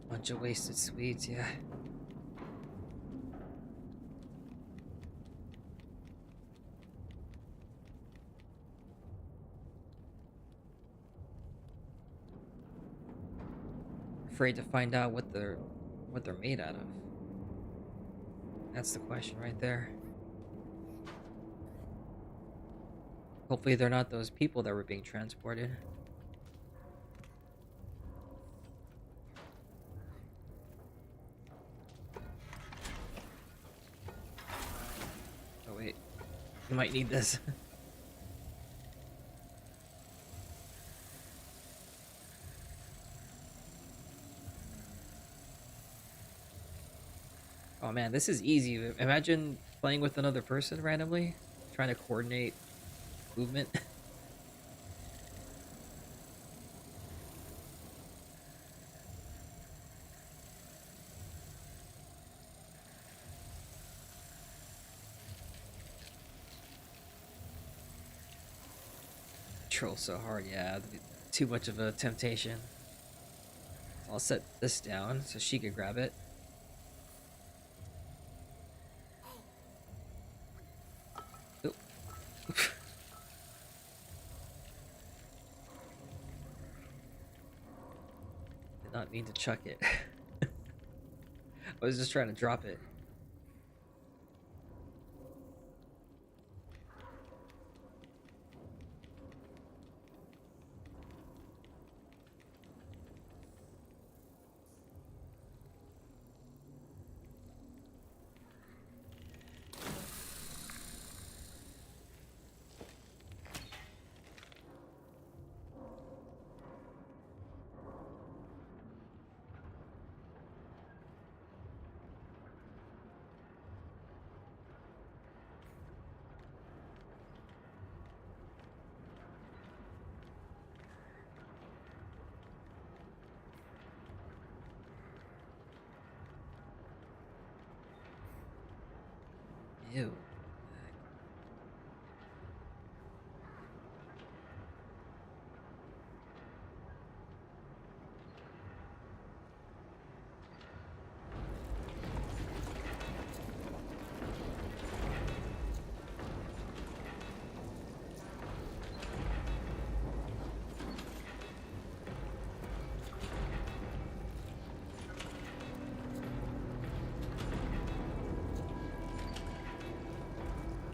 Bunch of wasted sweets, yeah. Afraid to find out what they're made out of. That's the question right there. Hopefully they're not those people that were being transported. Oh wait, you might need this. Oh man, this is easy. Imagine playing with another person randomly, trying to coordinate movement. Control so hard, yeah. Too much of a temptation. So I'll set this down so she can grab it. Oop. Did not mean to chuck it. I was just trying to drop it. Ew.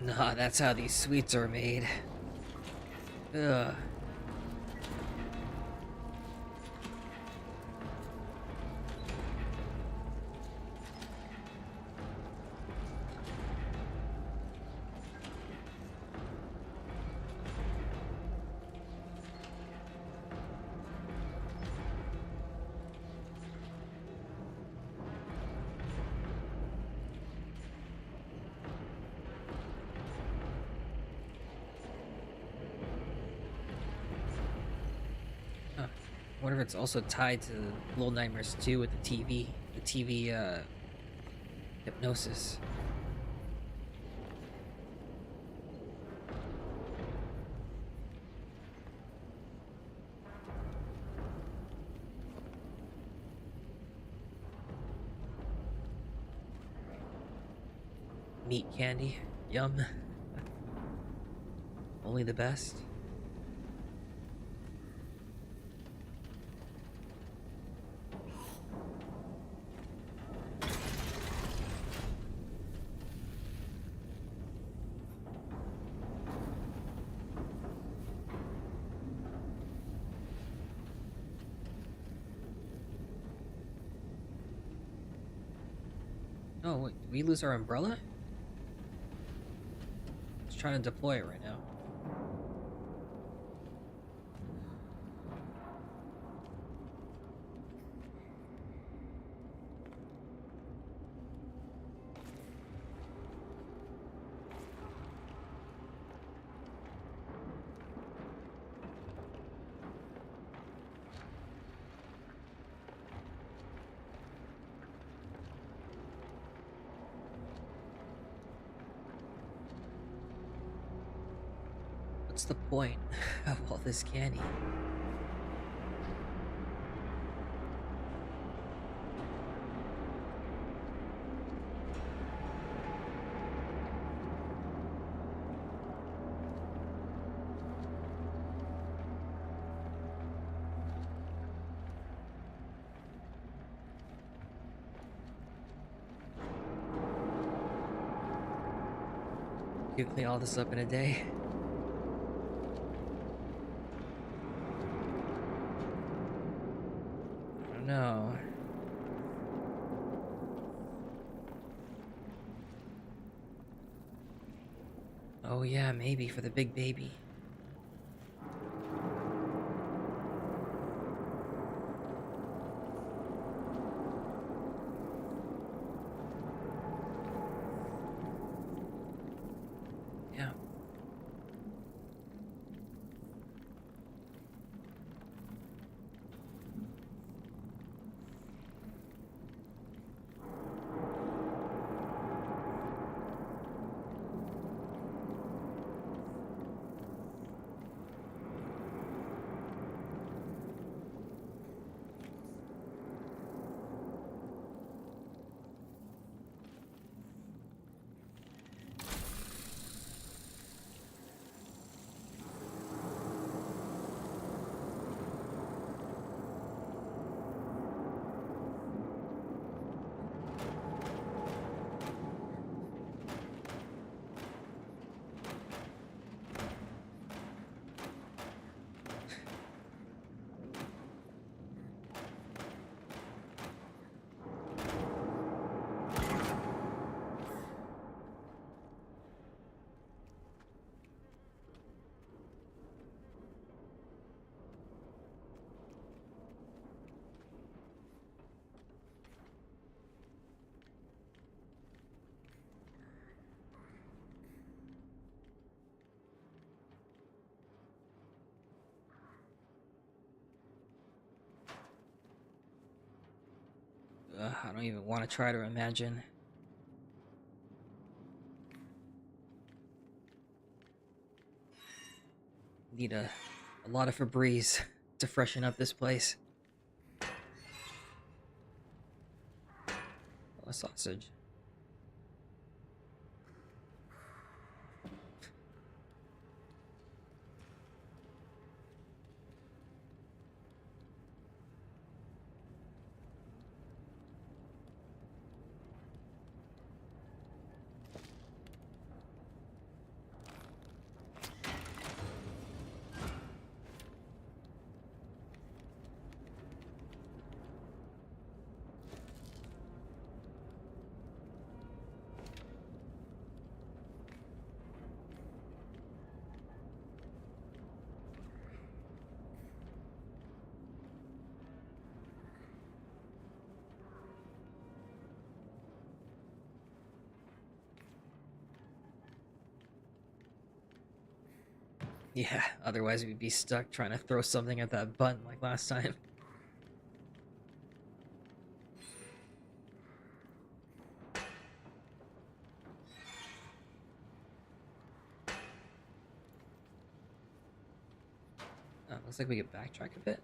Nah, that's how these sweets are made. Ugh. Huh. I wonder if it's also tied to Little Nightmares 2 with the TV. The TV, hypnosis. Meat candy. Yum. Only the best. Oh, wait, did we lose our umbrella? Just trying to deploy it right now. What's the point of all this candy? You clean all this up in a day? I don't know. Oh yeah, maybe for the big baby. Yeah. I don't even want to try to imagine. Need a lot of Febreze to freshen up this place. Oh, a sausage. Yeah, otherwise we'd be stuck trying to throw something at that button like last time. Looks like we could backtrack a bit.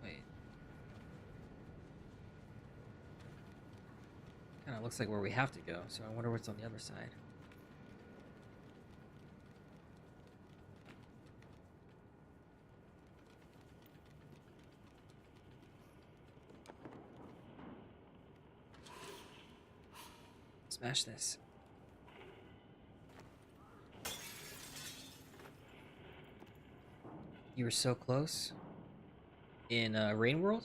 Wait. Kinda looks like where we have to go, so I wonder what's on the other side. Smash this. You were so close. In Rain World?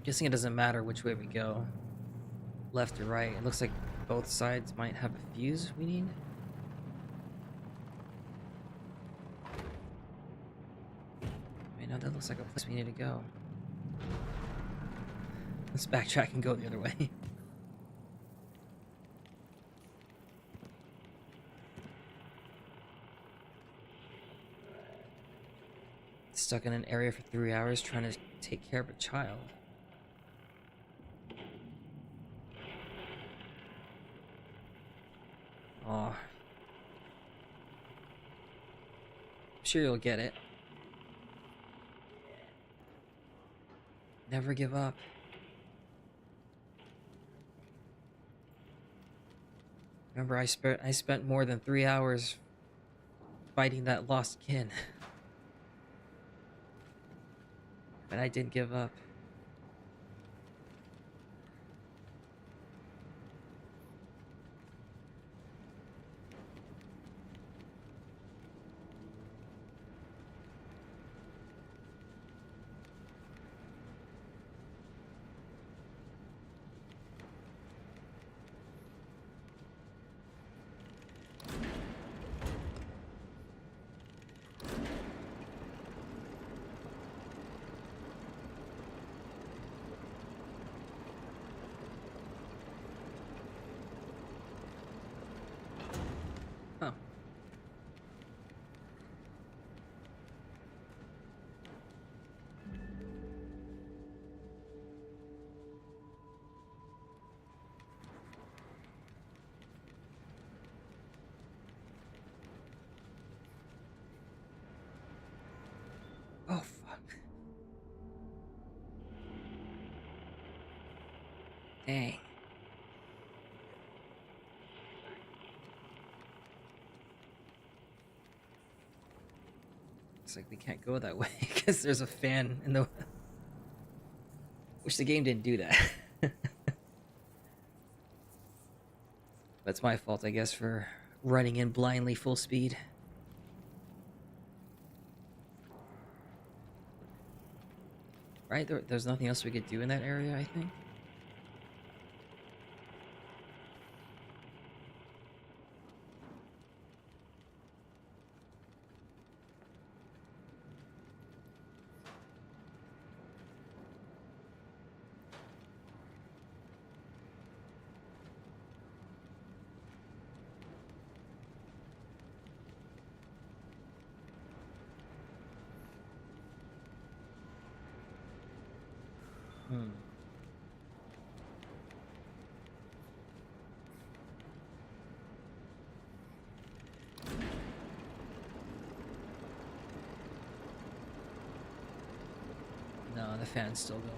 Guessing it doesn't matter which way we go, left or right. It looks like both sides might have a fuse we need. Wait, no, that looks like a place we need to go. Let's backtrack and go the other way. Stuck in an area for 3 hours trying to take care of a child. Aw. I'm sure you'll get it. Never give up. Remember, I spent more than 3 hours fighting that lost kin. But I didn't give up. Oh. Oh, fuck. Dang. Looks like we can't go that way because there's a fan in the... Wish the game didn't do that. That's my fault, I guess, for running in blindly full speed. Right? There's nothing else we could do in that area, I think. Hmm. No, the fan's still going.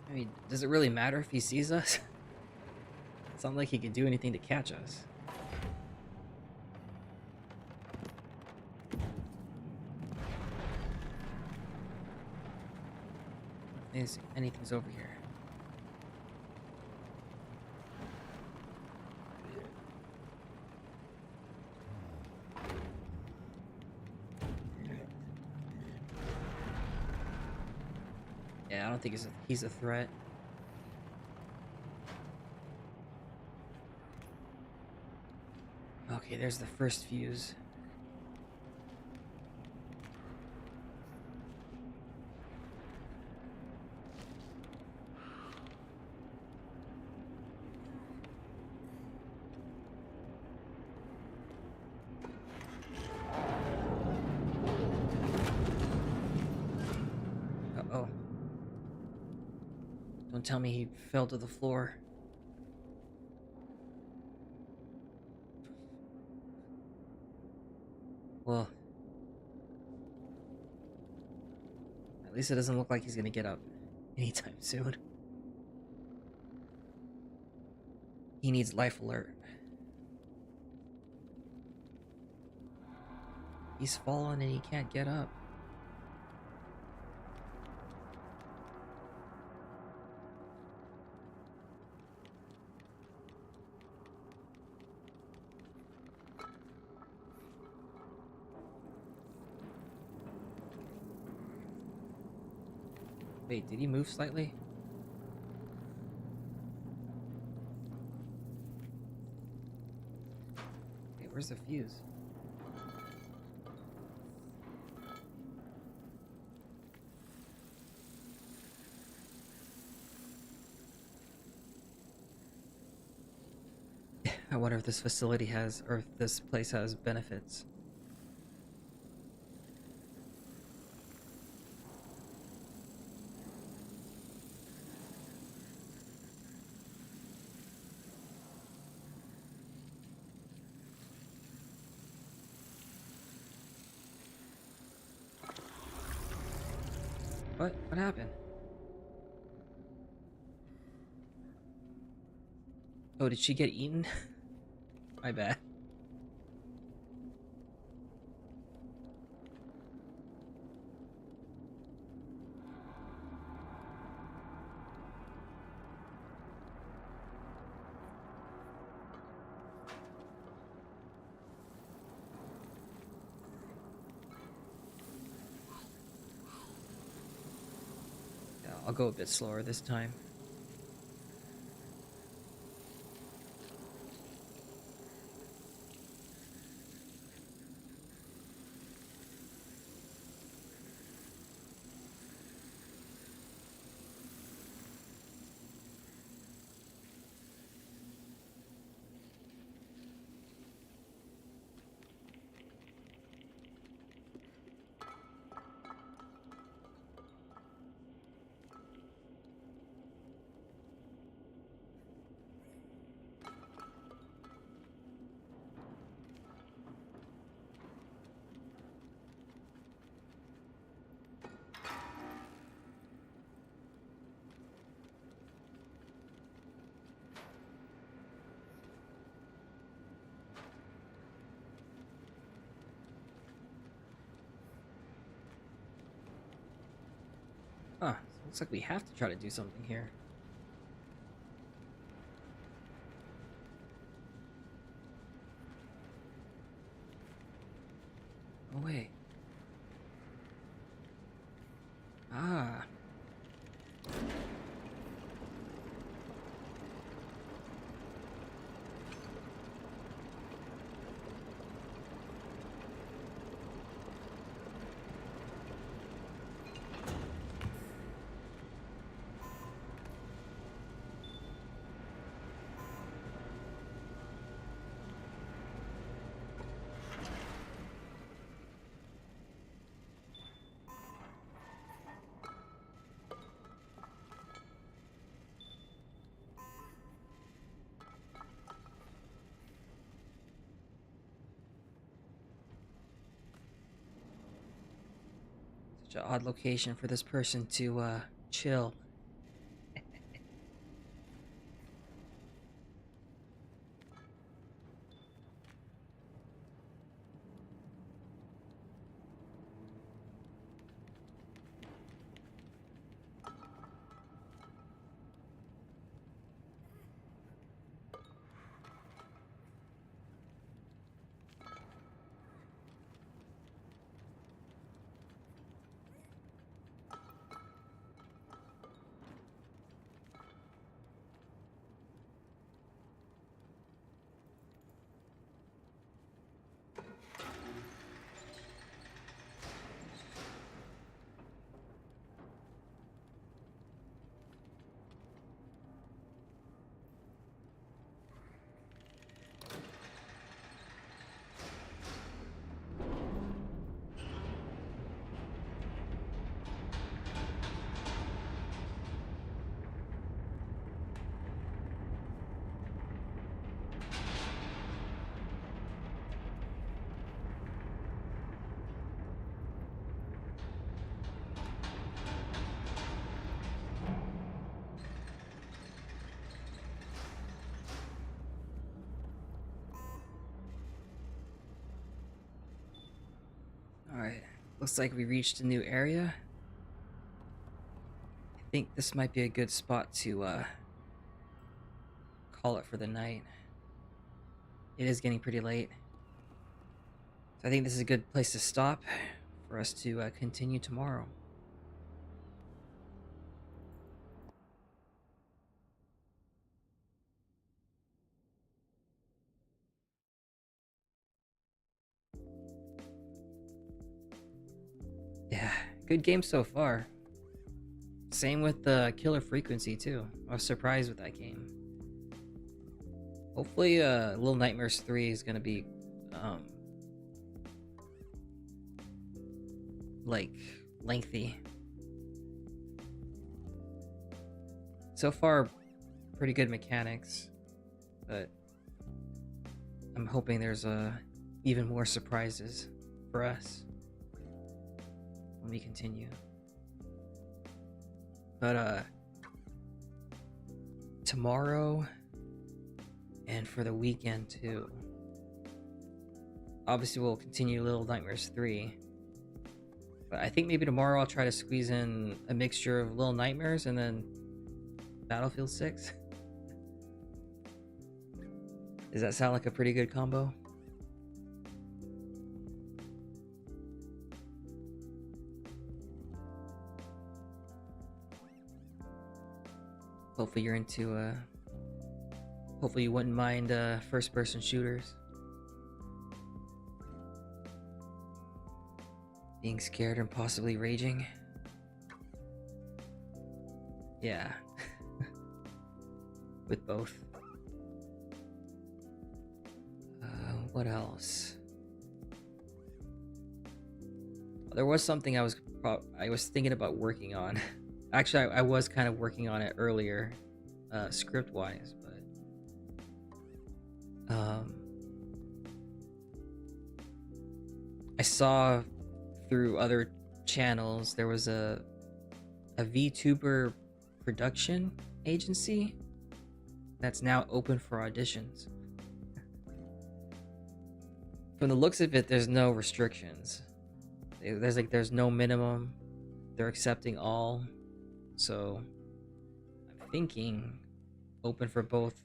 I mean, does it really matter if he sees us? It's not like he could do anything to catch us. Is anything's over here? Yeah, I don't think he's a threat. Okay, there's the first fuse. Uh-oh. Don't tell me he fell to the floor. Well, at least it doesn't look like he's gonna get up anytime soon. He needs life alert. He's fallen and he can't get up. Wait, did he move slightly? Wait, where's the fuse? I wonder if this facility has, or if this place has benefits. What? What happened? Oh, did she get eaten? My bad. Yeah, I'll go a bit slower this time. Huh, looks like we have to try to do something here. Oh, wait. Ah. Such an odd location for this person to, chill. Alright, looks like we reached a new area. I think this might be a good spot to call it for the night. It is getting pretty late. So I think this is a good place to stop for us to continue tomorrow. Yeah, good game so far. Same with the killer frequency too. I was surprised with that game. Hopefully, Little Nightmares 3 is gonna be, like, lengthy. So far, pretty good mechanics, but I'm hoping there's even more surprises for us when we continue. But tomorrow and for the weekend too, obviously we'll continue Little Nightmares 3, but I think maybe tomorrow I'll try to squeeze in a mixture of Little Nightmares and then Battlefield 6. Does that sound like a pretty good combo? Hopefully you're into, hopefully you wouldn't mind, first-person shooters. Being scared and possibly raging. Yeah. With both. What else? There was something I was thinking about working on. Actually, I was kind of working on it earlier, script-wise, but I saw through other channels there was a VTuber production agency that's now open for auditions. From the looks of it, there's no restrictions. There's no minimum. They're accepting all. So I'm thinking open for both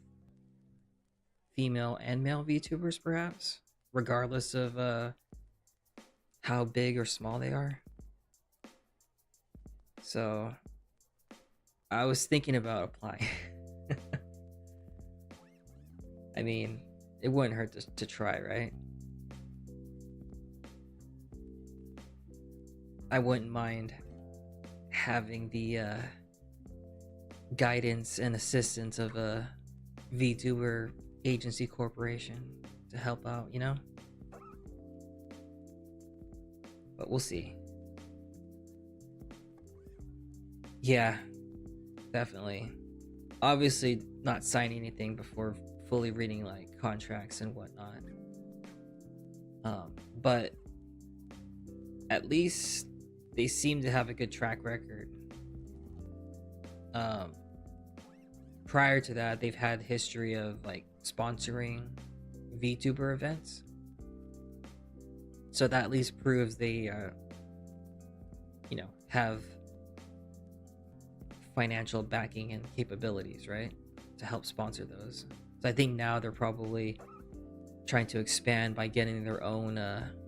female and male VTubers, perhaps, regardless of how big or small they are. So I was thinking about applying. I mean, it wouldn't hurt to try, right? I wouldn't mind having the guidance and assistance of a VTuber agency corporation to help out, you know? But we'll see. Yeah, definitely. Obviously not signing anything before fully reading like contracts and whatnot. But at least they seem to have a good track record. Prior to that, they've had history of like sponsoring VTuber events. So that at least proves they, you know, have financial backing and capabilities, right? To help sponsor those. So I think now they're probably trying to expand by getting their own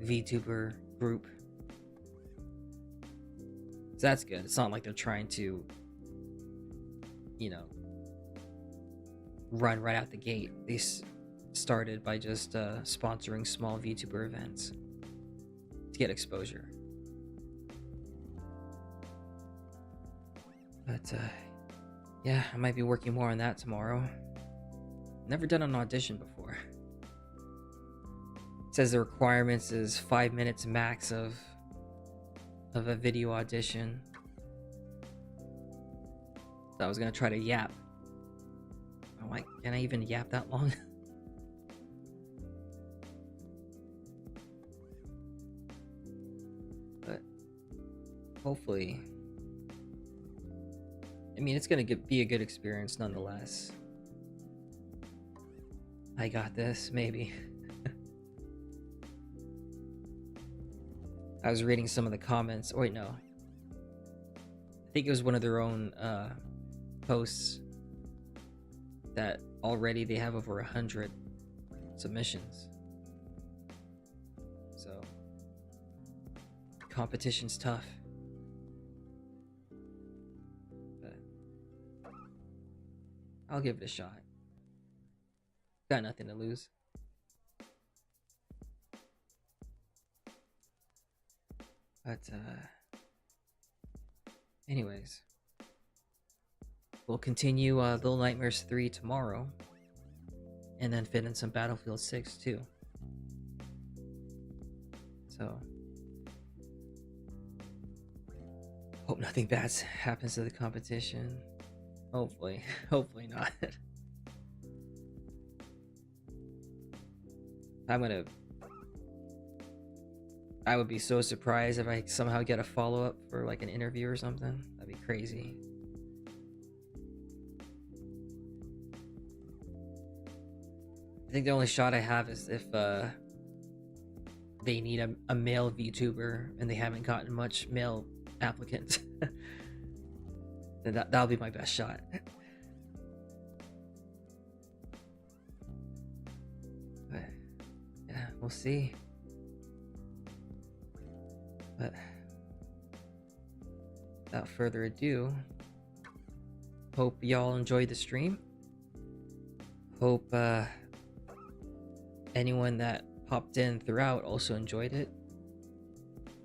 VTuber group. So that's good. It's not like they're trying to, you know, run right out the gate. They started by just sponsoring small VTuber events to get exposure. But yeah, I might be working more on that tomorrow. Never done an audition before. It says the requirements is 5 minutes max of a video audition. So I was gonna try to yap. I'm like, can I even yap that long? But hopefully, I mean, it's gonna be a good experience nonetheless. I got this, maybe. I was reading some of the comments. Oh, wait, no. I think it was one of their own posts that already they have over 100 submissions. So, competition's tough. But I'll give it a shot. Got nothing to lose. But, anyways, we'll continue Little Nightmares 3 tomorrow, and then fit in some Battlefield 6 too. So, hope nothing bad happens to the competition. Hopefully, hopefully not. I would be so surprised if I somehow get a follow-up for like an interview or something. That'd be crazy. I think the only shot I have is if they need a male VTuber and they haven't gotten much male applicants. Then that'll be my best shot. But yeah, we'll see. But without further ado, hope y'all enjoyed the stream. Hope anyone that popped in throughout also enjoyed it.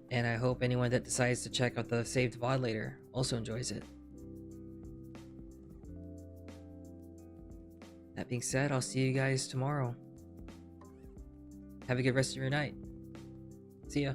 And I hope anyone that decides to check out the saved VOD later also enjoys it. That being said, I'll see you guys tomorrow. Have a good rest of your night. See ya.